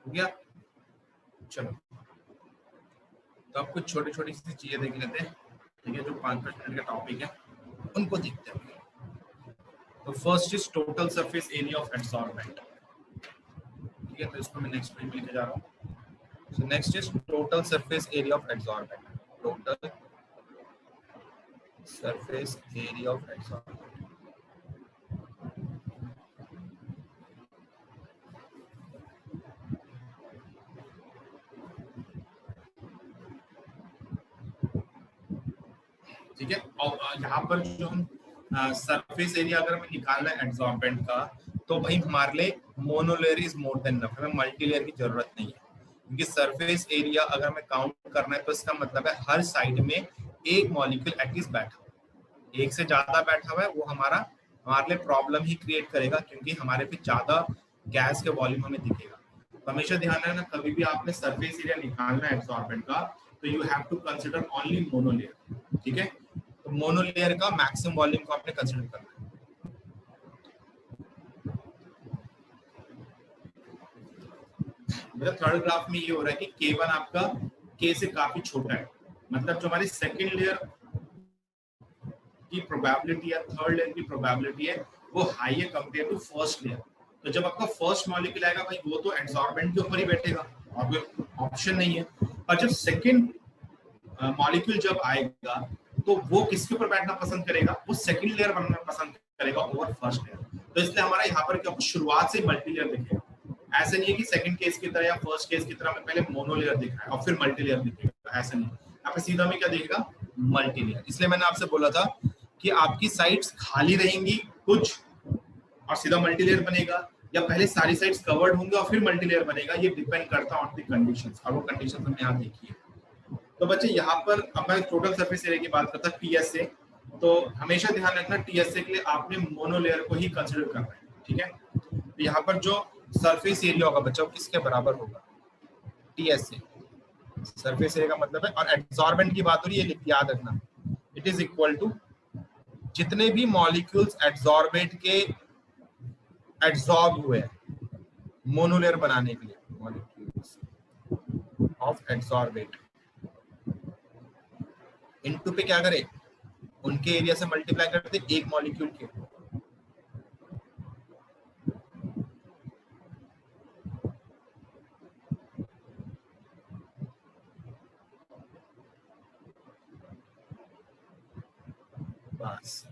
हो गया, चलो तो अब कुछ छोटी छोटी सी चीजें देख लेते हैं, ठीक है, जो 5-5 मिनट का टॉपिक है उनको देखते हैं। तो first is total surface area of adsorbent, ठीक है, तो इसको मैं नेक्स्ट पेज में लेके जा रहा हूँ। So next is total surface area of adsorbent, total surface area of adsorbent. ठीक है, और यहाँ पर जो हम सरफेस एरिया अगर हमें निकालना है एडसॉर्बेंट का, तो भाई हमारे लिए monolayer is more than enough, हमें मल्टीलेयर की जरूरत नहीं है। क्योंकि सरफेस एरिया अगर हमें काउंट करना है तो इसका मतलब है हर साइड में एक मॉलिक्यूल एटलीस्ट बैठा हुआ है। एक से ज्यादा बैठा हुआ है वो हमारे लिए प्रॉब्लम ही क्रिएट करेगा, क्योंकि हमारे पे ज्यादा गैस के वॉल्यूम हमें दिखेगा। तो हमेशा ध्यान रखना, कभी भी आपने सरफेस एरिया निकालना है एडसॉर्बेंट का, तो you have to consider only monolayer, ठीक है। तो मोनोलेयर का मैक्सिमम वॉल्यूम को आपने कंसीडर करना है। मतलब थर्ड ग्राफ में ये हो रहा है कि K1 आपका K से काफी छोटा है, मतलब जो हमारी सेकंड लेयर की प्रोबेबिलिटी है, थर्ड लेयर की प्रोबेबिलिटी है, वो हाई है कंपेयर टू फर्स्ट लेयर। तो जब आपका फर्स्ट मॉलिक्यूल आएगा भाई वो तो एडसॉर्बेंट के ऊपर ही बैठेगा और कोई ऑप्शन नहीं है। और जब सेकंड मॉलिक्यूल जब आएगा तो वो किसके ऊपर बैठना पसंद करेगा, वो सेकंड लेयर बनना पसंद करेगा ओवर फर्स्ट लेयर। तो इसलिए हमारा यहाँ पर क्या शुरुआत से मल्टी लेयर दिखेगा, ऐसा नहीं है कि सेकंड केस की तरह या फर्स्ट केस की तरह में पहले मोनो लेयर दिख रहा है और फिर मल्टी लेयर दिखेगा, ऐसा नहीं। यहाँ पे सीधा में क्या दिखेगा, मल्टी लेयर। इसलिए मैंने आपसे बोला था कि आपकी साइड्स खाली रहेंगी कुछ और सीधा मल्टी लेयर बनेगा, या पहले सारी साइड्स कवर्ड होंगे और फिर मल्टी लेयर बनेगा, ये डिपेंड करता है ऑन द कंडीशंस, और वो कंडीशंस हमने यहाँ देखी है। तो बच्चे यहाँ पर अब मैं टोटल सरफेस एरिया की बात करता टीएसए, तो हमेशा ध्यान रखना टीएसए के लिए आपने मोनोलेयर को ही कंसीडर करना है, ठीक है। तो यहाँ पर जो सरफेस एरिया होगा बच्चों किसके बराबर होगा, टीएसए, सरफेस एरिया का मतलब है। और एडसॉर्बेंट की बात हो रही है, याद रखना, इट इज इक्वल टू जितने भी मॉलिक्यूल्स एडसॉर्बेंट के एडसॉर्ब हुए मोनोलेयर बनाने के लिए, मॉलिक्यूल्स ऑफ एडसॉर्बेंट इनटू पे क्या करें, उनके एरिया से मल्टीप्लाई करते एक मॉलिक्यूल के। बस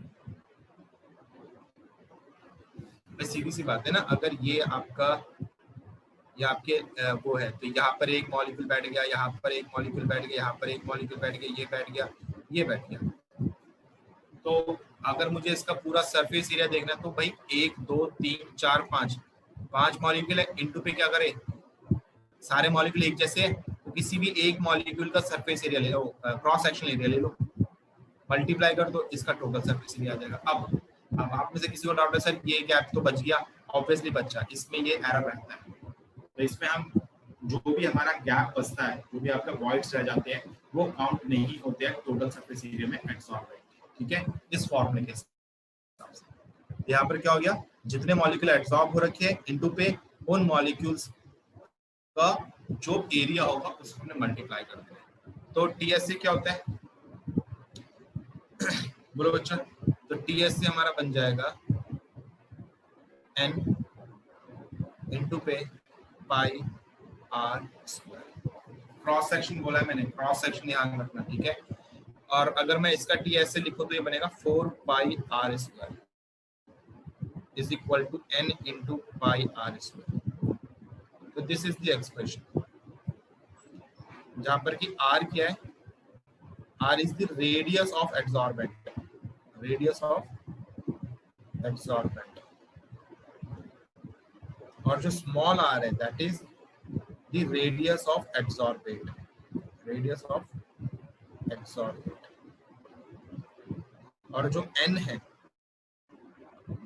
सीधी सी बात है ना, अगर ये आपका ये आपके वो है तो यहाँ पर एक मॉलिक्यूल बैठ गया, यहाँ पर एक मॉलिक्यूल बैठ गया, यहाँ पर एक मॉलिक्यूल बैठ गया, ये बैठ गया, ये बैठ गया। तो अगर मुझे इसका पूरा सरफेस एरिया देखना है तो भाई 1 2 3 4 5 मॉलिक्यूल है, इनटू पे क्या करें, सारे मॉलिक्यूल एक जैसे हैं तो किसी भी एक मॉलिक्यूल का सरफेस एरिया ले लो, क्रॉस सेक्शन एरिया ले लो, मल्टीप्लाई कर दो, इसका टोटल सरफेस एरिया आ जाएगा। अब आप में से किसी को डाउट है सर ये गैप तो बच गया, ऑब्वियसली बचा, इसमें ये एरर रहता है। तो इसमें हम जो भी हमारा गैप बचता है, जो भी आपका वॉइड्स रह जाते हैं, वो काउंट नहीं होते हैं टोटल सरफेस एरिया में एब्सॉर्ब। ठीक है, इस फॉर्मूले के हिसाब से यहाँ पर क्या हो गया, जितने मॉलिक्यूल एब्सॉर्ब हो रखे हैं इनटू पे उन मॉलिक्यूल्स का जो एरिया होगा उसको हमने मल्टीप्लाई कर दिया। तो टीएस से क्या होता है बोलो बच्चा, तो टीएस से हमारा बन जाएगा n इनटू पे पाई आर स्क्वायर। क्रॉस सेक्शन बोला है मैंने, क्रॉस सेक्शन ध्यान रखना, ठीक है। और अगर मैं इसका टीएस से लिखूं तो ये बनेगा 4 pi R square is equal to n into pi R square. तो दिस इज द एक्सप्रेशन जहां पर कि r क्या है, r is the radius of adsorbent, radius of adsorbent, और जो स्मॉल r है that is the radius of adsorbate, radius of adsorbate, और जो n है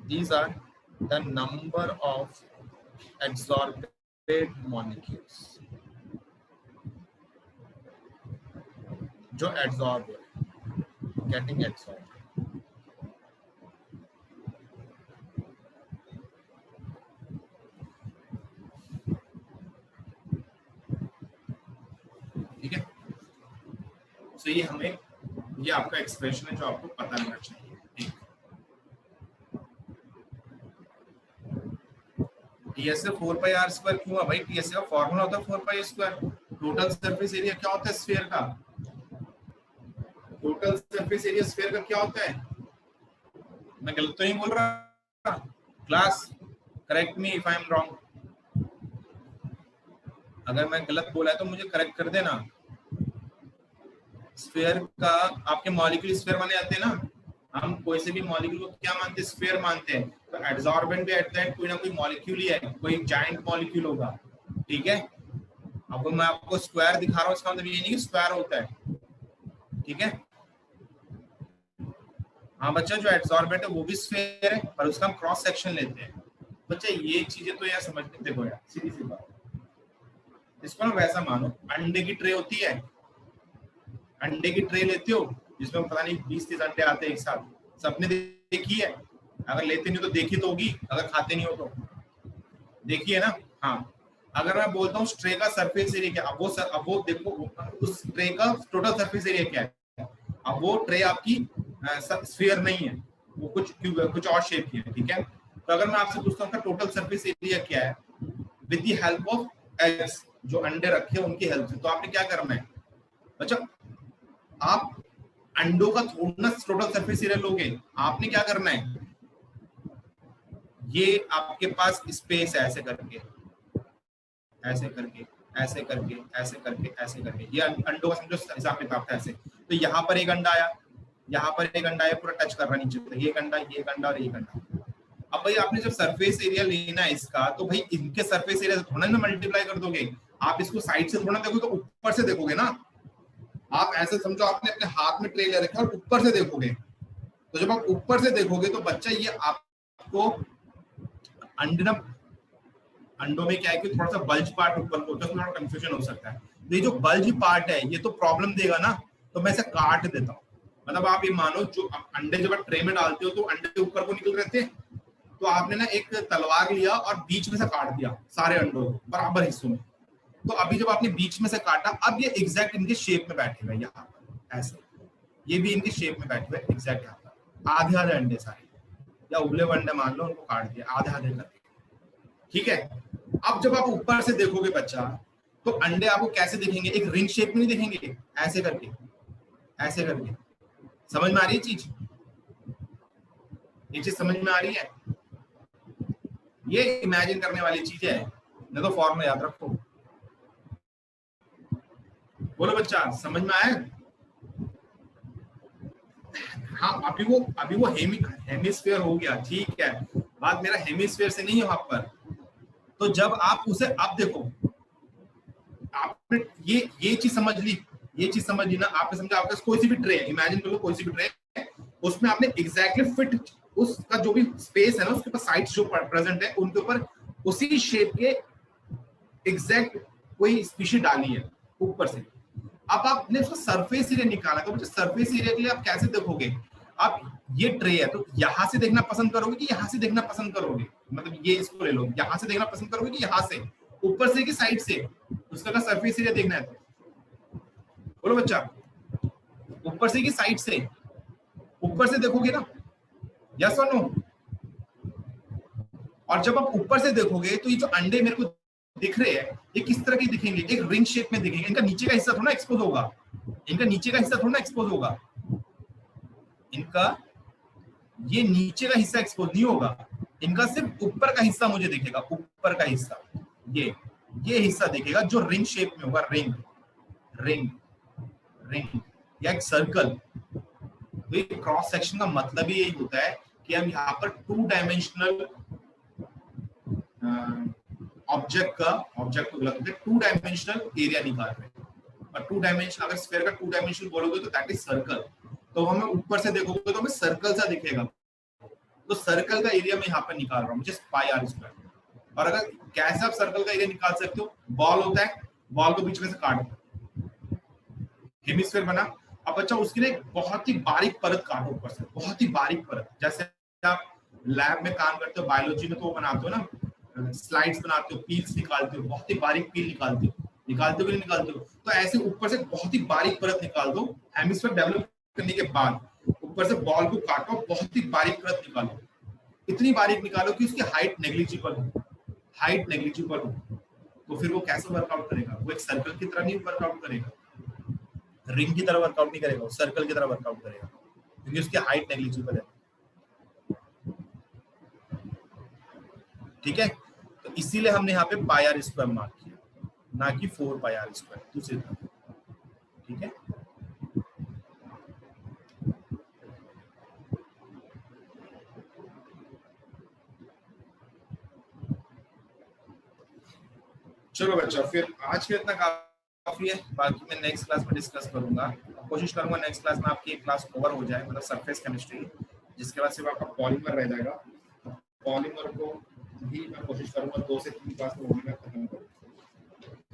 these are the number of adsorbed molecules जो एड्सॉर्ब गेटिंग एड्सॉर्ब। ठीक है, तो ये हमें, ये आपका एक्सप्रेशन है जो आपको पता रहना चाहिए। ठीक, टीएसए 4 पाई आर स्क्वायर क्यों है भाई, टीएसए का फॉर्मूला होता है 4 pi square. Total surface area क्या होता है स्फीयर का, टोटल सरफेस एरिया स्फीयर का क्या होता है, मैं गलत तो नहीं बोल रहा class, correct me if I am wrong, अगर मैं गलत बोला है तो मुझे करेक्ट कर देना। स्फीयर का आपके मॉलिक्यूल स्फीयर माने जाते हैं ना, हम कोई से भी मॉलिक्यूल को क्या मानते हैं, स्फीयर मानते हैं। तो एड्सॉर्बेंट भी एट द एंड कोई ना कोई मॉलिक्यूल ही है, कोई जायंट मॉलिक्यूल होगा। ठीक है, अब मैं आपको स्क्वायर दिखा रहा हूँ इसका मतलब ये नहीं कि स्क्वायर होता है। ठीक है, हाँ बच्चा, जो एड्सॉर्बेंट है वो भी स्फीयर है पर उसका हम क्रॉस सेक्शन लेते हैं। बच्चा ये चीजें तो यार समझने, देखो यार सीधी सी बात, इसको ना वैसा मानो अंडे की ट्रे होती है, अंडे की ट्रे लेते हो जिसमें पता नहीं 20-30 अंडे आते हैं एक साथ, सबने देखी है, अगर लेते नहीं हो तो देखी तो होगी, अगर खाते नहीं हो तो देखी है ना। हाँ, अगर मैं बोलता हूँ ट्रे का सरफेस एरिया क्या, अब वो देखो उस ट्रे का टोटल सरफेस एरिया क्या है, अब वो ट्रे आपकी स्फीयर नहीं है, वो कुछ और शेप की है। ठीक है, तो अगर मैं आपसे पूछता हूँ टोटल सरफेस एरिया क्या है with the help of eggs, जो अंडे रखे उनकी हेल्प से, तो आपने क्या करना है अच्छा, आप अंडों का थोड़ा टोटल सरफेस एरिया लोगे, आपने क्या करना है, ये आपके पास स्पेस है, ऐसे करके ऐसे करके ऐसे करके ऐसे करके ऐसे करके, ये अंडों का समझो हिसाब किताब था ऐसे। तो यहाँ पर एक अंडा आया, यहाँ पर एक अंडा आया, पूरा टच कर रहा नीचे, तो ये अंडा, ये अंडा और ये अंडा। अब भाई आपने जब सरफेस एरिया लेना है इसका, तो भाई इनके सरफेस एरिया से थोड़ा ना मल्टीप्लाई कर दोगे, आप इसको साइड से थोड़ा देखोगे, तो ऊपर से देखोगे ना। आप ऐसे समझो आपने अपने हाथ में ट्रे ले रखा है और ऊपर से देखोगे, तो जब आप ऊपर से देखोगे तो बच्चा ये आपको अंडों में क्या है कि थोड़ा सा बल्ज पार्ट ऊपर को होता है, थोड़ा कंफ्यूजन हो सकता है। तो ये जो बल्ज पार्ट है ये तो प्रॉब्लम देगा ना, तो मैं इसे काट देता हूँ। मतलब आप ये मानो जो अंडे जब आप ट्रे में डालते हो तो अंडे ऊपर को निकल रहे थे, तो आपने ना एक तलवार लिया और बीच में से काट दिया सारे अंडों को बराबर हिस्सों में। तो अभी जब आपने बीच में से काटा, अब ये एग्जैक्ट इनके शेप में बैठेगा यहाँ पर ऐसे। ये भी इनकी शेप में बैठे हुए एग्जैक्ट यहाँ पर आधे आधे अंडे सारे, या उबले हुए अंडे मान लो, उनको काट दिया आधे आधे करके, ठीक है। अब जब आप ऊपर से देखोगे बच्चा, तो अंडे आपको कैसे दिखेंगे, एक रिंग शेप में नहीं दिखेंगे, ऐसे करके, ऐसे करके। समझ में आ रही है चीज, ये चीज समझ में आ रही है? ये इमेजिन करने वाली चीज है, नहीं तो फॉर्मूला याद रखो। बोलो बच्चा, समझ में आया? हाँ, अभी वो हेमिस्फीयर हो गया, ठीक है। बात मेरा हेमिस्फीयर से नहीं है वहां पर। तो जब आप उसे, अब देखो, आपने ये चीज समझ ली, ये चीज समझ ली ना आपने, समझा? आपके पास कोई सी भी ट्रे, इमेजिन कर लो कोई सी भी ट्रे, उसमें आपने एग्जैक्टली फिट उसका जो भी स्पेस है ना, उसके ऊपर साइड्स जो प्रेजेंट है, उनके ऊपर उसी शेप के एग्जैक्ट कोई स्पीशीज डाली है ऊपर से। अब आपने उसका सरफेस एरिया निकाला, तो सरफेस एरिया के लिए आप कैसे देखोगे? आप ये ट्रे है, तो यहां से देखना पसंद करोगे कि यहां से देखना पसंद करोगे? मतलब ये इसको ले लो, यहां से देखना पसंद करोगे कि यहां से, ऊपर से कि साइड से? उसका सरफेस एरिया देखना है तो बोलो बच्चा, ऊपर से कि साइड से? ऊपर से देखोगे ना, यस और नो? और जब आप ऊपर से देखोगे तो ये जो अंडे मेरे को दिख रहे हैं, ये किस तरह के दिखेंगे? एक रिंग शेप में दिखेंगे। इनका नीचे का हिस्सा थोड़ा एक्सपोज होगा, इनका नीचे का हिस्सा थोड़ा एक्सपोज होगा, इनका ये नीचे का हिस्सा एक्सपोज नहीं होगा, इनका सिर्फ ऊपर का हिस्सा मुझे दिखेगा, ऊपर का हिस्सा, ये हिस्सा दिखेगा जो रिंग शेप में होगा, रिंग रिंग रिंग या एक सर्कल। तो ये क्रॉस सेक्शन का मतलब ही यही होता है कि हम यहाँ पर 2 डायमेंशनल ऑब्जेक्ट को गलत होता है, 2 डायमेंशनल एरिया निकाल रहे हैं। और 2 डायमेंशनल, अगर स्फीयर का 2 डायमेंशनल बोलोगे तो दैट इज सर्कल। तो हमें ऊपर से देखोगे तो हमें सर्कल सा दिखेगा, तो सर्कल का एरिया मैं यहाँ पर निकाल रहा हूँ, मुझे पाई आर स्क्वायर। और अगर कैसे आप सर्कल का एरिया निकाल सकते हो? बॉल होता है, बॉल को बीच में से काट दो, हेमिस्फीयर बना। अब बच्चा उसके लिए बहुत ही बारीक परत काटो ऊपर से, बहुत ही बारीक परत। जैसे आप लैब में काम करते हो, बायोलॉजी में, तो वो बनाते हो ना, स्लाइड्स बनाते हो, पील्स निकालते हो, बहुत ही बारीक पील निकालते हो कि नहीं निकालते हो? तो ऐसे ऊपर से बहुत ही बारीक परत निकाल दो। हेमिस्फीयर डेवलप करने के बाद ऊपर से बॉल को काटो, बहुत ही बारीक परत निकालो, इतनी बारीक निकालो कि उसकी हाइट नेग्लिजिबल हो, हाइट नेग्लिजिबल हो। तो फिर वो कैसे वर्कआउट करेगा? वो एक सर्कल की तरह नहीं वर्कआउट करेगा, रिंग की तरह वर्कआउट नहीं करेगा, वो सर्कल की तरह वर्कआउट करेगा, क्योंकि उसकी हाइट नेग्लिजिबल है, ठीक है। तो इसीलिए हमने यहाँ पे पाई आर स्क्वायर मार्क किया, ना कि 4 पाई आर स्क्वायर, दूसरी तरफ, ठीक है। चलो बच्चा, फिर आज के इतना काफी है, बाकी मैं नेक्स्ट क्लास में डिस्कस करूंगा। कोशिश करूंगा नेक्स्ट क्लास में आपकी एक क्लास कवर हो जाए, मतलब सरफेस केमिस्ट्री, जिसके बाद सिर्फ आपका पॉलीमर रह जाएगा। पॉलीमर को भी मैं कोशिश करूंगा 2 से 3 क्लास में होने का खत्म करूं,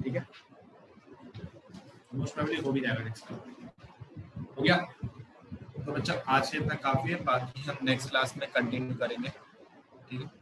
ठीक है। मोस्ट प्रोबेबली हो भी जाएगा नेक्स्ट क्लास, हो गया। तो बच्चा आज के इतना काफी है, बाकी हम नेक्स्ट क्लास में कंटिन्यू करेंगे, ठीक है।